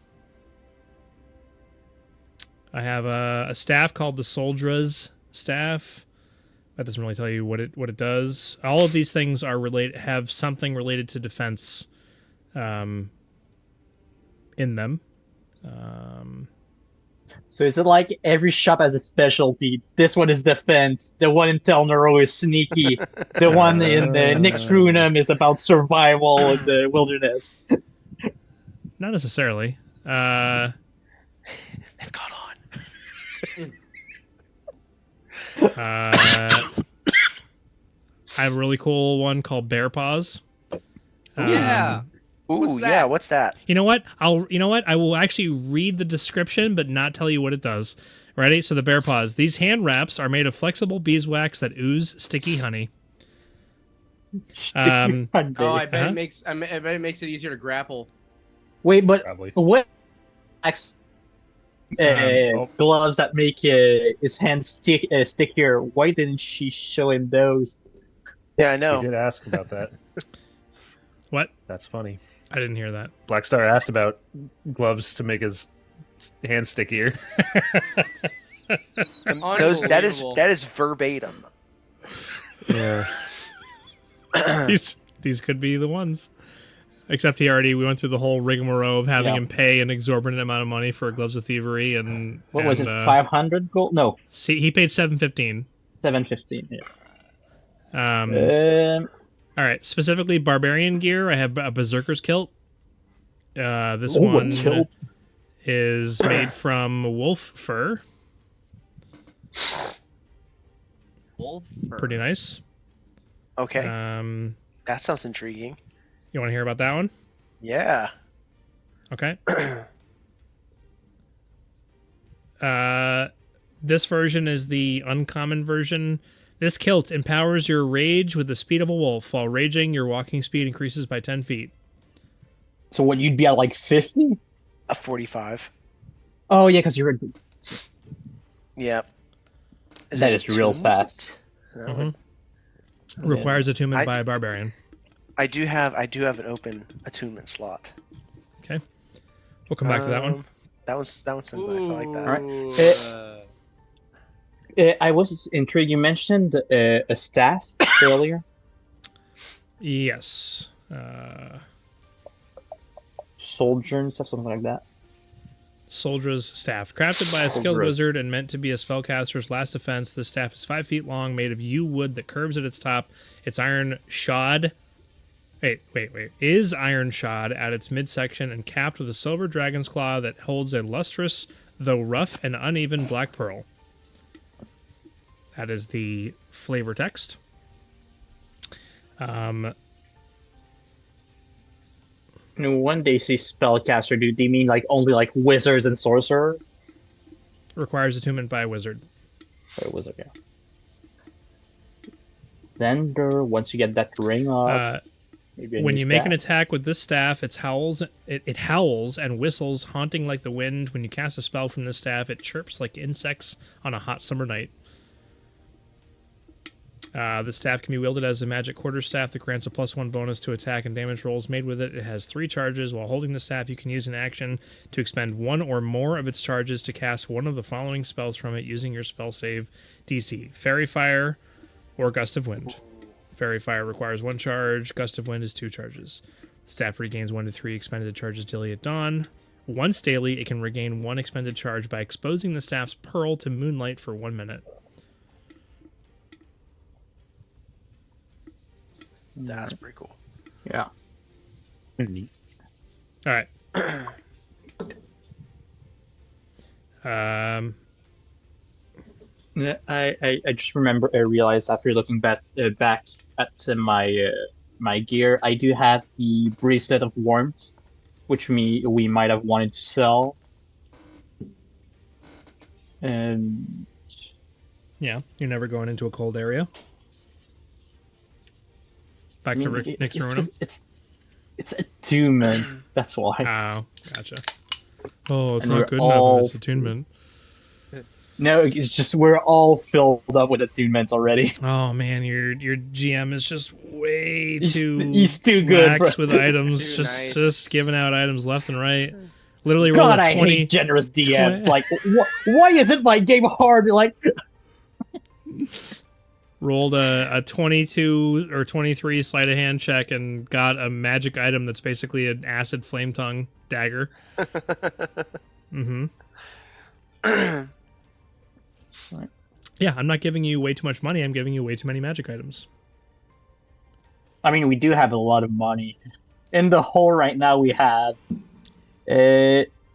have a staff called the Soldra's Staff. That doesn't really tell you what it does. All of these things have something related to defense in them. so is it like every shop has a specialty? This one is defense. The one in Telnero is sneaky. The one in the next Runum is about survival in the wilderness. Not necessarily. They've caught on. I have a really cool one called Bear Paws. Yeah. Ooh, What's that? yeah. What's that? You know what? I will actually read the description, but not tell you what it does. Ready? So the Bear Paws. These hand wraps are made of flexible beeswax that ooze sticky honey. Oh, I bet it makes it easier to grapple. Wait, but Probably. what gloves that make his hands stickier? Why didn't she show him those? Yeah, I I know. did ask about that. What? That's funny. I didn't hear that. Blackstar asked about gloves to make his hands stickier. That is verbatim. Yeah. These could be the ones. Except we went through the whole rigmarole of having him pay an exorbitant amount of money for Gloves of Thievery, and what was it? 500 gold? No, see, he paid $715. 715. Yeah. All right, specifically barbarian gear. I have a berserker's kilt. This one kilt. is made from wolf fur. Wolf fur. Pretty nice. Okay, That sounds intriguing. You want to hear about that one? Yeah. Okay. This version is the uncommon version. This kilt empowers your rage with the speed of a wolf. While raging, your walking speed increases by 10 feet. So what, you'd be at like 50? A 45. Oh yeah, because you're a... Yep. That is real fast. No, Requires attunement by a barbarian. I do have an open attunement slot. Okay. We'll come back to that one. That sounds nice. I like that. Alright. I was intrigued. You mentioned a staff earlier. Yes. Soldier and stuff, something like that. Soldier's Staff. Crafted by a skilled wizard and meant to be a spellcaster's last defense, this staff is 5 feet long, made of yew wood that curves at its top. Its iron shod. Wait. Is iron shod at its midsection and capped with a silver dragon's claw that holds a lustrous, though rough and uneven, black pearl. That is the flavor text. When they say spellcaster, do they mean like only like wizards and sorcerer? Requires attunement by a wizard. Or wizard, yeah. Xander, once you get that ring up, when you make an attack with this staff, it howls and whistles, haunting like the wind. When you cast a spell from this staff, it chirps like insects on a hot summer night. The staff can be wielded as a magic quarterstaff that grants a +1 bonus to attack and damage rolls made with it. It has 3 charges. While holding the staff, you can use an action to expend 1 or more of its charges to cast one of the following spells from it using your spell save DC: Fairy Fire or Gust of Wind. Fairy Fire requires 1 charge. Gust of Wind is 2 charges. The staff regains 1 to 3 expended charges daily at dawn. Once daily, it can regain 1 expended charge by exposing the staff's pearl to moonlight for 1 minute. That's pretty cool. Yeah. All right. I just remember I realized after looking back at my gear, I do have the bracelet of warmth, which we might have wanted to sell. And Yeah, you're never going into a cold area. Back to Nick's Ruinum. It's attunement. That's why. Oh, gotcha. Oh, it's And not we're good enough all- if it's attunement. No, it's just we're all filled up with attunements already. Oh man, your GM is just way He's- too he's too good, lax bro. with items, Too just nice. just giving out items left and right. Literally rolled God, a I 20. hate generous DMs. 20 Like, why isn't my game hard? Like, rolled a 22 or 23 sleight of hand check and got a magic item that's basically an acid flame tongue dagger. Mm-hmm. Yeah, I'm not giving you way too much money. I'm giving you way too many magic items. I mean, we do have a lot of money. In the hole right now, we have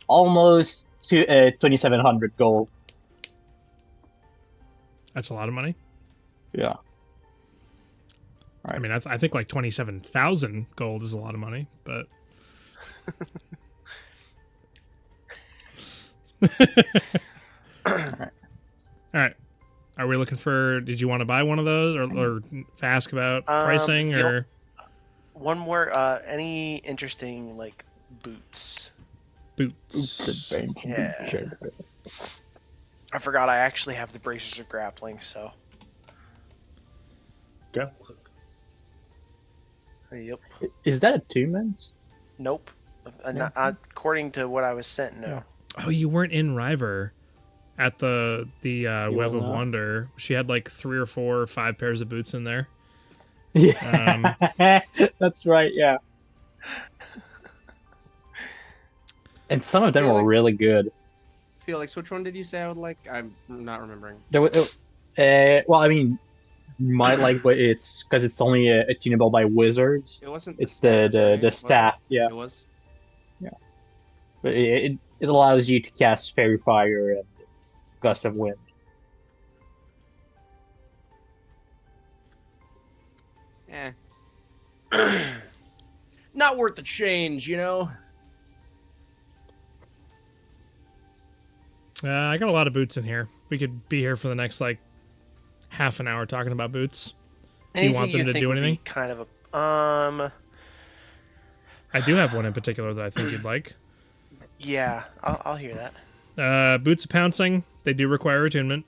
almost 2,700 gold. That's a lot of money. Yeah. I mean, I think like 27,000 gold is a lot of money, but all right. Are we looking for? Did you want to buy one of those, or ask about pricing, the- or One more. Any interesting like boots? boots? Yeah. I forgot I actually have the bracers of grappling. So. Go. Yep. Is that attunement? Nope. Not, according to what I was sent, no. Oh, you weren't in River at the Web of not? Wonder. She had like 3 or 4 or 5 pairs of boots in there. Yeah. That's right, yeah. And some of them were really good. Felix, which one did you say I would like? I'm not remembering. There was, well, I mean, you might like, but it's because it's only attunable by wizards. It wasn't. It's staff, the right? staff, yeah. It was. But it allows you to cast Fairy Fire and Gust of Wind. Eh. Not worth the change, you know. I got a lot of boots in here. We could be here for the next like half an hour talking about boots. Do you want them to think do would be anything? Kind of a I do have one in particular that I think you'd like. Yeah, I'll hear that. Boots of Pouncing. They do require attunement.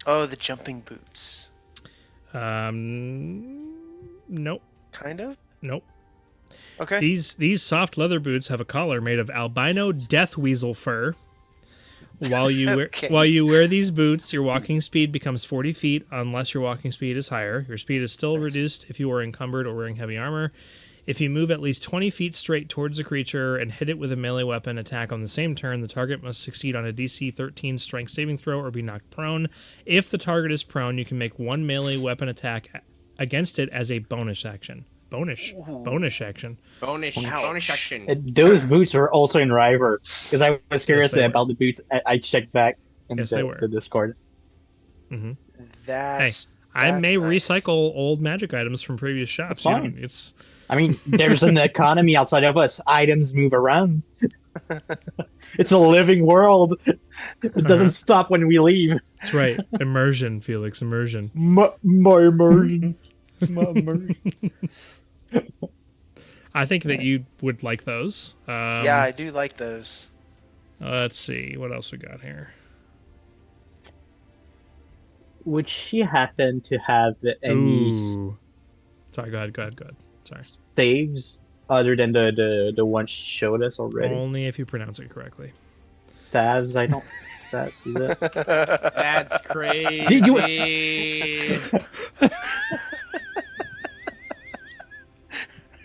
Oh, the jumping boots. Nope. Kind of. Nope. Okay. These soft leather boots have a collar made of albino death weasel fur. While you Okay. wear these boots, your walking speed becomes 40 feet unless your walking speed is higher. Your speed is still reduced if you are encumbered or wearing heavy armor. If you move at least 20 feet straight towards a creature and hit it with a melee weapon attack on the same turn, the target must succeed on a DC 13 strength saving throw or be knocked prone. If the target is prone, you can make one melee weapon attack against it as a bonus action. Bonus action. Bonus action. Those boots were also in River, because I was curious they were. about the boots. I checked back in Yes, they were. the Discord. Mm-hmm. That's. I that's may nice. recycle old magic items from previous shops. That's fine. It's I mean, there's an economy outside of us. Items move around. It's a living world. It doesn't stop when we leave. That's right. Immersion, Felix. Immersion. My immersion. My immersion. I think that you would like those. Yeah, I do like those. Let's see. What else we got here? Would she happen to have any Ooh. Sorry, go ahead. Sorry. staves other than the one she showed us already? Only if you pronounce it correctly. Staves, I don't. Staves, is it? That's crazy. Did you-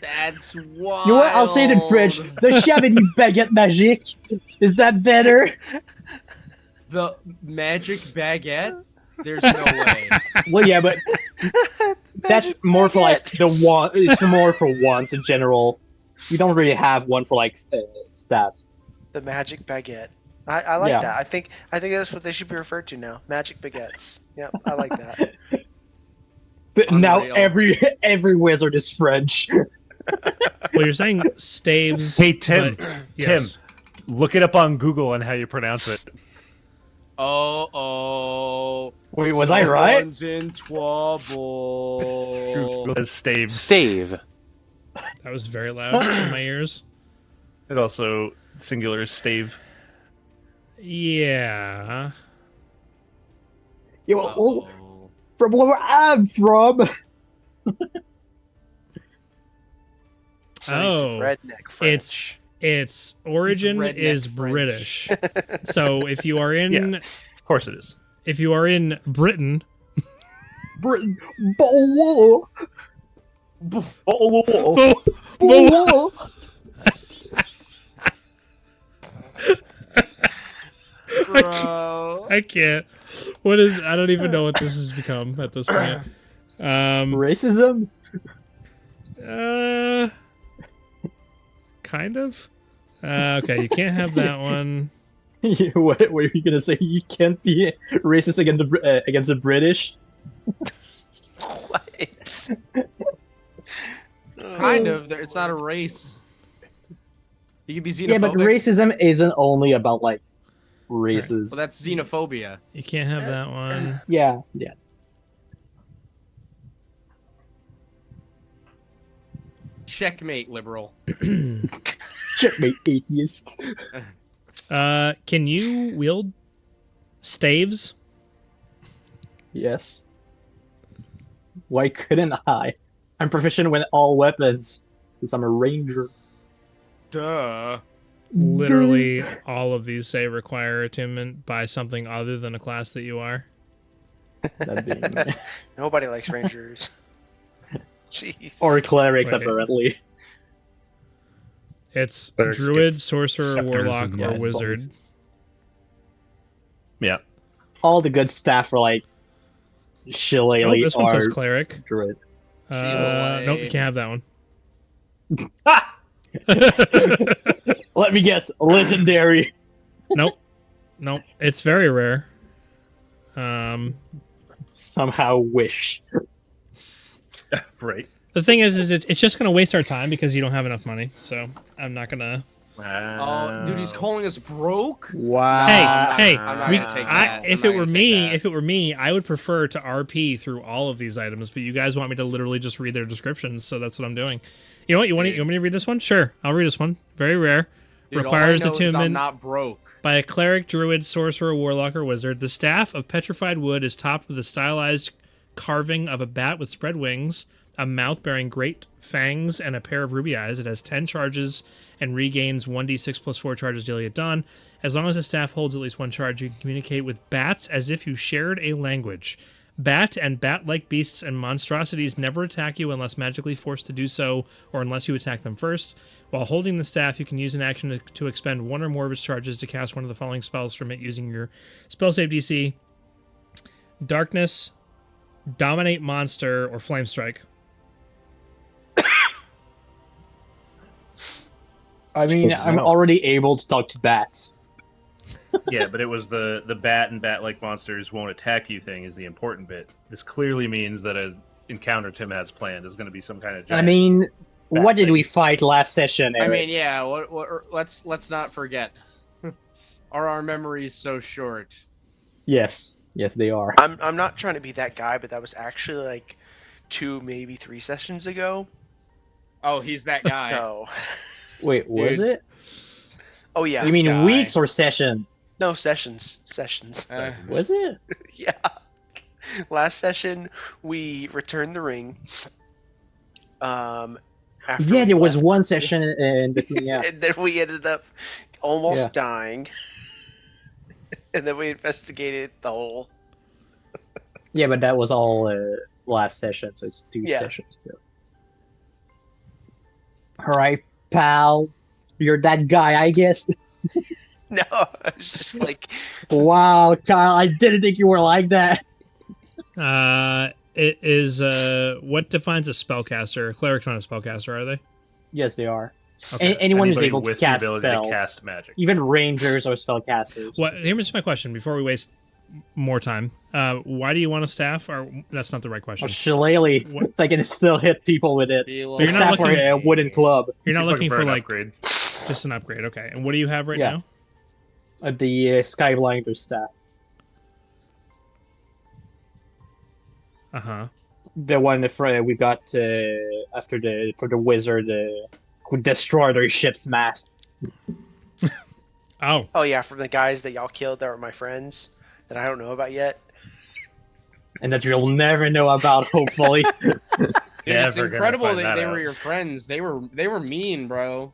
That's wild. You know what? I'll say it in French. The Chavigny Baguette Magique. Is that better? The magic baguette? There's no way. Well, yeah, but that's more for like the one. It's more for wands in general. We don't really have one for like staves. The magic baguette. I like Yeah. that. I think that's what they should be referred to now. Magic baguettes. Yep, I like that. Now Unreal. every wizard is French. Well, you're saying staves. Hey, Tim. but- yes. Look it up on Google and how you pronounce it. Oh. Wait, was I right? Someone's in trouble. Google says staves. Stave. That was very loud in my ears. It also singular is stave. Yeah. Yeah, well, Uh-oh. from where I'm from. So he's the Oh, redneck French. Its origin redneck is French. British. So if you are in Of course it is. if you are in Britain, Britain. Bo- Bo- Bo- Bro. I can't. What is? I don't even know what this has become at this point. Racism? Kind of. Okay, you can't have that one. What were you gonna say? You can't be racist against the British? What? Kind of. It's not a race. You can be xenophobic. Yeah, but racism isn't only about like races. Well, that's xenophobia. You can't have that one. Yeah. Checkmate, liberal. Checkmate, atheist. Can you wield staves? Yes. Why couldn't I? I'm proficient with all weapons since I'm a ranger. Duh. Literally, all of these say require attunement by something other than a class that you are. That being Nobody likes rangers. Jeez. or clerics, Right. apparently. It's Clerics druid, get sorcerer, scepters warlock, and- or Yeah, wizard. Yeah. All the good staff are like Oh, shillelagh this one says or cleric. druid. Nope, you can't have that one. Let me guess, legendary. Nope. It's very rare. Somehow wish. Right. The thing is it's just gonna waste our time because you don't have enough money. So I'm not gonna. Oh, dude, he's calling us broke. Wow. Hey, I'm not we, gonna take that. if I'm it not were gonna me, take that. if it were me, I would prefer to RP through all of these items. But you guys want me to literally just read their descriptions, so that's what I'm doing. You know what? You want me to read this one? Sure, I'll read this one. Very rare. Dude, Requires all I know is I'm attunement not broke. by a cleric, druid, sorcerer, warlock, or wizard. The staff of petrified wood is topped with a stylized carving of a bat with spread wings, a mouth bearing great fangs, and a pair of ruby eyes. It has 10 charges and regains 1d6 plus 4 charges daily at dawn. As long as the staff holds at least one charge, you can communicate with bats as if you shared a language. Bat and bat-like beasts and monstrosities never attack you unless magically forced to do so, or unless you attack them first. While holding the staff, you can use an action to expend one or more of its charges to cast one of the following spells from it using your spell save DC: Darkness, Dominate Monster, or Flame Strike. I mean, I'm already able to talk to bats. Yeah, but it was the bat and bat-like monsters won't attack you thing is the important bit. This clearly means that an encounter Tim has planned is going to be some kind of I giant mean, bat what did thing. we fight last session, I Eric? mean, yeah. Let's not forget. Are our memories so short? Yes, they are. I'm not trying to be that guy, but that was actually like 2, maybe 3 sessions ago. Oh, he's that guy. So, Wait, was Dude. it? oh yeah, You mean guy. weeks or sessions? no sessions. Was it? Yeah. Last session we returned the ring. After Yeah, we there was left, one session in between. Yeah. and then we ended up almost Yeah. dying. And then we investigated the whole. Yeah, but that was all last session, so it's 2 Yeah. sessions ago. Alright, pal. You're that guy, I guess. No, it's just like Wow, Kyle, I didn't think you were like that. It is what defines a spellcaster? Clerics aren't a spellcaster, are they? Yes, they are. Okay. Anyone who's Anybody able to with the cast ability spells, to cast magic. even rangers or spellcasters. Well, here's my question before we waste more time. Why do you want a staff? Or that's not the right Or question. shillelagh, What- so I can still hit people with it. But you're The not staff or looking- a wooden club. You're not He's looking for an like upgrade. just an upgrade. Okay. And what do you have right Yeah. now? The Skyblinder staff. Uh-huh. The one that we got after for the wizard who destroyed our ship's mast. Oh. Oh yeah, from the guys that y'all killed that were my friends that I don't know about yet. And that you'll never know about, hopefully. Dude, it's Never gonna incredible find that that they out. were your friends. They were mean, bro.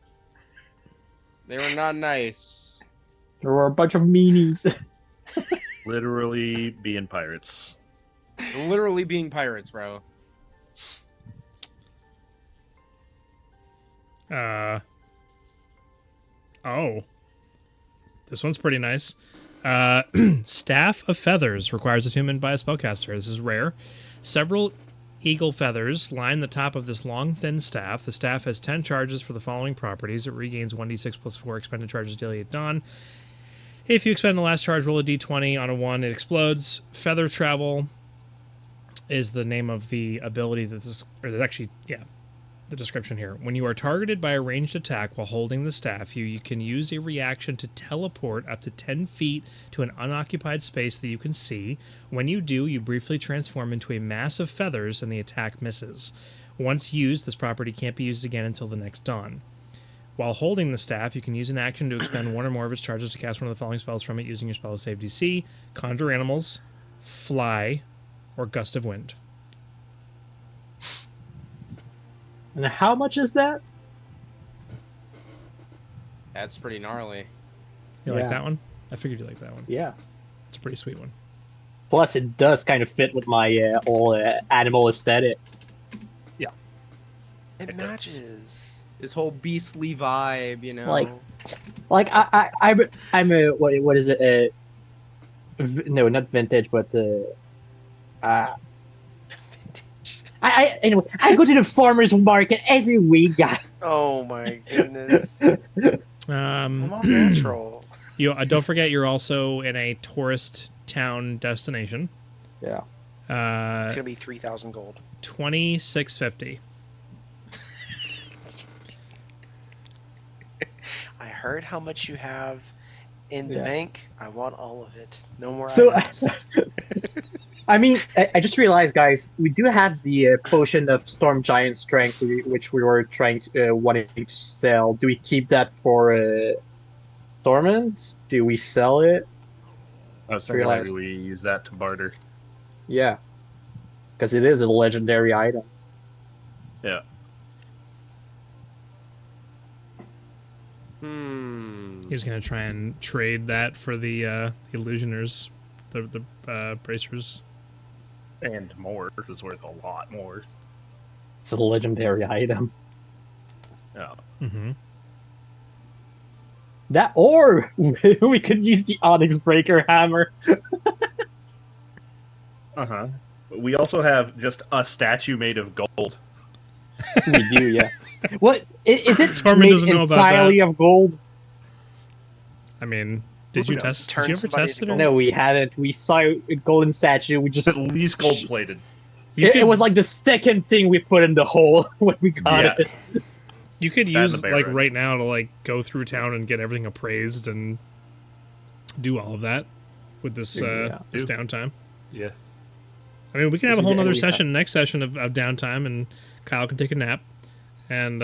They were not nice. There were a bunch of meanies. Literally being pirates. Literally being pirates, bro. Oh. This one's pretty nice. Staff of Feathers requires attunement by a spellcaster. This is rare. Several eagle feathers line the top of this long, thin staff. The staff has 10 charges for the following properties. It regains 1d6 plus 4 expended charges daily at dawn. If you expend the last charge, roll a d20. On a 1, it explodes. Feather Travel is the name of the ability that this... Or that's actually... Yeah. The description here. When you are targeted by a ranged attack while holding the staff, you can use a reaction to teleport up to 10 feet to an unoccupied space that you can see. When you do, you briefly transform into a mass of feathers and the attack misses. Once used, this property can't be used again until the next dawn. While holding the staff, you can use an action to expend one or more of its charges to cast one of the following spells from it using your spell save DC: Conjure Animals, Fly, or Gust of Wind. And how much is that? That's pretty gnarly. You like Yeah. that one? I figured you like that one. Yeah. It's a pretty sweet one. Plus, it does kind of fit with my whole animal aesthetic. It matches. This whole beastly vibe, you know. Like I'm a what is it? No, not vintage, but anyway, I go to the farmers market every week, guys. Oh my goodness. I'm all natural. You don't forget you're also in a tourist town destination. Yeah. It's gonna be 3,000 gold. 2650. I heard how much you have in the Yeah. bank. I want all of it. No more So, items. I mean, I just realized, guys, we do have the potion of Storm Giant Strength, which we were wanting to sell. Do we keep that for Torment? Do we sell it? I was thinking maybe we use that to barter. Yeah, because it is a legendary item. Yeah. He was gonna try and trade that for the illusioners, the bracers. And more. It's worth a lot more. It's a legendary item. Yeah. Mm-hmm. That, or we could use the Onyx Breaker Hammer. Uh-huh. But we also have just a statue made of gold. We do, yeah. What is it? Tormund made doesn't know about entirely of gold? I mean, did you knows? test? Turn Did you ever somebody test into it? Or No, we haven't. We saw a golden statue. We just It's at least gold-plated. it was like the second thing we put in the hole when we got Yeah. it. You could That use and the like Baron. right now to like go through town and get everything appraised and do all of that with this Yeah. this downtime. Yeah. I mean, we can have a whole Yeah, nother we have- session, next session of downtime, and Kyle can take a nap. And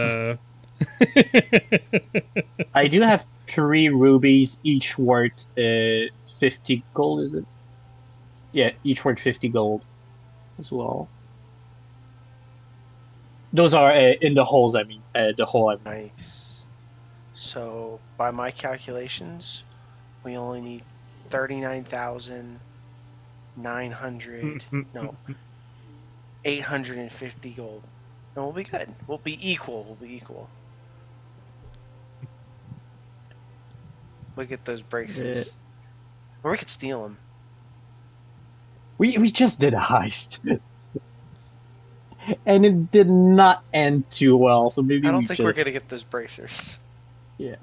I do have 3 rubies, each worth 50 gold. Is it? Yeah, each worth 50 gold as well. Those are in the holes. I mean, the hole. I mean. Nice. So, by my calculations, we only need 39,900. No, 850 gold. No, we'll be good. We'll be equal. We'll be equal. Look at those bracers. Or we could steal them. We just did a heist. and it did not end too well. So maybe I don't we think just... we're gonna get those bracers. Yeah.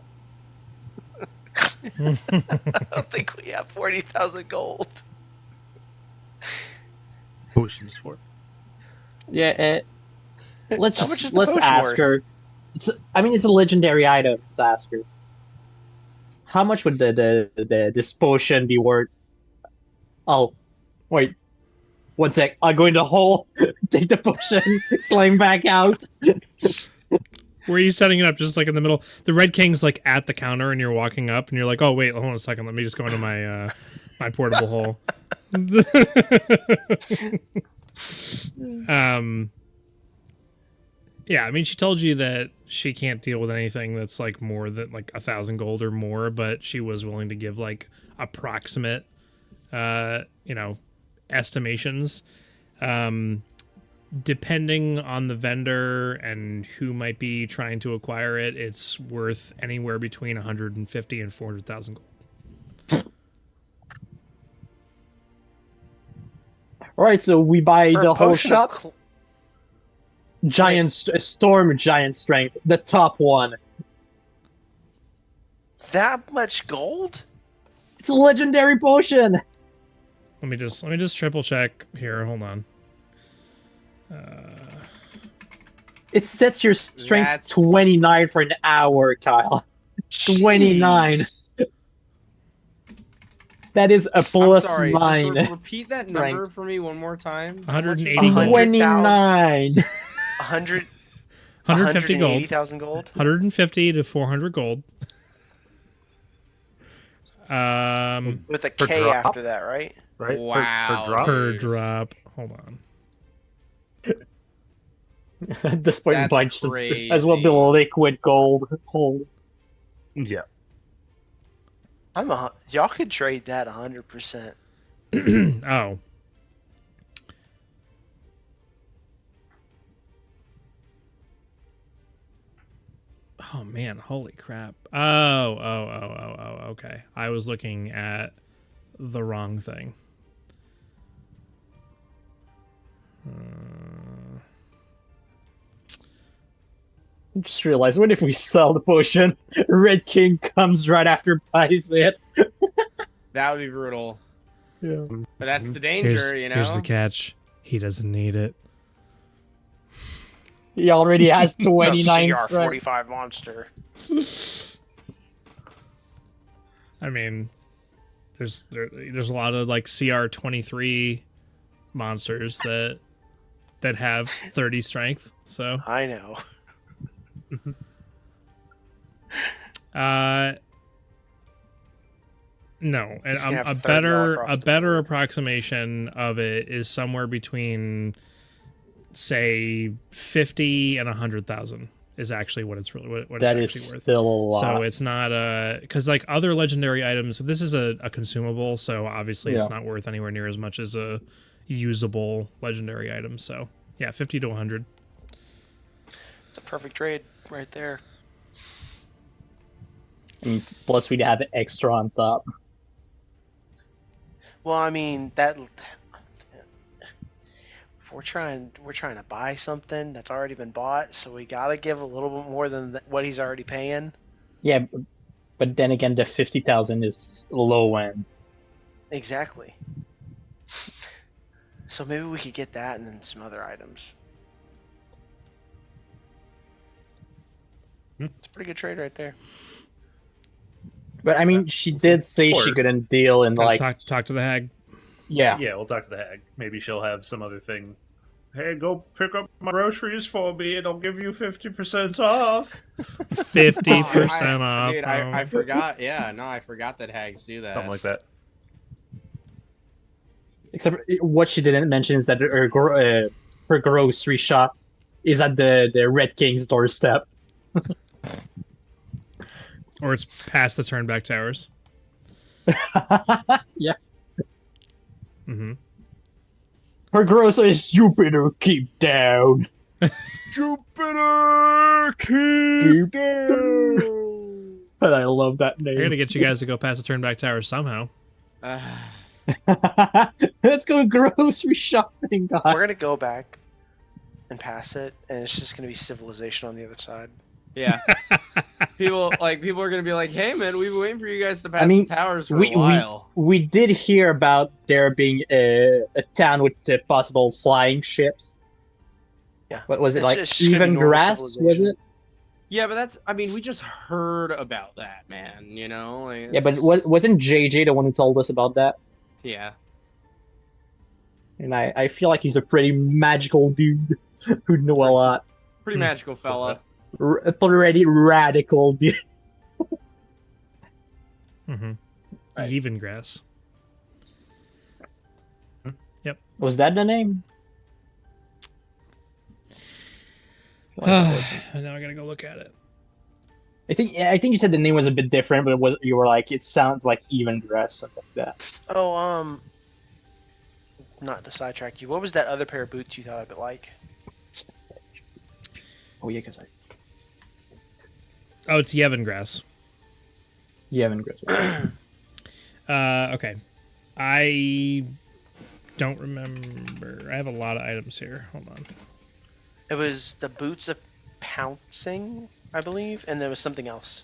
I don't think we have 40,000 gold. Potions for it. Yeah. Let's How much is just the let's potion ask worth? her. It's a legendary item. Let's ask her. How much would this potion be worth? Oh, wait. 1 sec. I go in the hole, take the potion, climb back out. Where are you setting it up? Just like in the middle. The Red King's like at the counter, and you're walking up, and you're like, "Oh wait, hold on a second. Let me just go into my my portable hole." Yeah, I mean, she told you that she can't deal with anything that's like more than like 1,000 gold or more, but she was willing to give like approximate, estimations. Depending on the vendor and who might be trying to acquire it, it's worth anywhere between 150 and 400,000 gold. All right, so we buy For a the whole potion of shop. Storm giant strength, the top one. that much gold? It's a legendary potion. Let me just triple check here. Hold on. It sets your strength That's- 29 for an hour, Kyle. 29. That is a I'm plus sorry. 9. Just repeat that number Strength. for me one more time. 180 How much is- gold. 29. 100, 150 gold. 180,000 gold? 150 to 400 gold. With a Per K drop? after that, right? Right? Wow, Per drop? per dude. drop. Hold on. At this point, That's bunch as well be crazy. liquid gold hold. Yeah. Y'all could trade that 100%. Oh. Oh man, holy crap. Oh, okay. I was looking at the wrong thing. I just realized, what if we sell the potion? Red King comes right after, buys it. That would be brutal. Yeah. But that's the danger, you know? Here's the catch. He doesn't need it. He already has 29 No, strength. CR45 monster. I mean, there's a lot of like CR23 monsters that have 30 strength. So I know. no, and He's gonna have a 30 all better across a the better board. approximation of it is somewhere between, say, 50 and 100,000 is actually what it's really what That it's is actually worth. still a lot. So it's not because like other legendary items, this is a consumable, so obviously it's Yeah. not worth anywhere near as much as a usable legendary item. So yeah, 50 to 100. It's a perfect trade right there. And plus, we'd have extra on top. Well, I mean that. We're trying to buy something that's already been bought, so we gotta give a little bit more than what he's already paying. Yeah, but then again, the 50,000 is low end. Exactly. So maybe we could get that and then some other items. It's a pretty good trade right there. But I mean, she did say she Or- couldn't deal in like Talk to the hag. yeah. Yeah, we'll talk to the hag. Maybe she'll have some other thing. Hey, go pick up my groceries for me, and I'll give you 50% off. 50% off. Dude, I forgot. Yeah, no, I forgot that hags do that. Something like that. Except what she didn't mention is that her grocery shop is at the Red King's doorstep. Or it's past the turnback towers. Yeah. Mm-hmm. Her grocery is Jupiter, keep down. Jupiter, keep down. But I love that I gotta name. get you guys to go past the turnback towers somehow. Let's go grocery shopping, guys. We're gonna go back. and pass it, and it's just gonna be civilization on the other side. Yeah. People are gonna be like, "Hey, man, we've been waiting for you guys to pass mean, the towers for we a while." we did hear about there being a town with possible flying ships. Yeah. What was it It's like? just gonna be Even normal grass, was civilization. it? Yeah, but that's. I mean, we just heard about that, man. You know. Like, Yeah, but it's- wasn't JJ the one who told us about that? Yeah. And I feel like he's a pretty magical dude who'd know a lot. Pretty magical fella. Pretty radical dude. Mm-hmm. Right. Even grass. Was that the name? Now I gotta go look at it. I think you said the name was a bit different, but you were like, it sounds like even grass, something like that. Oh, not to sidetrack you. What was that other pair of boots you thought I'd like? Oh yeah, because Oh, it's Yevon grass. even grass. Okay. I don't remember. I have a lot of items here. Hold on. It was the boots of pouncing, I believe, and there was something else.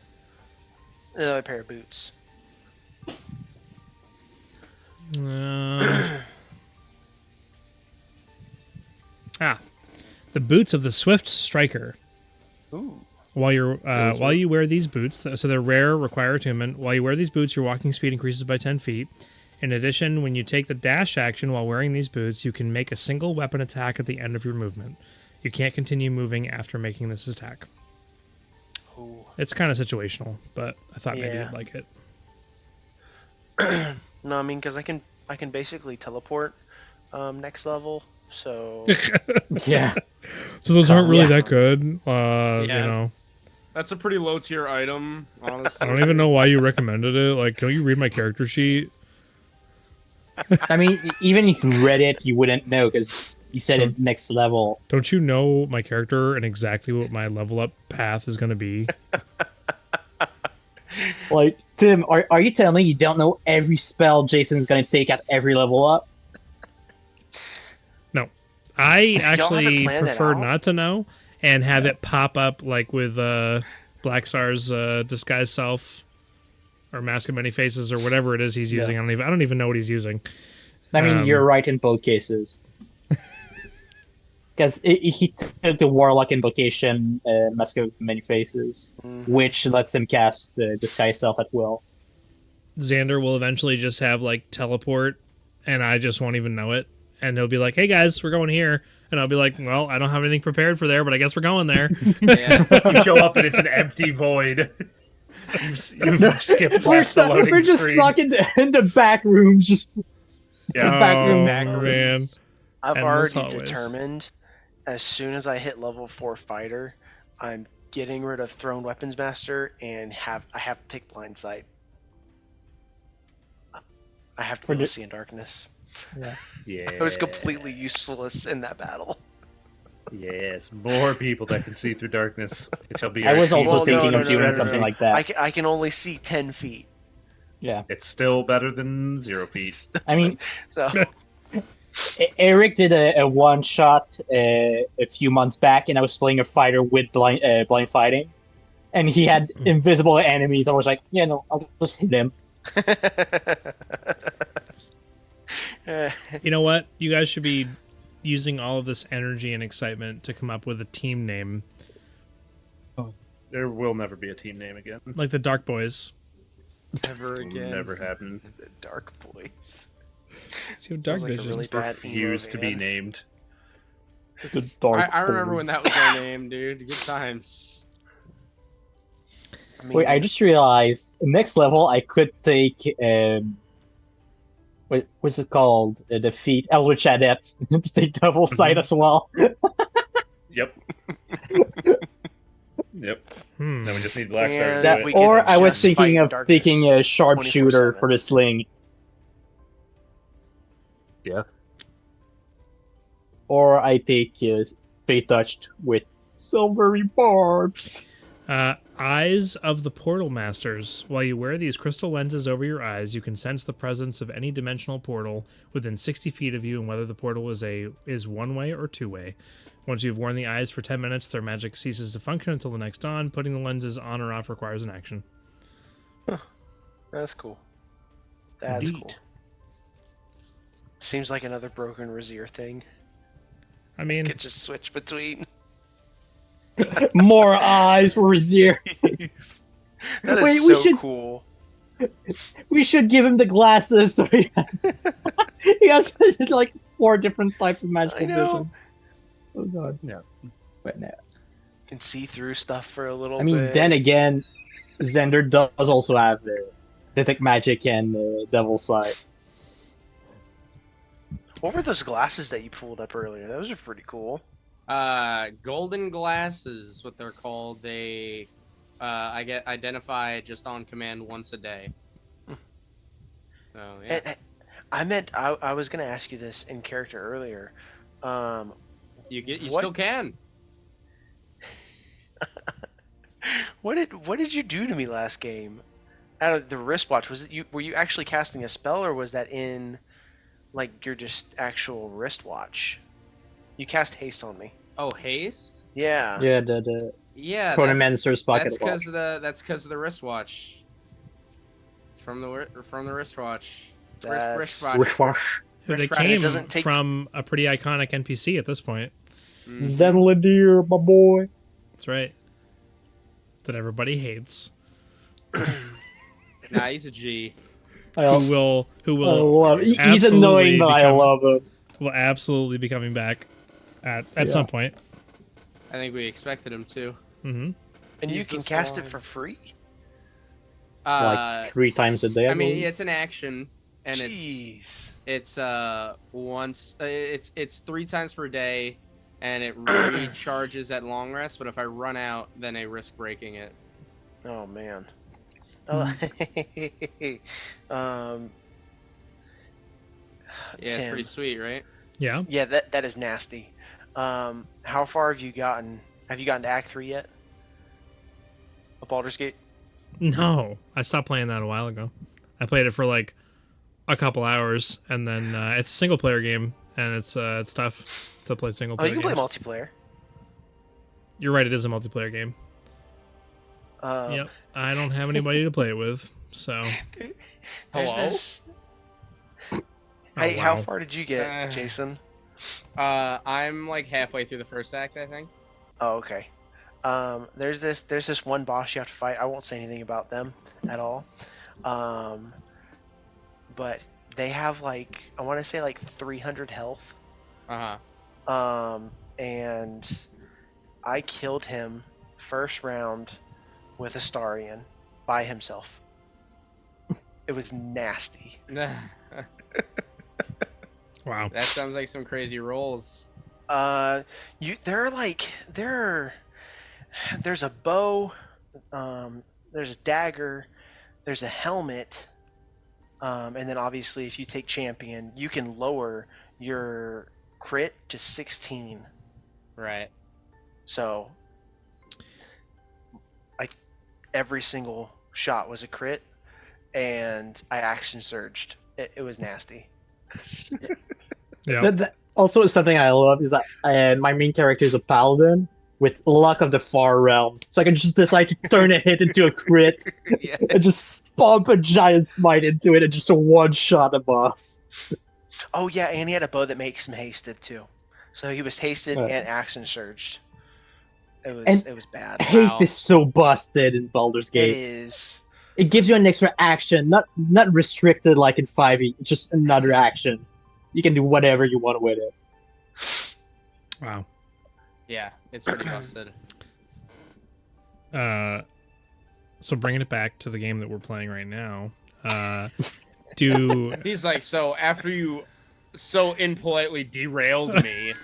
Another pair of boots. The boots of the swift striker. Ooh. While you wear these boots, so they're rare, require attunement. While you wear these boots, your walking speed increases by 10 feet. In addition, when you take the dash action while wearing these boots, you can make a single weapon attack at the end of your movement. You can't continue moving after making this attack. Ooh. It's kind of situational, but I thought maybe Yeah. you'd like it. No, I mean, because I can basically teleport next level, so... Yeah. So those aren't really Yeah. that good. You Yeah. know, That's a pretty low tier item, honestly. I don't even know why you recommended it. Like, don't you read my character sheet? I mean, even if you read it, you wouldn't know because you said it next level. Don't you know my character and exactly what my level up path is going to be? Like, Tim, are you telling me you don't know every spell Jason's gonna take at every level up? No, I actually planned that prefer out? not to know and have it pop up like with Black Star's disguise self or Mask of Many Faces or whatever it is he's using. I don't even know what he's using. I mean, you're right in both cases. Because he took the Warlock invocation, Mask of Many Faces, which lets him cast the disguise self at will. Xander will eventually just have like teleport, and I just won't even know it. And he'll be like, "Hey guys, we're going here," and I'll be like, "Well, I don't have anything prepared for there, but I guess we're going there." Yeah. You show up and it's an empty void. You've skipped past the loading We're just screen. stuck in the back rooms, just Yeah. back room. Oh, man. I've Endless already hallways. determined, as soon as I hit level 4 fighter, I'm getting rid of Thrown Weapons Master and I have to take Blind Sight. I have to be able to see in darkness. Yeah. I was completely useless in that battle. Yes, more people that can see through darkness. It shall be. I our was also key. Well, thinking no, of no, doing no, no, something no. like that. I can only see 10 feet. Yeah. It's still better than 0 feet. I mean, So Eric did a one shot a few months back, and I was playing a fighter with blind fighting, and he had invisible enemies. I was like, yeah, no, I'll just hit him. You know what? You guys should be using all of this energy and excitement to come up with a team name, There will never be a team name again. like the Dark Boys. Never again. Never happen. the Dark Boys. So you have dark Sounds like a vision. really bad Refuse emo to be band. named. The dark I remember hole. when that was our name, dude. Good times. I mean, Wait, I just realized next level I could take what's it called? Defeat Eldritch Adept to take double sight as well. Yep. Yep. Hmm. Then we just need Black Star And to That, do we it. can or I was just thinking fight of darkness taking a sharpshooter 24/7. for the sling. Yeah. Or I take Fate Touched with silvery barbs. Eyes of the Portal Masters. While you wear these crystal lenses over your eyes, you can sense the presence of any dimensional portal within 60 feet of you and whether the portal is one-way or two-way. Once you've worn the eyes for 10 minutes, their magic ceases to function until the next dawn. Putting the lenses on or off requires an action. That's cool. That's Indeed. cool. Seems like another broken Razir thing. I mean, Could just switch between. More eyes for Razir. Jeez. That is Wait, so we should- cool. We should give him the glasses so he has like 4 different types of magical I know. visions. Oh god. No. But no. Can see through stuff for a little I mean, bit. then again, Xander does also have the detect magic and devil sight. What were those glasses that you pulled up earlier? Those are pretty cool. Golden glasses, what they're called. They, I get identified just on command once a day. So yeah. And I was gonna ask you this in character earlier. You what- still can. What did you do to me last game? Out of the wristwatch, were you actually casting a spell, or was that in like your just actual wristwatch? You cast haste on me. Oh, haste. Yeah. Yeah, the Yeah, Chronomancer's pocket that's watch. because of the wristwatch. It's from the wristwatch. That's- Wristwatch. Wristwatch. they Right, came it doesn't take- from a pretty iconic NPC at this point. Mhm. Zenladir, my boy. That's right. That everybody hates. Nah, he's a G. I Who will I love He's absolutely annoying, but I become- love him. will absolutely be coming back at Yeah. some point. I think we expected him to. Mm-hmm. And you He's can the cast it slime. for free. Like 3 times a day. I mean, believe. it's an action, and Jeez. it's once it's 3 times per day, and it recharges at long rest. But if I run out, then I risk breaking it. Oh man. Yeah, it's Tim. pretty sweet, right? Yeah. Yeah, that is nasty. How far have you gotten? Have you gotten to Act 3 yet? Of Baldur's Gate? No, I stopped playing that a while ago. I played it for like a couple hours, and then it's a single player game, and it's tough to play single Oh, player. you can play games. multiplayer. You're right; it is a multiplayer game. Yep, I don't have anybody to play it with, so. There's Hello? this- Oh, Hey, how wow. far did you get, Jason? I'm like halfway through the first act, I think. Oh, okay. There's this one boss you have to fight. I won't say anything about them at all. But they have like, I want to say like 300 health. And I killed him first round with Astarion by himself. It was nasty. Wow. That sounds like some crazy rolls. There's a bow, there's a dagger, there's a helmet, and then obviously if you take champion, you can lower your crit to 16. Right. So, every single shot was a crit, and I action surged. It was nasty. Yeah. Also, something I love is that my main character is a paladin with luck of the far realms, so I can just decide to turn a hit into a crit Yeah. and just pump a giant smite into it and just a one-shot a boss. Oh yeah, and he had a bow that makes him hasted too. So he was hasted Yeah. and action surged. It was bad. Haste Wow. is so busted in Baldur's It Gate. is. It gives you an extra action, not restricted like in 5e, just another action. You can do whatever you want with it. Wow. Yeah, it's pretty busted. So bringing it back to the game that we're playing right now, do He's like, so after you so impolitely derailed me.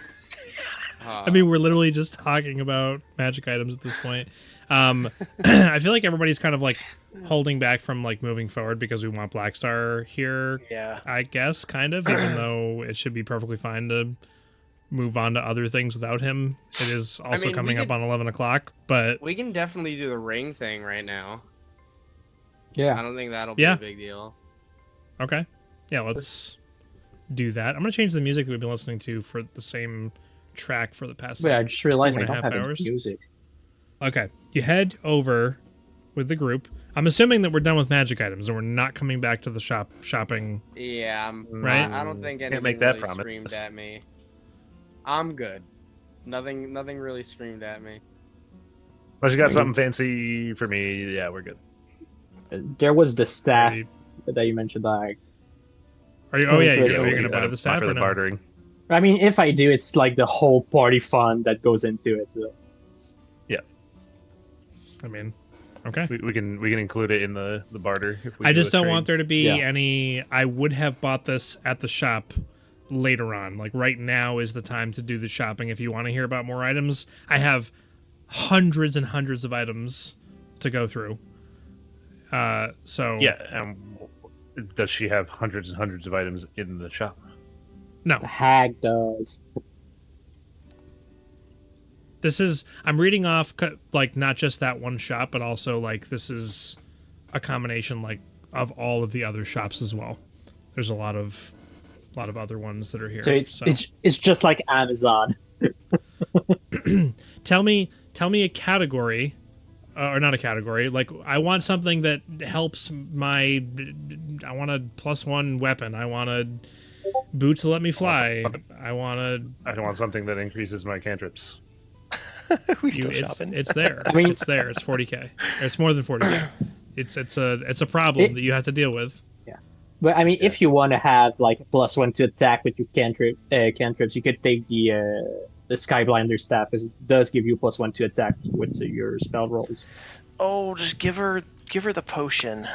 I mean, we're literally just talking about magic items at this point. I feel like everybody's kind of like holding back from like moving forward because we want Blackstar here. Yeah. I guess kind of, even though it should be perfectly fine to move on to other things without him. It is also mean, coming we up could- on 11 o'clock, but We can definitely do the ring thing right now. I Yeah. don't think that'll be Yeah. a big deal. okay. Yeah, let's do that. I'm going to change the music that we've been listening to for the same track for the past Wait, I just realized I 2.5 don't have any hours. music. Okay. You head over with the group. I'm assuming that we're done with magic items and we're not coming back to the shopping. Yeah, Right. I don't think anything make that really promise. screamed at me. I'm good. Nothing really screamed at me. Unless you got something fancy for me, yeah, we're good. There was the staff Are that you mentioned. That you, oh yeah, Yeah, you're going to buy the staff for or the no? bartering. I mean, if I do, it's like the whole party fun that goes into it. So. I mean, okay. We can include it in the barter. If we I do just a don't trade. want there to be Yeah. any. I would have bought this at the shop later on. Like right now is the time to do the shopping if you want to hear about more items. I have hundreds and hundreds of items to go through. So Yeah. Does she have hundreds and hundreds of items in the shop? no. The hag does. This is I'm reading off like not just that one shop, but also like this is a combination like of all of the other shops as well. There's a lot of other ones that are here. So it's just like Amazon. Tell me a category, or not a category. Like I want something that helps my. I want a +1 weapon. I want a boots to let me fly. I want a. I don't want something that increases my cantrips. We still shopping. It's there. I mean- it's there. It's 40k. It's more than 40k. It's a problem that you have to deal with. But I mean, if you want to have like a +1 to attack with your cantrips, you could take the Skyblinder staff, because it does give you +1 to attack with your spell rolls. Oh, just give her the potion.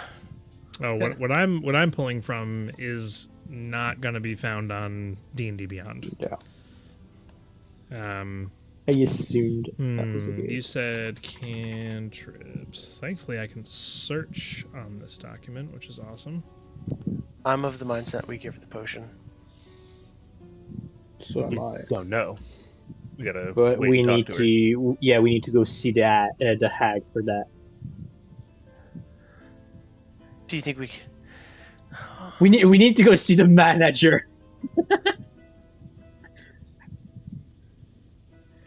Oh, what I'm pulling from is not going to be found on D&D Beyond. Yeah. I assumed that was the You said cantrips. Thankfully, I can search on this document, which is awesome. I'm of the mindset we give her the potion. So am I. Don't know. We gotta. But wait we and talk need to her. we need to go see the hag for that. Do you think we? We need to go see the manager.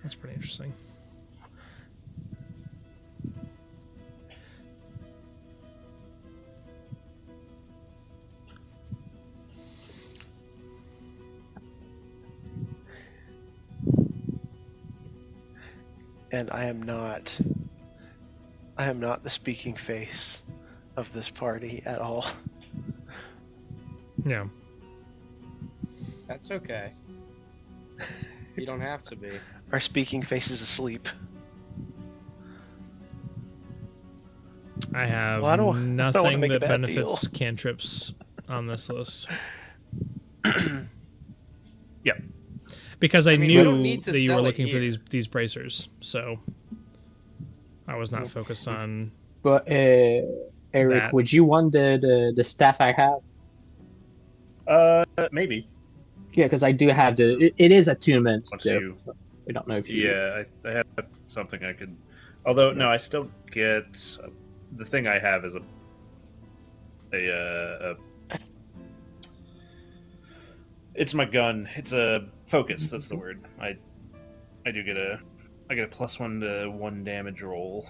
That's pretty interesting. And I am not the speaking face of this party at all. Yeah. That's okay. You don't have to be. Our speaking face is asleep. I have Well, I don't wanna nothing make a that bad benefits deal. cantrips on this list. Yeah. Because I, I mean, we knew don't need to that you were sell it looking for here. these bracers, so I was not focused on. But Eric, That. would you want the staff I have? Maybe. Yeah, because I do have it is attunement. Once So you. I don't know if you. Yeah, I have something I could. Although no, I still get the thing I have is a it's my gun. It's a focus. That's the word. I do get a +1 to 1 damage roll.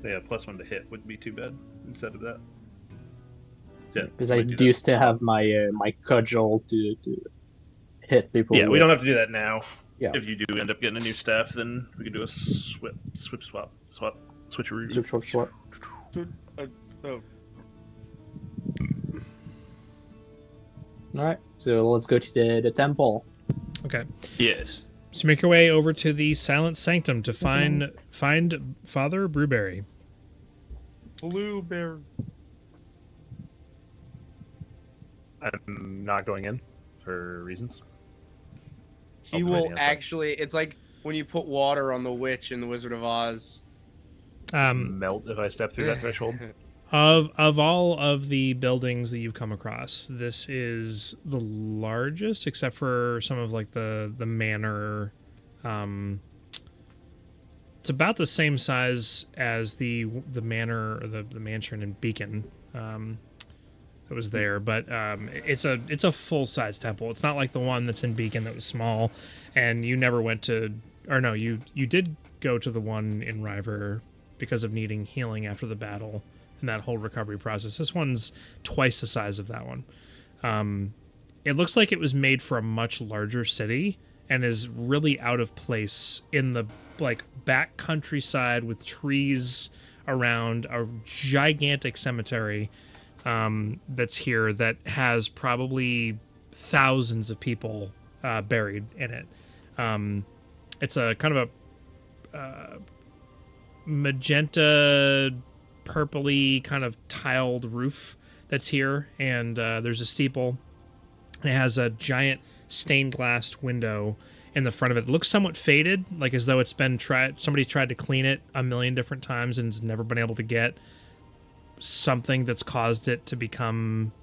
So yeah, +1 to hit wouldn't be too bad instead of that. Yeah, Because I might do that. still have my my cudgel to hit people. Yeah, we with. don't have to do that now. Yeah. If you do end up getting a new staff, then we can do a switcheroo. Swap. All right, so let's go to the temple. Okay, Yes. so make your way over to the Silent Sanctum to find Father Brewberry. Blueberry. I'm not going in for reasons. He I'll play will the outside. actually. It's like when you put water on the witch in the Wizard of Oz. Um, Melt if I step through that threshold. Of all of the buildings that you've come across, this is the largest, except for some of like the manor. It's about the same size as the manor or the mansion in Beacon. That was there, but it's a full size temple. It's not like the one that's in Beacon that was small, and you never went to, or no, you did go to the one in River because of needing healing after the battle and that whole recovery process. This one's twice the size of that one. It looks like it was made for a much larger city and is really out of place in the like back countryside with trees around a gigantic cemetery that's here that has probably thousands of people buried in it. It's a kind of a magenta, purpley kind of tiled roof that's here, and there's a steeple. And it has a giant stained glass window in the front of it. It looks somewhat faded, like as though it's been somebody tried to clean it a million different times and has never been able to get something that's caused it to become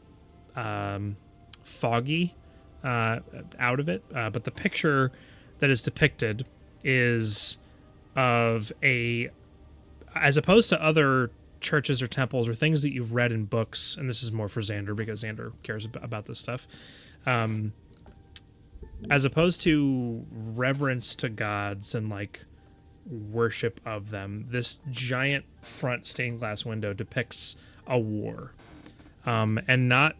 foggy out of it. But the picture that is depicted is of as opposed to other churches or temples or things that you've read in books, and this is more for Xander because Xander cares about this stuff, as opposed to reverence to gods and like worship of them, this giant front stained glass window depicts a war, and not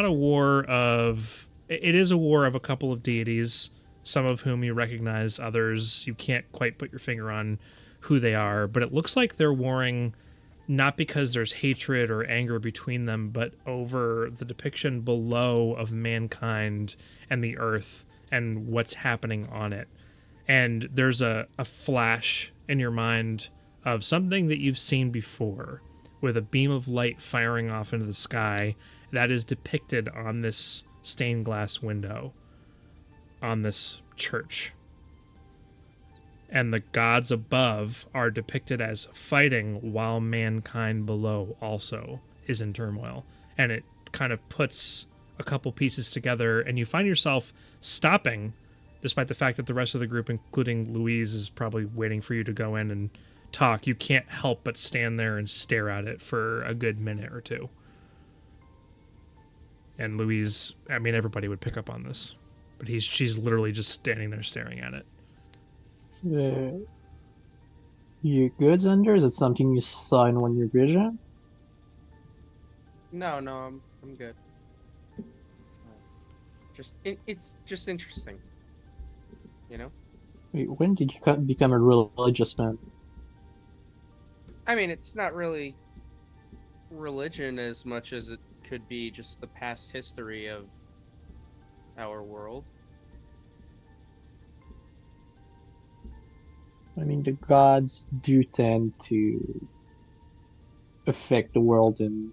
a war of, it is a war of a couple of deities, some of whom you recognize, others you can't quite put your finger on who they are, but it looks like they're warring not because there's hatred or anger between them, but over the depiction below of mankind and the earth and what's happening on it. And there's a flash in your mind of something that you've seen before, with a beam of light firing off into the sky that is depicted on this stained glass window on this church. And the gods above are depicted as fighting while mankind below also is in turmoil. And it kind of puts a couple pieces together, and you find yourself stopping, despite the fact that the rest of the group, including Louise, is probably waiting for you to go in and talk. You can't help but stand there and stare at it for a good minute or two. And Louise, I mean, everybody would pick up on this, but she's literally just standing there staring at it. You good, Xander? Is it something you saw in one of your vision? No, I'm good. It's just interesting, you know. Wait, when did you become a religious man? I mean, it's not really religion as much as it could be just the past history of our world. I mean, the gods do tend to affect the world in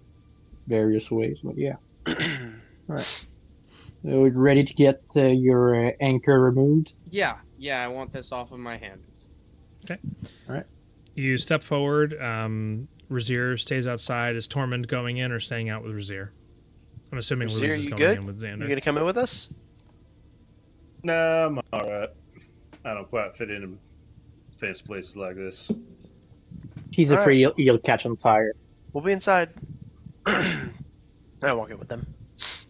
various ways, but yeah. Alright. So, ready to get your anchor removed? Yeah, I want this off of my hand. Okay. Alright. You step forward. Razier stays outside. Is Tormund going in or staying out with Razier? I'm assuming Razier, Louise is you going good? in with Xander. You gonna come in with us? No, I'm alright. I don't quite fit into fancy places like this. He's All afraid right. you'll catch on fire. We'll be inside. I won't get with them.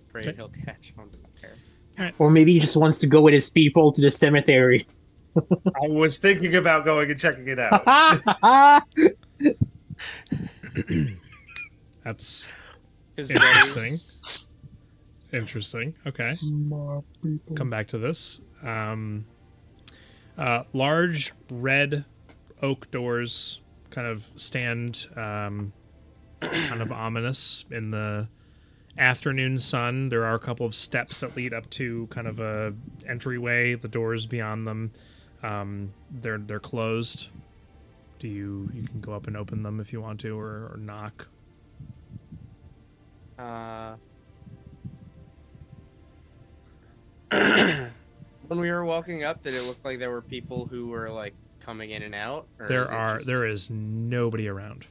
Afraid Okay. he'll catch on fire. Or maybe he just wants to go with his people to the cemetery. I was thinking about going and checking it out. That's His interesting. brothers. Interesting. Okay. More people. Come back to this. Large red oak doors kind of stand kind of ominous in the afternoon sun. There are a couple of steps that lead up to kind of a entryway. The doors beyond them, they're closed. You can go up and open them if you want to, or knock. When we were walking up, did it look like there were people who were like coming in and out? Or There is nobody around.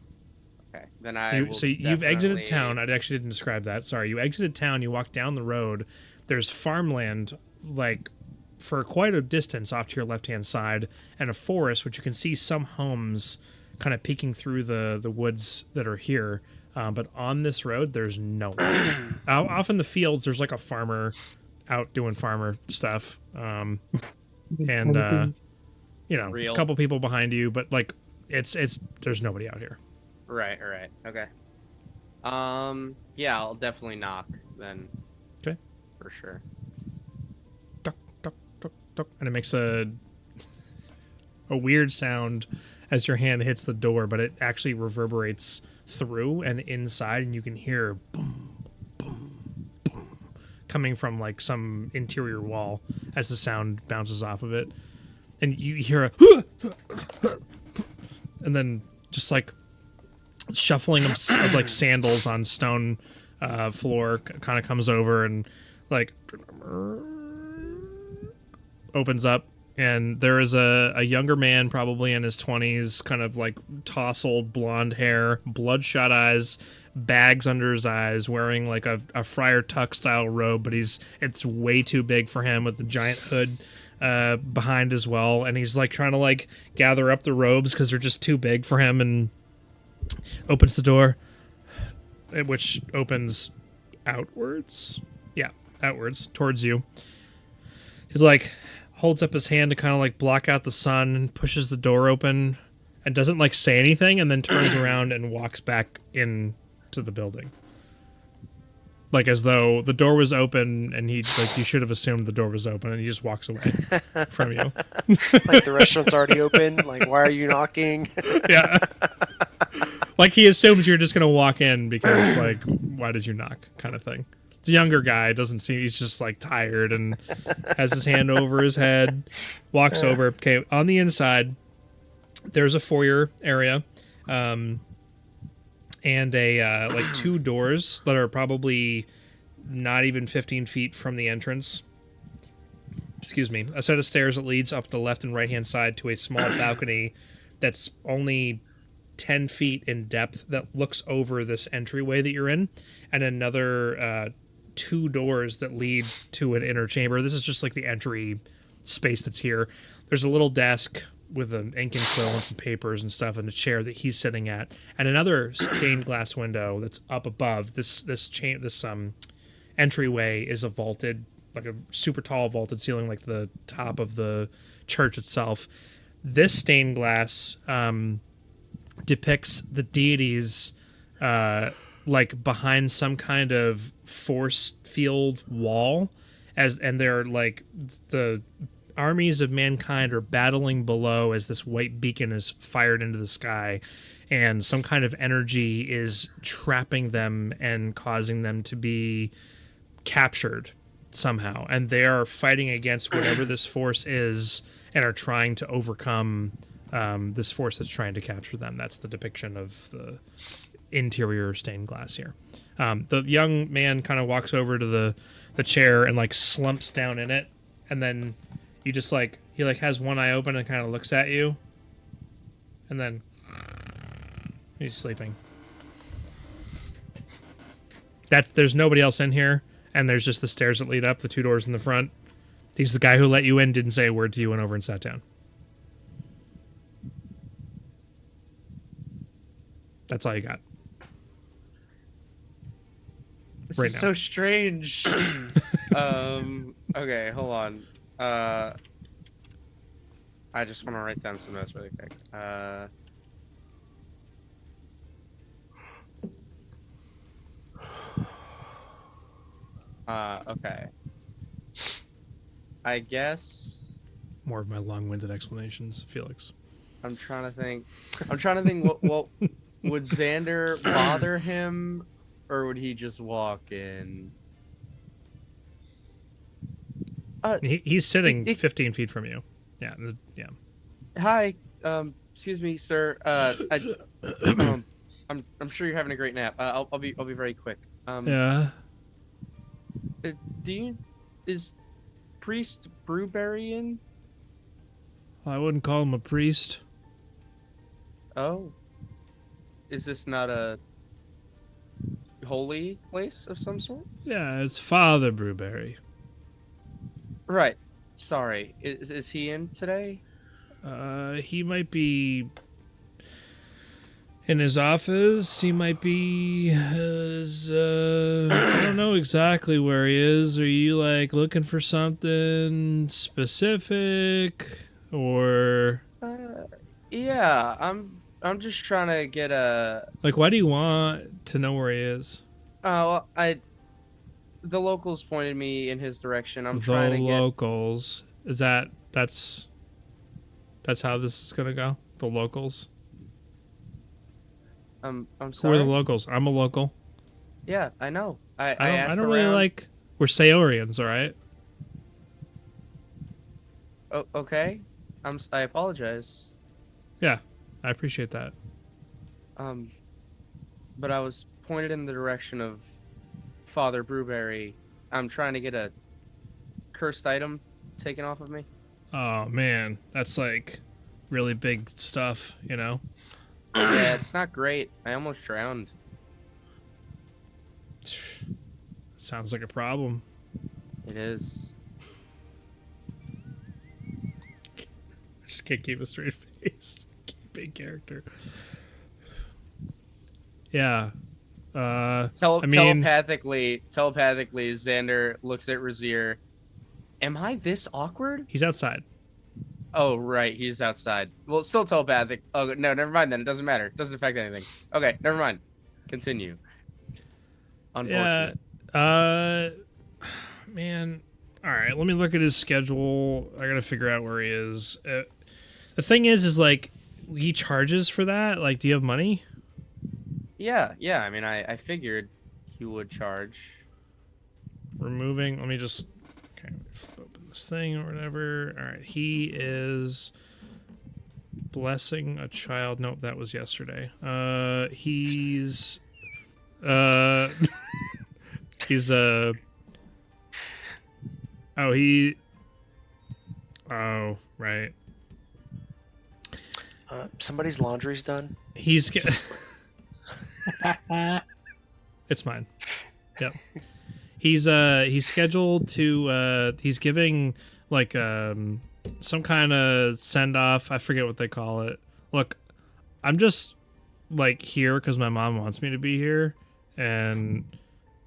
Okay, then I will So you've exited definitely- town. I actually didn't describe that. Sorry. You exited town. You walk down the road. There's farmland, like, for quite a distance off to your left-hand side, and a forest, which you can see some homes kind of peeking through the woods that are here. But on this road, there's no one. Off in the fields, there's like a farmer out doing farmer stuff. And, you know, Real. a couple people behind you, but, like, there's nobody out here. Right. Okay. Yeah, I'll definitely knock then. Okay. For sure. Duck, duck, duck, duck, and it makes a weird sound as your hand hits the door, but it actually reverberates through and inside, and you can hear boom, boom, boom coming from like some interior wall as the sound bounces off of it, and you hear a and then just like shuffling of like sandals on stone floor kind of comes over and like opens up, and there is a younger man, probably in his 20s, kind of like tousled blonde hair, bloodshot eyes, bags under his eyes, wearing like a Friar Tuck style robe, but it's way too big for him, with the giant hood behind as well, and he's like trying to like gather up the robes because they're just too big for him, and opens the door, which opens outwards. Yeah, outwards towards you. He's like holds up his hand to kind of like block out the sun, and pushes the door open and doesn't like say anything, and then turns around and walks back into the building. Like as though the door was open and he like you should have assumed the door was open, and he just walks away from you. Like the restaurant's already open. Like, why are you knocking? Yeah. Like he assumes you're just gonna walk in because like why did you knock kind of thing. The younger guy doesn't seem, he's just like tired and has his hand over his head, walks over. Okay, on the inside there's a foyer area, and a like two doors that are probably not even 15 feet from the entrance. Excuse me. A set of stairs that leads up the left and right hand side to a small balcony that's only 10 feet in depth that looks over this entryway that you're in, and another two doors that lead to an inner chamber. This is just like the entry space that's here. There's a little desk with an ink and quill and some papers and stuff, and a chair that he's sitting at, and another stained glass window that's up above. This entryway is a vaulted, like a super tall vaulted ceiling, like the top of the church itself. This stained glass depicts the deities like behind some kind of force field wall, and they're like the armies of mankind are battling below as this white beacon is fired into the sky, and some kind of energy is trapping them and causing them to be captured somehow, and they are fighting against whatever this force is and are trying to overcome this force that's trying to capture them. That's the depiction of the interior stained glass here. The young man kind of walks over to the chair and like slumps down in it, and then you just like he like has one eye open and kind of looks at you, and then he's sleeping. There's nobody else in here, and there's just the stairs that lead up, the two doors in the front. He's the guy who let you in, didn't say a word to you, went over and sat down. That's all you got. This right is now. so strange. Okay, hold on. I just want to write down some notes really quick. Okay. I guess More of my long-winded explanations, Felix. I'm trying to think. What would Xander bother him, or would he just walk in? He's sitting 15 feet from you. Yeah, yeah. Hi, excuse me, sir. I'm sure you're having a great nap. I'll be very quick. Yeah. Is Priest Brewberry in? I wouldn't call him a priest. Oh. is this not a holy place of some sort? Yeah, it's Father Brewberry. Right. Sorry. Is he in today? He might be in his office. He might be I don't know exactly where he is. Are you like looking for something specific or Yeah, I'm just trying to get a like why do you want to know where he is? oh, the locals pointed me in his direction. I'm The trying to get locals. Is that's how this is gonna go? The locals? I'm Who are sorry. the locals? I'm a local. Yeah, I know. I I asked don't around. really like. We're Saorians, all right. Oh, okay. I apologize. Yeah, I appreciate that. But I was pointed in the direction of Father Brewberry. I'm trying to get a cursed item taken off of me. Oh man, that's like really big stuff, you know. Yeah, it's not great. I almost drowned. Sounds like a problem. It is. Just can't keep a straight face. Big character. Yeah. I mean, Telepathically, Xander looks at Razir. Am I this awkward? he's outside. Oh, right, he's outside. Well, it's still telepathic. Oh, no, never mind then. It doesn't matter. It doesn't affect anything. Okay, never mind. Continue. Unfortunate. Yeah. Man. All right. Let me look at his schedule. I gotta figure out where he is. The thing is like, he charges for that. Like, do you have money? Yeah. I mean, I figured he would charge. Removing. Let me just. Okay. Flip open this thing or whatever. All right. He is blessing a child. Nope, that was yesterday. He's. He's Oh, he. Oh, right. Somebody's laundry's done. He's it's mine. Yep. He's scheduled to he's giving like some kind of send off. I forget what they call it. Look, I'm just like here because my mom wants me to be here, and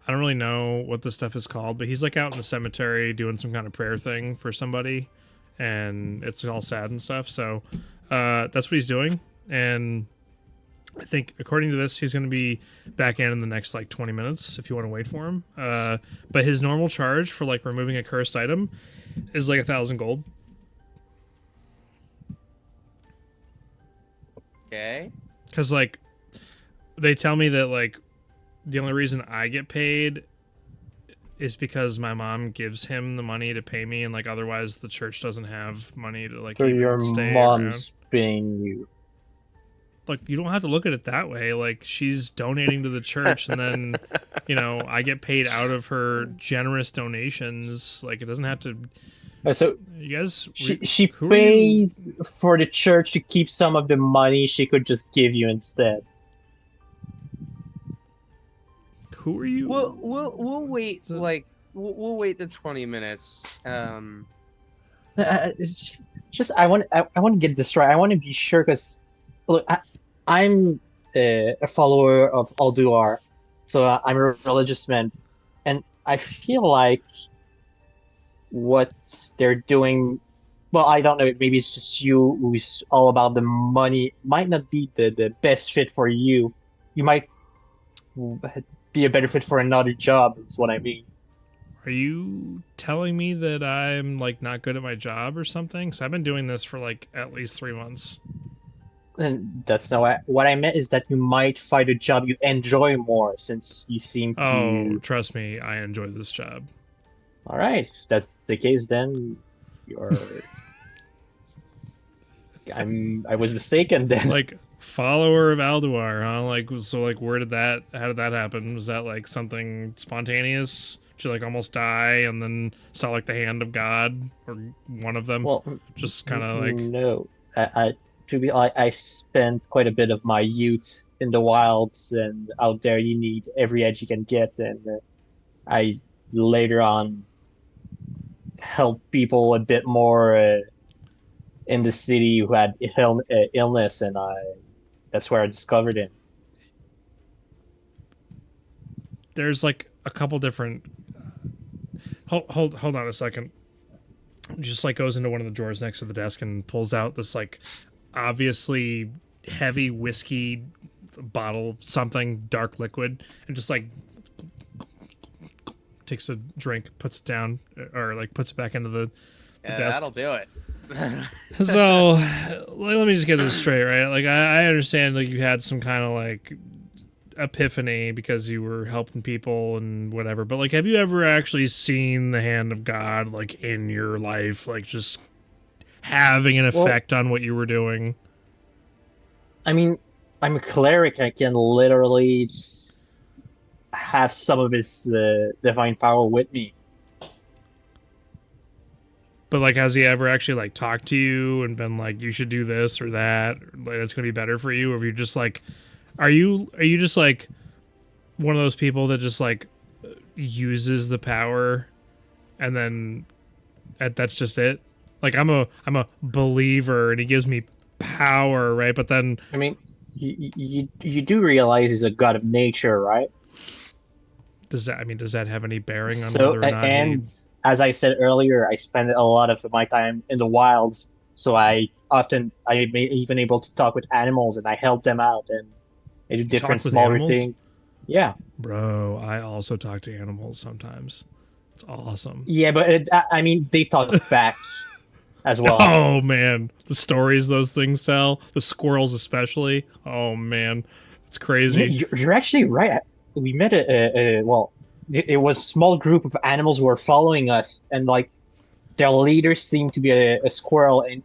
I don't really know what this stuff is called, but he's like out in the cemetery doing some kind of prayer thing for somebody, and it's all sad and stuff. So that's what he's doing, and I think according to this, he's going to be back in the next like 20 minutes if you want to wait for him. But his normal charge for like removing a cursed item is like 1,000 gold. Okay. Because like they tell me that like the only reason I get paid is because my mom gives him the money to pay me, and like otherwise the church doesn't have money to like So even your stay mom's around. paying you. Like, you don't have to look at it that way. Like, she's donating to the church, and then, you know, I get paid out of her generous donations. Like, it doesn't have to. So You guys, she who are you? pays for the church to keep some of the money she could just give you instead. Who are you? We'll wait So- like we'll wait the 20 minutes. It's just I want to get this right. I want to be sure because look, I'm a follower of Alduar, so I'm a religious man, and I feel like what they're doing. Well, I don't know. Maybe it's just you who's all about the money. Might not be the best fit for you. You might be a better fit for another job. Is what I mean. Are you telling me that I'm like not good at my job or something? So I've been doing this for like at least 3 months. And that's not what I meant. Is that you might find a job you enjoy more, since you seem to. Oh, trust me, I enjoy this job. All right, if that's the case, then you're. I was mistaken then. Like, follower of Alduar, huh? Like, so like how did that happen? Was that like something spontaneous? Did you like almost die and then saw like the hand of God or one of them? Well, Just kind of like, no. I spent quite a bit of my youth in the wilds and out there you need every edge you can get, and I later on help people a bit more in the city who had illness, and that's where I discovered him. There's like a couple different. Hold on a second. Just like goes into one of the drawers next to the desk and pulls out this like obviously heavy whiskey bottle, something dark liquid, and just like takes a drink, puts it down, or like puts it back into the desk. That'll do it. So let me just get this straight, right? Like I understand like you had some kind of like epiphany because you were helping people and whatever, but like have you ever actually seen the hand of God like in your life, like just having an effect on what you were doing? I mean, I'm a cleric. I can literally just have some of his divine power with me. But like, has he ever actually like talked to you and been like, "You should do this or that, or, like that's gonna be better for you"? Or are you just like, are you just like one of those people that just like uses the power, and then that's just it? Like I'm a believer, and he gives me power, right? But then, I mean, you do realize he's a god of nature, right? does that have any bearing on So, whether or not and as I said earlier, I spend a lot of my time in the wilds, so I'm even able to talk with animals, and I help them out, and I do different talk with smaller animals? things. Yeah, Bro, I also talk to animals sometimes. It's awesome. yeah, but I mean, they talk back as well. Oh man, the stories those things tell, the squirrels especially. Oh man, it's crazy. You're actually right. We met it was a small group of animals who were following us, and like their leader seemed to be a squirrel, and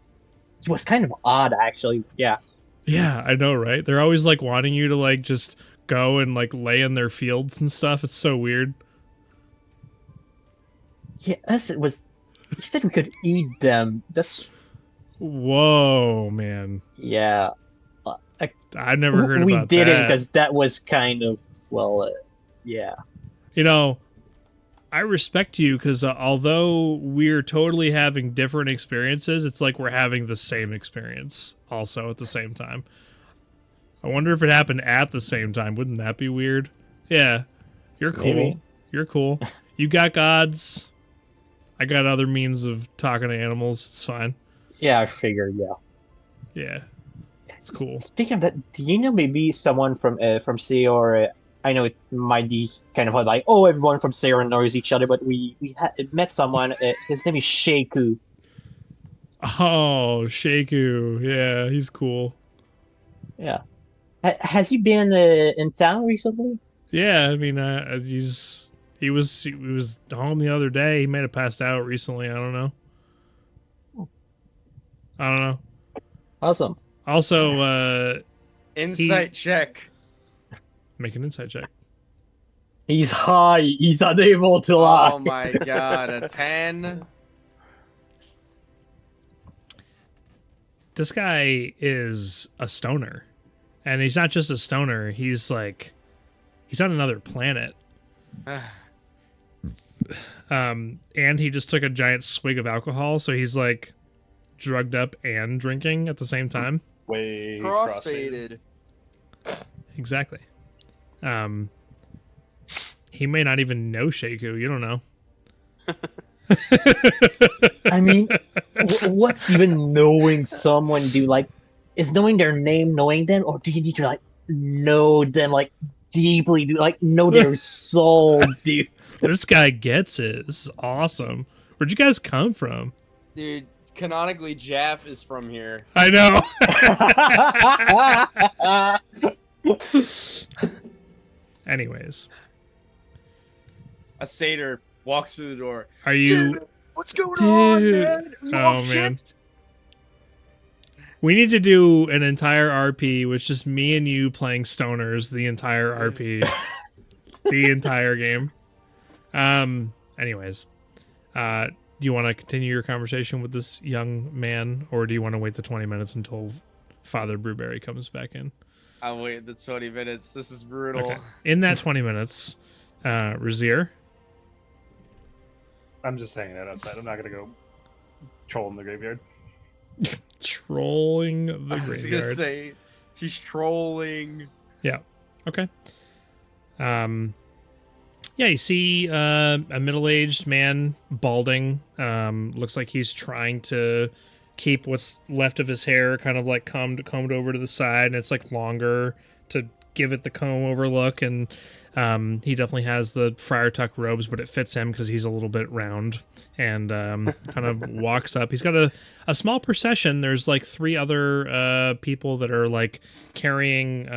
it was kind of odd, actually. Yeah. Yeah, I know, right? They're always like wanting you to like just go and like lay in their fields and stuff. It's so weird. Yeah, it was. He said we could eat them. That's Whoa, man. yeah. I never heard we about didn't that. because that was kind of yeah. You know, I respect you because although we're totally having different experiences, it's like we're having the same experience also at the same time. I wonder if it happened at the same time. Wouldn't that be weird? Yeah, you're cool. Maybe. You're cool. You got gods. I got other means of talking to animals. It's fine. Yeah, I figured. Yeah. Yeah, it's cool. Speaking of that, do you know maybe someone from Say, or I know it might be kind of like, oh, everyone from Sayre knows each other, but we met someone. His name is Sheku. Oh, Sheku. Yeah, he's cool. Yeah. Has he been in town recently? Yeah, I mean, he was home the other day. He may have passed out recently. I don't know. Awesome. Also, Insight check. make an insight check. He's high. He's unable to lie. Oh my god, a 10. This guy is a stoner, and he's not just a stoner. He's on another planet. And he just took a giant swig of alcohol, so he's like drugged up and drinking at the same time. Way Crossfaded. Exactly. He may not even know Sheku. You don't know. I mean, what's even knowing someone do? Like, is knowing their name knowing them, or do you need to like know them like deeply? Do like know their soul? Dude, This guy gets it. This is awesome. Where'd you guys come from? Dude, canonically, Jaff is from here. I know. Anyways, A satyr walks through the door. are you? Dude, what's going on, Dude. man? You Oh, off man. shift? We need to do an entire RP with just me and you playing stoners the entire RP, the entire game. Anyways, do you want to continue your conversation with this young man, or do you want to wait the 20 minutes until Father Brewberry comes back in? I'm waiting the 20 minutes. This is brutal. Okay. In that 20 minutes, Razier. I'm just hanging out outside. I'm not gonna go trolling the graveyard. Trolling the I was graveyard. gonna say, she's trolling. Yeah. Okay. Yeah, you see a middle-aged man, balding. Looks like he's trying to keep what's left of his hair kind of like combed over to the side, and it's like longer to give it the comb over look. And he definitely has the friar tuck robes, but it fits him because he's a little bit round. And kind of walks up. He's got a small procession. There's like 3 other people that are like carrying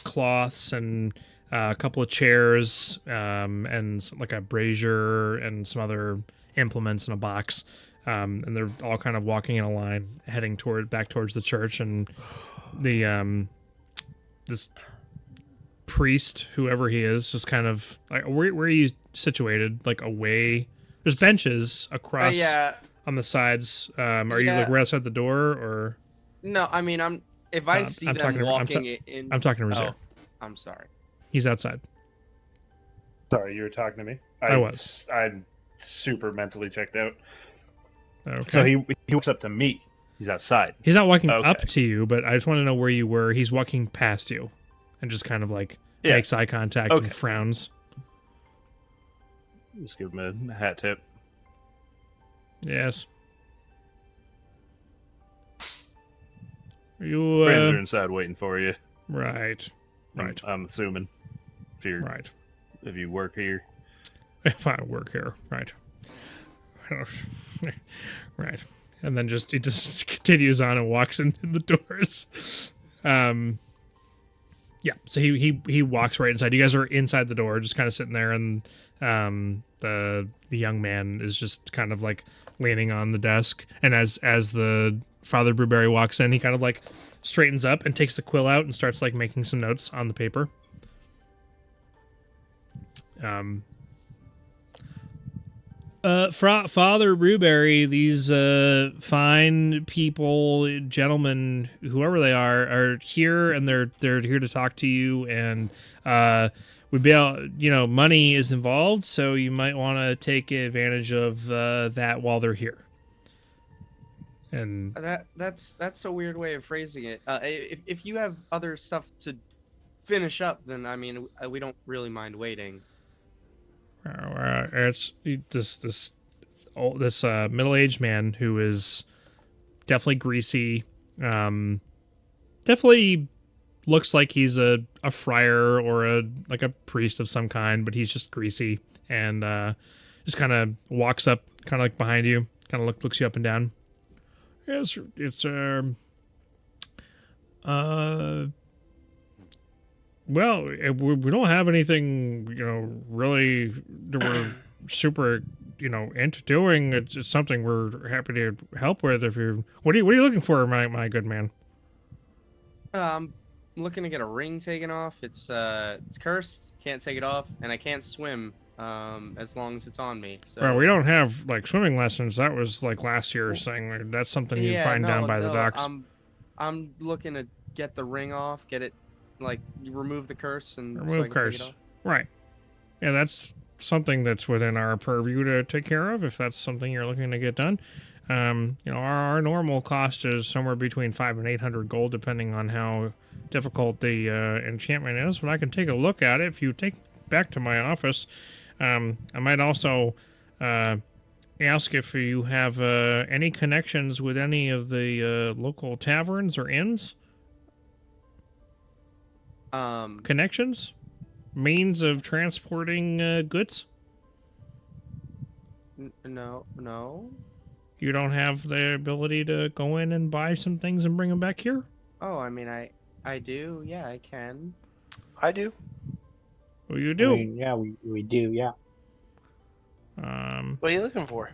cloths and a couple of chairs and like a brazier and some other implements in a box. And they're all kind of walking in a line, heading back towards the church. And the this priest, whoever he is, just kind of like, where are you situated? Like away. There's benches across on the sides. Are you like right outside the door or? No, I mean if I see them walking in. I'm talking to Rizzo. Oh, I'm sorry. He's outside. Sorry, you were talking to me. I was. I'm super mentally checked out. Okay. So he walks up to me. He's outside. He's not walking up to you, but I just want to know where you were. He's walking past you, and just kind of like makes eye contact and frowns. Just give him a hat tip. Yes. You friends are inside waiting for you. Right. I'm assuming. If you work here. If I work here, right. Right. And then he just continues on and walks into the doors. Yeah, so he walks right inside. You guys are inside the door, just kind of sitting there, and the young man is just kind of like leaning on the desk. And as the Father Brewberry walks in, he kind of like straightens up and takes the quill out and starts like making some notes on the paper. Father Brewberry, these fine people, gentlemen, whoever they are here, and they're here to talk to you. And we'd be able, money is involved, so you might want to take advantage of that while they're here. And that's a weird way of phrasing it. If you have other stuff to finish up, then I mean we don't really mind waiting. It's this middle-aged man who is definitely greasy. Definitely looks like he's a friar or a priest of some kind, but he's just greasy and just kind of walks up, kind of like behind you, kind of looks you up and down. Yes, it's well, we don't have anything, really that we're super, into doing. It's just something we're happy to help with. What are you looking for, my good man? I'm looking to get a ring taken off. It's cursed. Can't take it off, and I can't swim as long as it's on me. So. Well, we don't have swimming lessons. That was last year's thing. That's something you find down by the docks. I'm looking to get the ring off, get it. You remove the curse and remove curse, right? Yeah, that's something that's within our purview to take care of. If that's something you're looking to get done, our normal cost is somewhere between 500 and 800 gold, depending on how difficult the enchantment is. But I can take a look at it if you take it back to my office. I might also ask if you have any connections with any of the local taverns or inns. Connections? Means of transporting goods? No. You don't have the ability to go in and buy some things and bring them back here? Oh, I mean, I do. Yeah, I can. I do. Well, you do? Yeah, we do, yeah. What are you looking for? Well, We, yeah, we, we do, yeah. What are you looking for? Um, What are you looking for?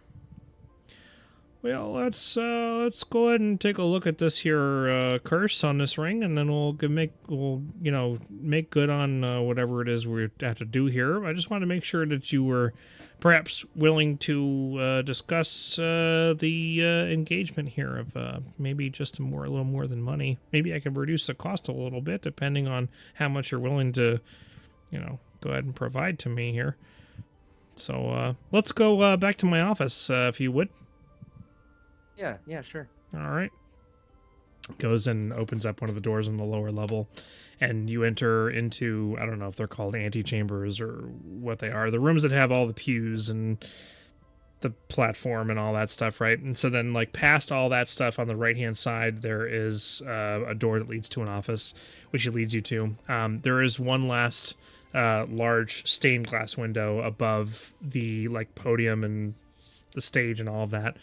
'Cause, Well, let's go ahead and take a look at this here curse on this ring, and then we'll make good on whatever it is we have to do here. I just want to make sure that you were perhaps willing to discuss the engagement here of maybe just a little more than money. Maybe I can reduce the cost a little bit depending on how much you're willing to, go ahead and provide to me here. So let's go back to my office if you would. Yeah, sure. All right. Goes and opens up one of the doors on the lower level, and you enter into, I don't know if they're called antechambers or what they are, the rooms that have all the pews and the platform and all that stuff, right? And so then, like, past all that stuff on the right-hand side, there is a door that leads to an office, which he leads you to. There is one last large stained glass window above the, like, podium and the stage and all of that.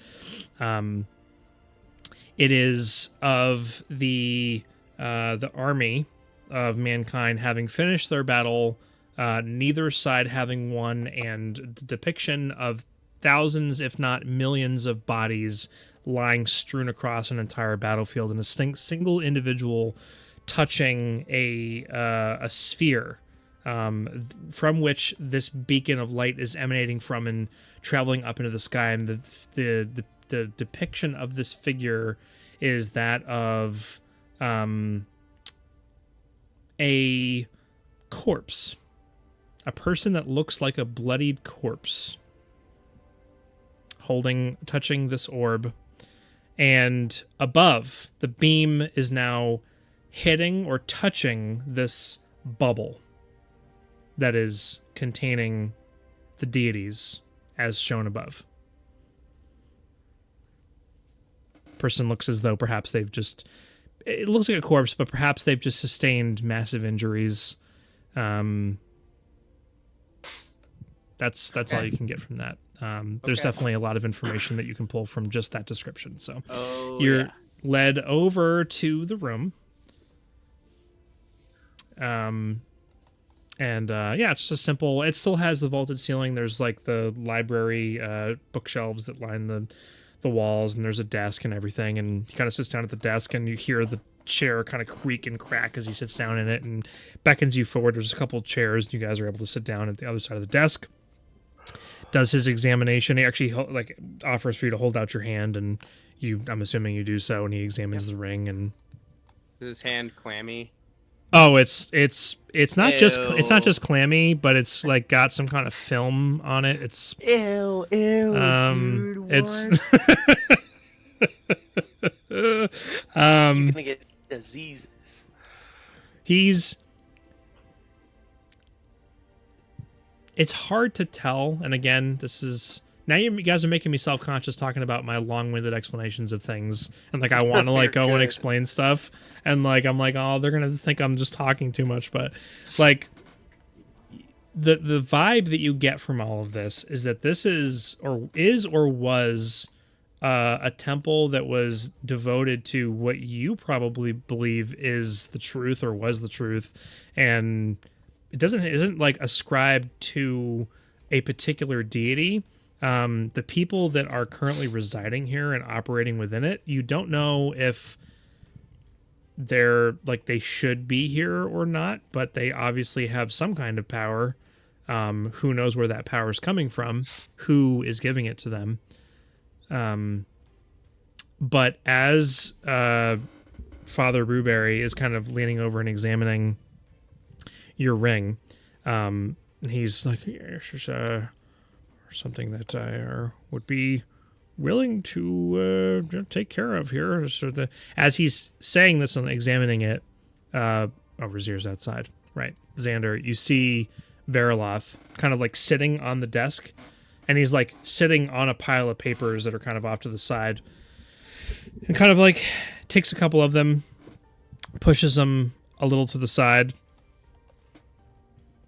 It is of the army of mankind having finished their battle, neither side having won, and the depiction of thousands, if not millions, of bodies lying strewn across an entire battlefield, and a single individual touching a sphere from which this beacon of light is emanating from and traveling up into the sky. And the depiction of this figure is that of a corpse, a person that looks like a bloodied corpse, touching this orb. And above, the beam is now hitting or touching this bubble that is containing the deities as shown above. Person looks as though perhaps it looks like a corpse, but perhaps they've just sustained massive injuries. That's all you can get from that. There's definitely a lot of information that you can pull from just that description. So you're led over to the room. It's just simple. It still has the vaulted ceiling. There's like the library bookshelves that line the walls, and there's a desk and everything. And he kind of sits down at the desk, and you hear the chair kind of creak and crack as he sits down in it and beckons you forward. There's a couple of chairs, and you guys are able to sit down at the other side of the desk. Does his examination. He actually offers for you to hold out your hand, and I'm assuming you do so, and he examines the ring. And is his hand clammy? Oh, it's not just clammy, but it's like got some kind of film on it. It's Ew, dude, what? It's You're gonna get diseases. It's hard to tell, and again, now you guys are making me self-conscious talking about my long-winded explanations of things, and like I want to go and explain stuff, and like I'm like, oh, they're gonna think I'm just talking too much, but like the vibe that you get from all of this is that this is or was a temple that was devoted to what you probably believe is the truth or was the truth, and it isn't like ascribed to a particular deity. The people that are currently residing here and operating within it, you don't know if they're like they should be here or not, but they obviously have some kind of power. Who knows where that power is coming from? Who is giving it to them? But as Father Brewberry is kind of leaning over and examining your ring, he's like, "Yes, something that I would be willing to take care of here." So as he's saying this and examining it, Razir's outside, right? Xander, you see Veriloth kind of like sitting on the desk, and he's like sitting on a pile of papers that are kind of off to the side, and kind of like takes a couple of them, pushes them a little to the side.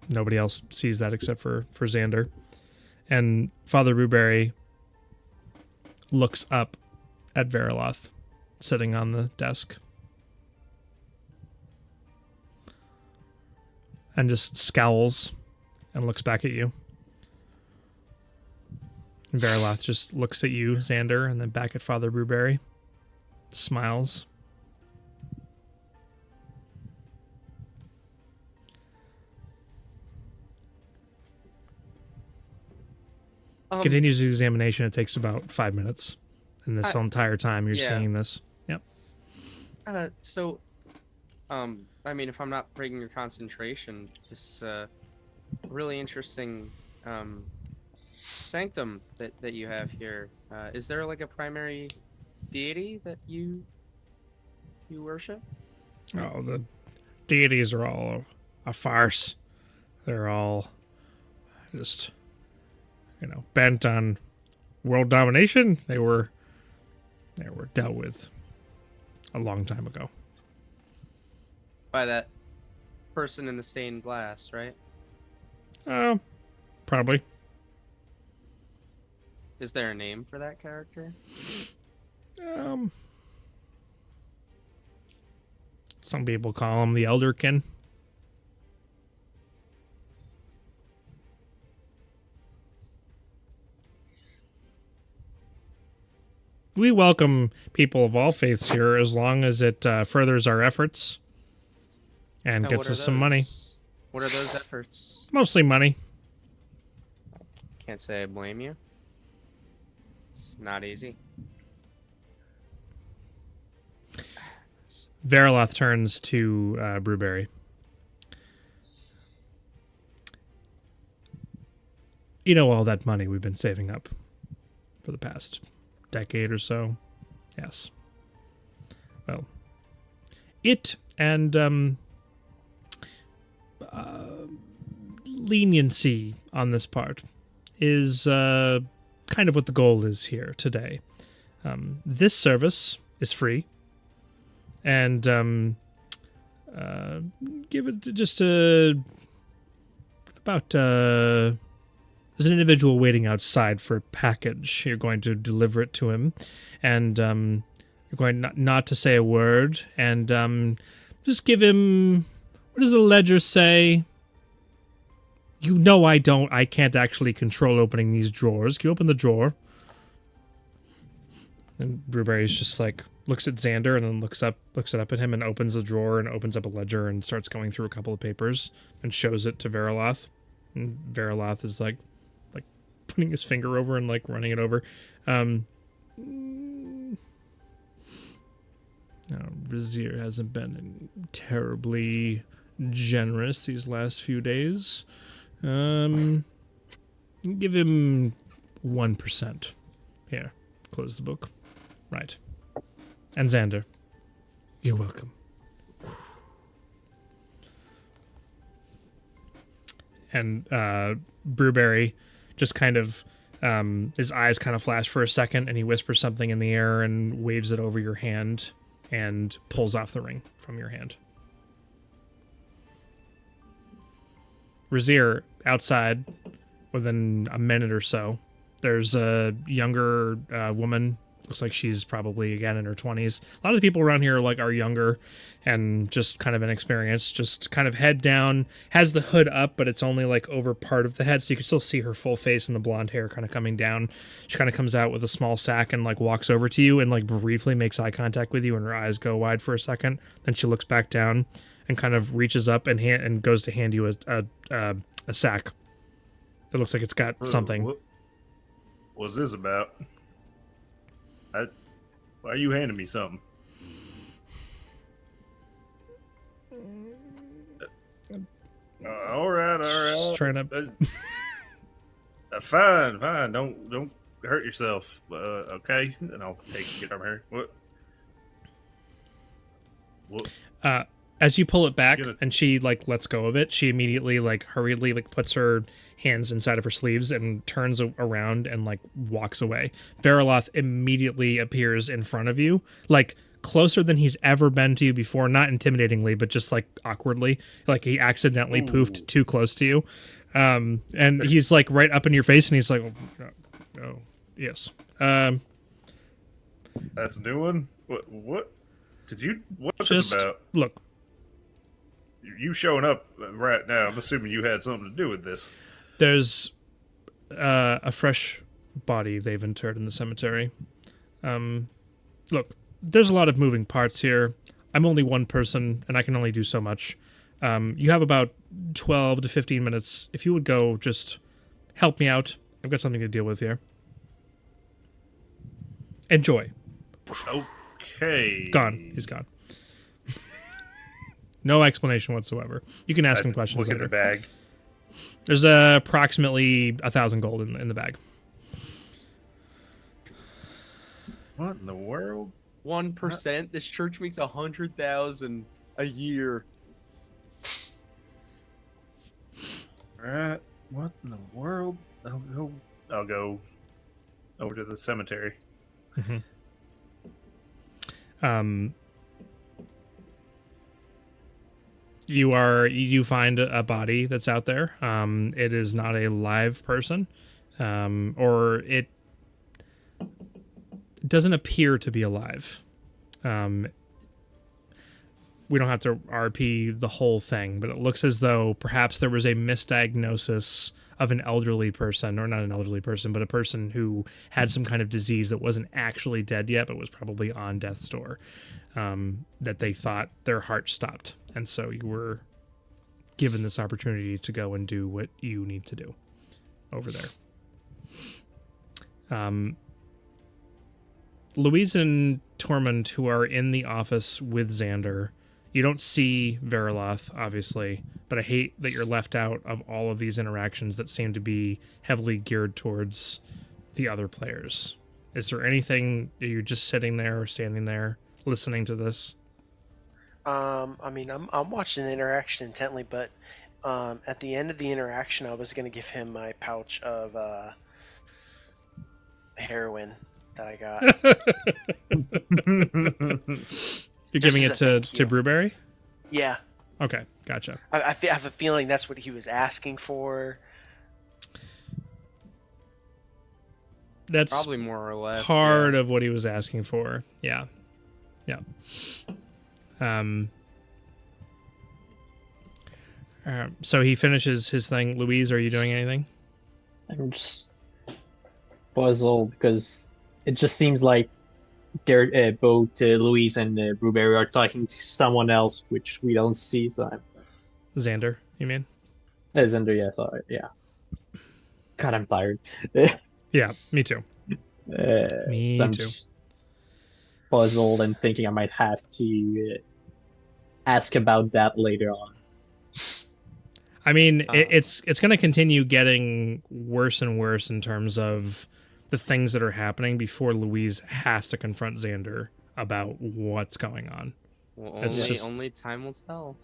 Nobody else sees that except for Xander. And Father Brewberry looks up at Veriloth, sitting on the desk, and just scowls and looks back at you. And Veriloth just looks at you, Xander, and then back at Father Brewberry. Smiles. Continues the examination. It takes about 5 minutes. And this whole entire time you're seeing this. Yep. So, I mean, if I'm not breaking your concentration, this really interesting sanctum that you have here. Is there like a primary deity that you worship? Oh, the deities are all a farce. They're all just, bent on world domination. They were dealt with a long time ago. By that person in the stained glass, right? Probably. Is there a name for that character? Some people call him the Elderkin. We welcome people of all faiths here as long as it furthers our efforts and gets us some money. What are those efforts? Mostly money. Can't say I blame you. It's not easy. Veriloth turns to Brewberry. You know all that money we've been saving up for the past decade or so? Yes. Well, it and leniency on this part is kind of what the goal is here today. This service is free. And give it just about there's an individual waiting outside for a package. You're going to deliver it to him, and you're going not to say a word, and just give him, what does the ledger say? I can't actually control opening these drawers. Can you open the drawer? And Brewberry's just like, looks at Xander and then looks it up at him and opens the drawer and opens up a ledger and starts going through a couple of papers and shows it to Veriloth. And Veriloth is like putting his finger over and like running it over. Vizier hasn't been terribly generous these last few days. Give him 1%. Here, close the book. Right. And Xander, you're welcome. And Brewberry just kind of, his eyes kind of flash for a second, and he whispers something in the air and waves it over your hand and pulls off the ring from your hand. Razier, outside, within a minute or so, there's a younger woman. Looks like she's probably, again, in her 20s. A lot of the people around here are younger and just kind of inexperienced. Just kind of head down, has the hood up, but it's only over part of the head, so you can still see her full face and the blonde hair kind of coming down. She kind of comes out with a small sack and walks over to you and briefly makes eye contact with you, and her eyes go wide for a second. Then she looks back down and kind of reaches up and goes to hand you a sack. It looks like it's got something. What's this about? Why are you handing me something? All right. Just trying to. Fine. Don't hurt yourself. Okay, and I'll take it from here. What? As you pull it back and she lets go of it, she immediately hurriedly puts her hands inside of her sleeves and turns around and walks away. Veriloth immediately appears in front of you, closer than he's ever been to you before, not intimidatingly, but just awkwardly, he accidentally poofed too close to you. And he's right up in your face, and he's like, oh yes. That's a new one. What did you? What's just this about? Look. You showing up right now, I'm assuming you had something to do with this. There's a fresh body they've interred in the cemetery. Look, there's a lot of moving parts here. I'm only one person, and I can only do so much. You have about 12 to 15 minutes. If you would go, just help me out. I've got something to deal with here. Enjoy. Okay. Gone. He's gone. No explanation whatsoever. You can ask him questions Look at later. the bag. There's approximately 1,000 gold in the bag. What in the world? 1%. This church makes 100,000 a year. Alright. What in the world? I'll go over to the cemetery. You find a body that's out there. It is not a live person, or it doesn't appear to be alive. We don't have to RP the whole thing, but it looks as though perhaps there was a misdiagnosis of an elderly person, or not an elderly person, but a person who had some kind of disease that wasn't actually dead yet, but was probably on death's door, that they thought their heart stopped. And so you were given this opportunity to go and do what you need to do over there. Louise and Tormund, who are in the office with Xander, you don't see Veriloth, obviously, but I hate that you're left out of all of these interactions that seem to be heavily geared towards the other players. Is there anything that you're just sitting there or standing there listening to this? I mean, I'm watching the interaction intently, but at the end of the interaction, I was gonna give him my pouch of heroin that I got. You're Just giving as it a to thank you. Brewberry? Yeah, Okay, gotcha. I have a feeling that's what he was asking for. That's Probably more or less. part yeah. of what he was asking for. Yeah. So he finishes his thing. Louise, are you doing anything? I'm just puzzled because it just seems like they're both Louise and Blueberry are talking to someone else, which we don't see. So I'm Xander, you mean? Xander, yeah, sorry, yeah. God, I'm tired. Yeah, me too. So Me I'm too. just puzzled and thinking I might have to ask about that later on. I mean, it's going to continue getting worse and worse in terms of the things that are happening before Louise has to confront Xander about what's going on. Well, It's only, just- only time will tell.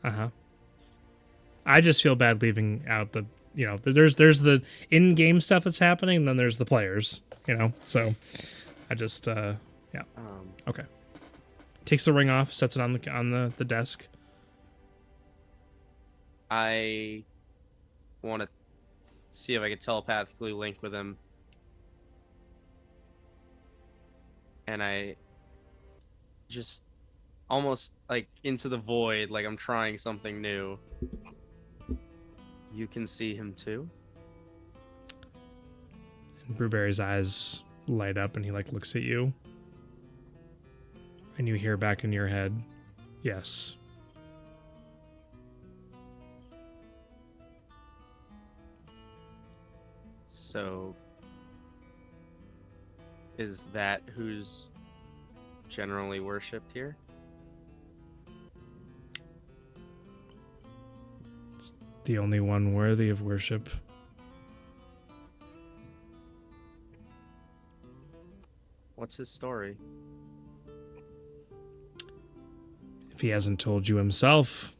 I just feel bad leaving out the, there's the in-game stuff that's happening, and then there's the players, so I just, okay. Takes the ring off, sets it on the desk. I want to see if I can telepathically link with him. And I just almost like into the void, like I'm trying something new. You can see him too? And Brewberry's eyes light up and he looks at you. And you hear back in your head, yes. So is that who's generally worshipped here? The only one worthy of worship. What's his story? If he hasn't told you himself,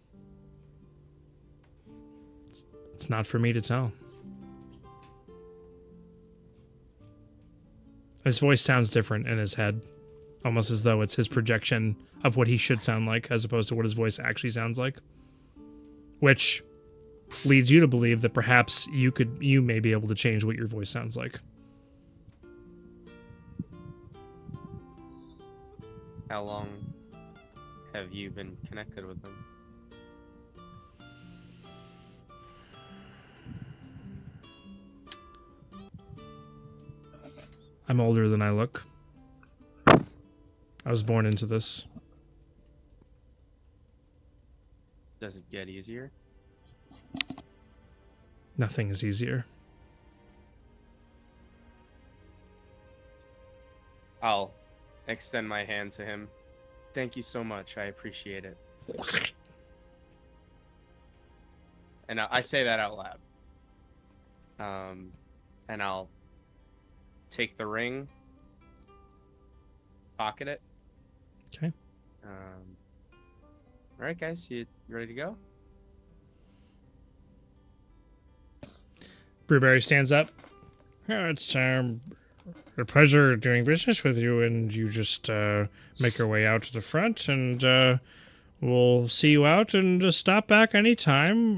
it's not for me to tell. His voice sounds different in his head, almost as though it's his projection of what he should sound like, as opposed to what his voice actually sounds like. Which leads you to believe that perhaps you may be able to change what your voice sounds like. How long have you been connected with him? I'm older than I look. I was born into this. Does it get easier? Nothing is easier. I'll extend my hand to him. Thank you so much. I appreciate it. And I say that out loud. And I'll take the ring, pocket it. Okay. All right, guys, you ready to go? Brewberry stands up. "Yeah, it's a pleasure doing business with you, and you just make your way out to the front, and we'll see you out, and just stop back anytime.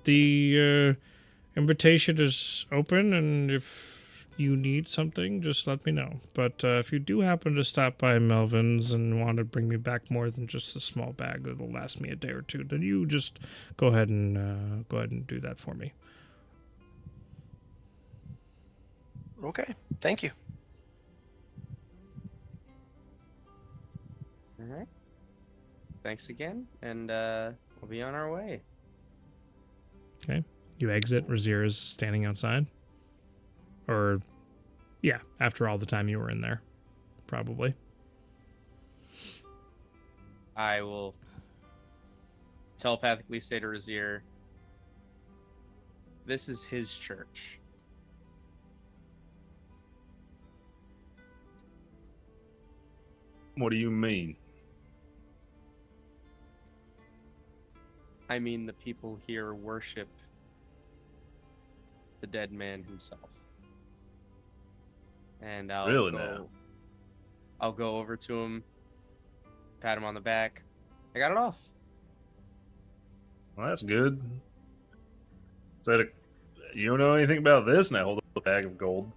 The invitation is open, and if you need something, just let me know. But if you do happen to stop by Melvin's and want to bring me back more than just a small bag that'll last me a day or two, then you just go ahead and do that for me." Okay, thank you. All right. Thanks again, and we'll be on our way. Okay. You exit. Razir is standing outside. Or, yeah, after all the time you were in there. Probably. I will telepathically say to Razir, this is his church. What do you mean? I mean, the people here worship the dead man himself. And I'll Really go, now? I'll go over to him, pat him on the back. I got it off. Well, that's good. You don't know anything about this? And I hold up a bag of gold.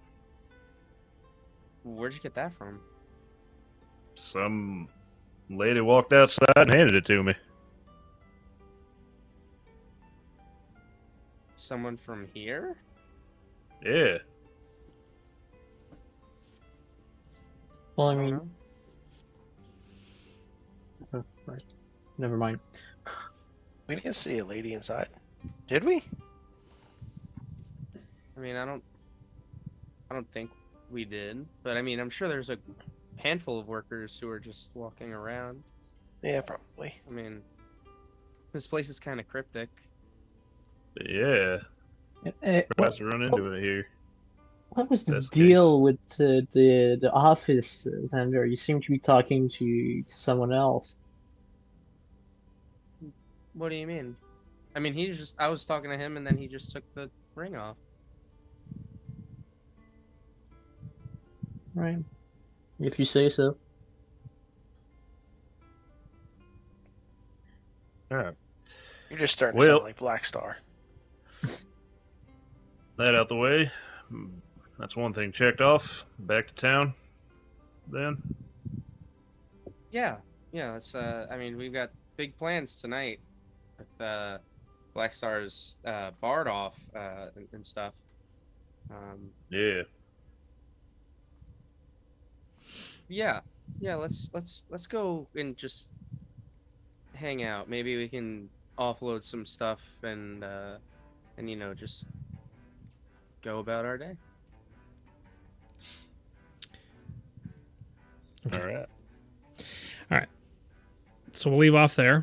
Where'd you get that from? Some lady walked outside and handed it to me. Someone from here? Yeah. Well, I I don't mean, know. oh, right. Never mind. We didn't see a lady inside, did we? I mean, I don't think we did, but I mean, I'm sure there's a handful of workers who are just walking around. Yeah, probably. I mean, this place is kind of cryptic. But yeah. Surprised to run into it here. What was the That's the deal with the office, Xander? You seem to be talking to someone else. What do you mean? I mean, I was talking to him and then he just took the ring off. Right. If you say so. Alright. You're just starting to Well- sound like Black Star. That out the way. That's one thing checked off. Back to town. Then. Yeah, it's I mean, we've got big plans tonight with Black Star's Bard off and stuff. Yeah. Yeah, let's go and just hang out. Maybe we can offload some stuff and just go about our day. Alright. All right. So we'll leave off there.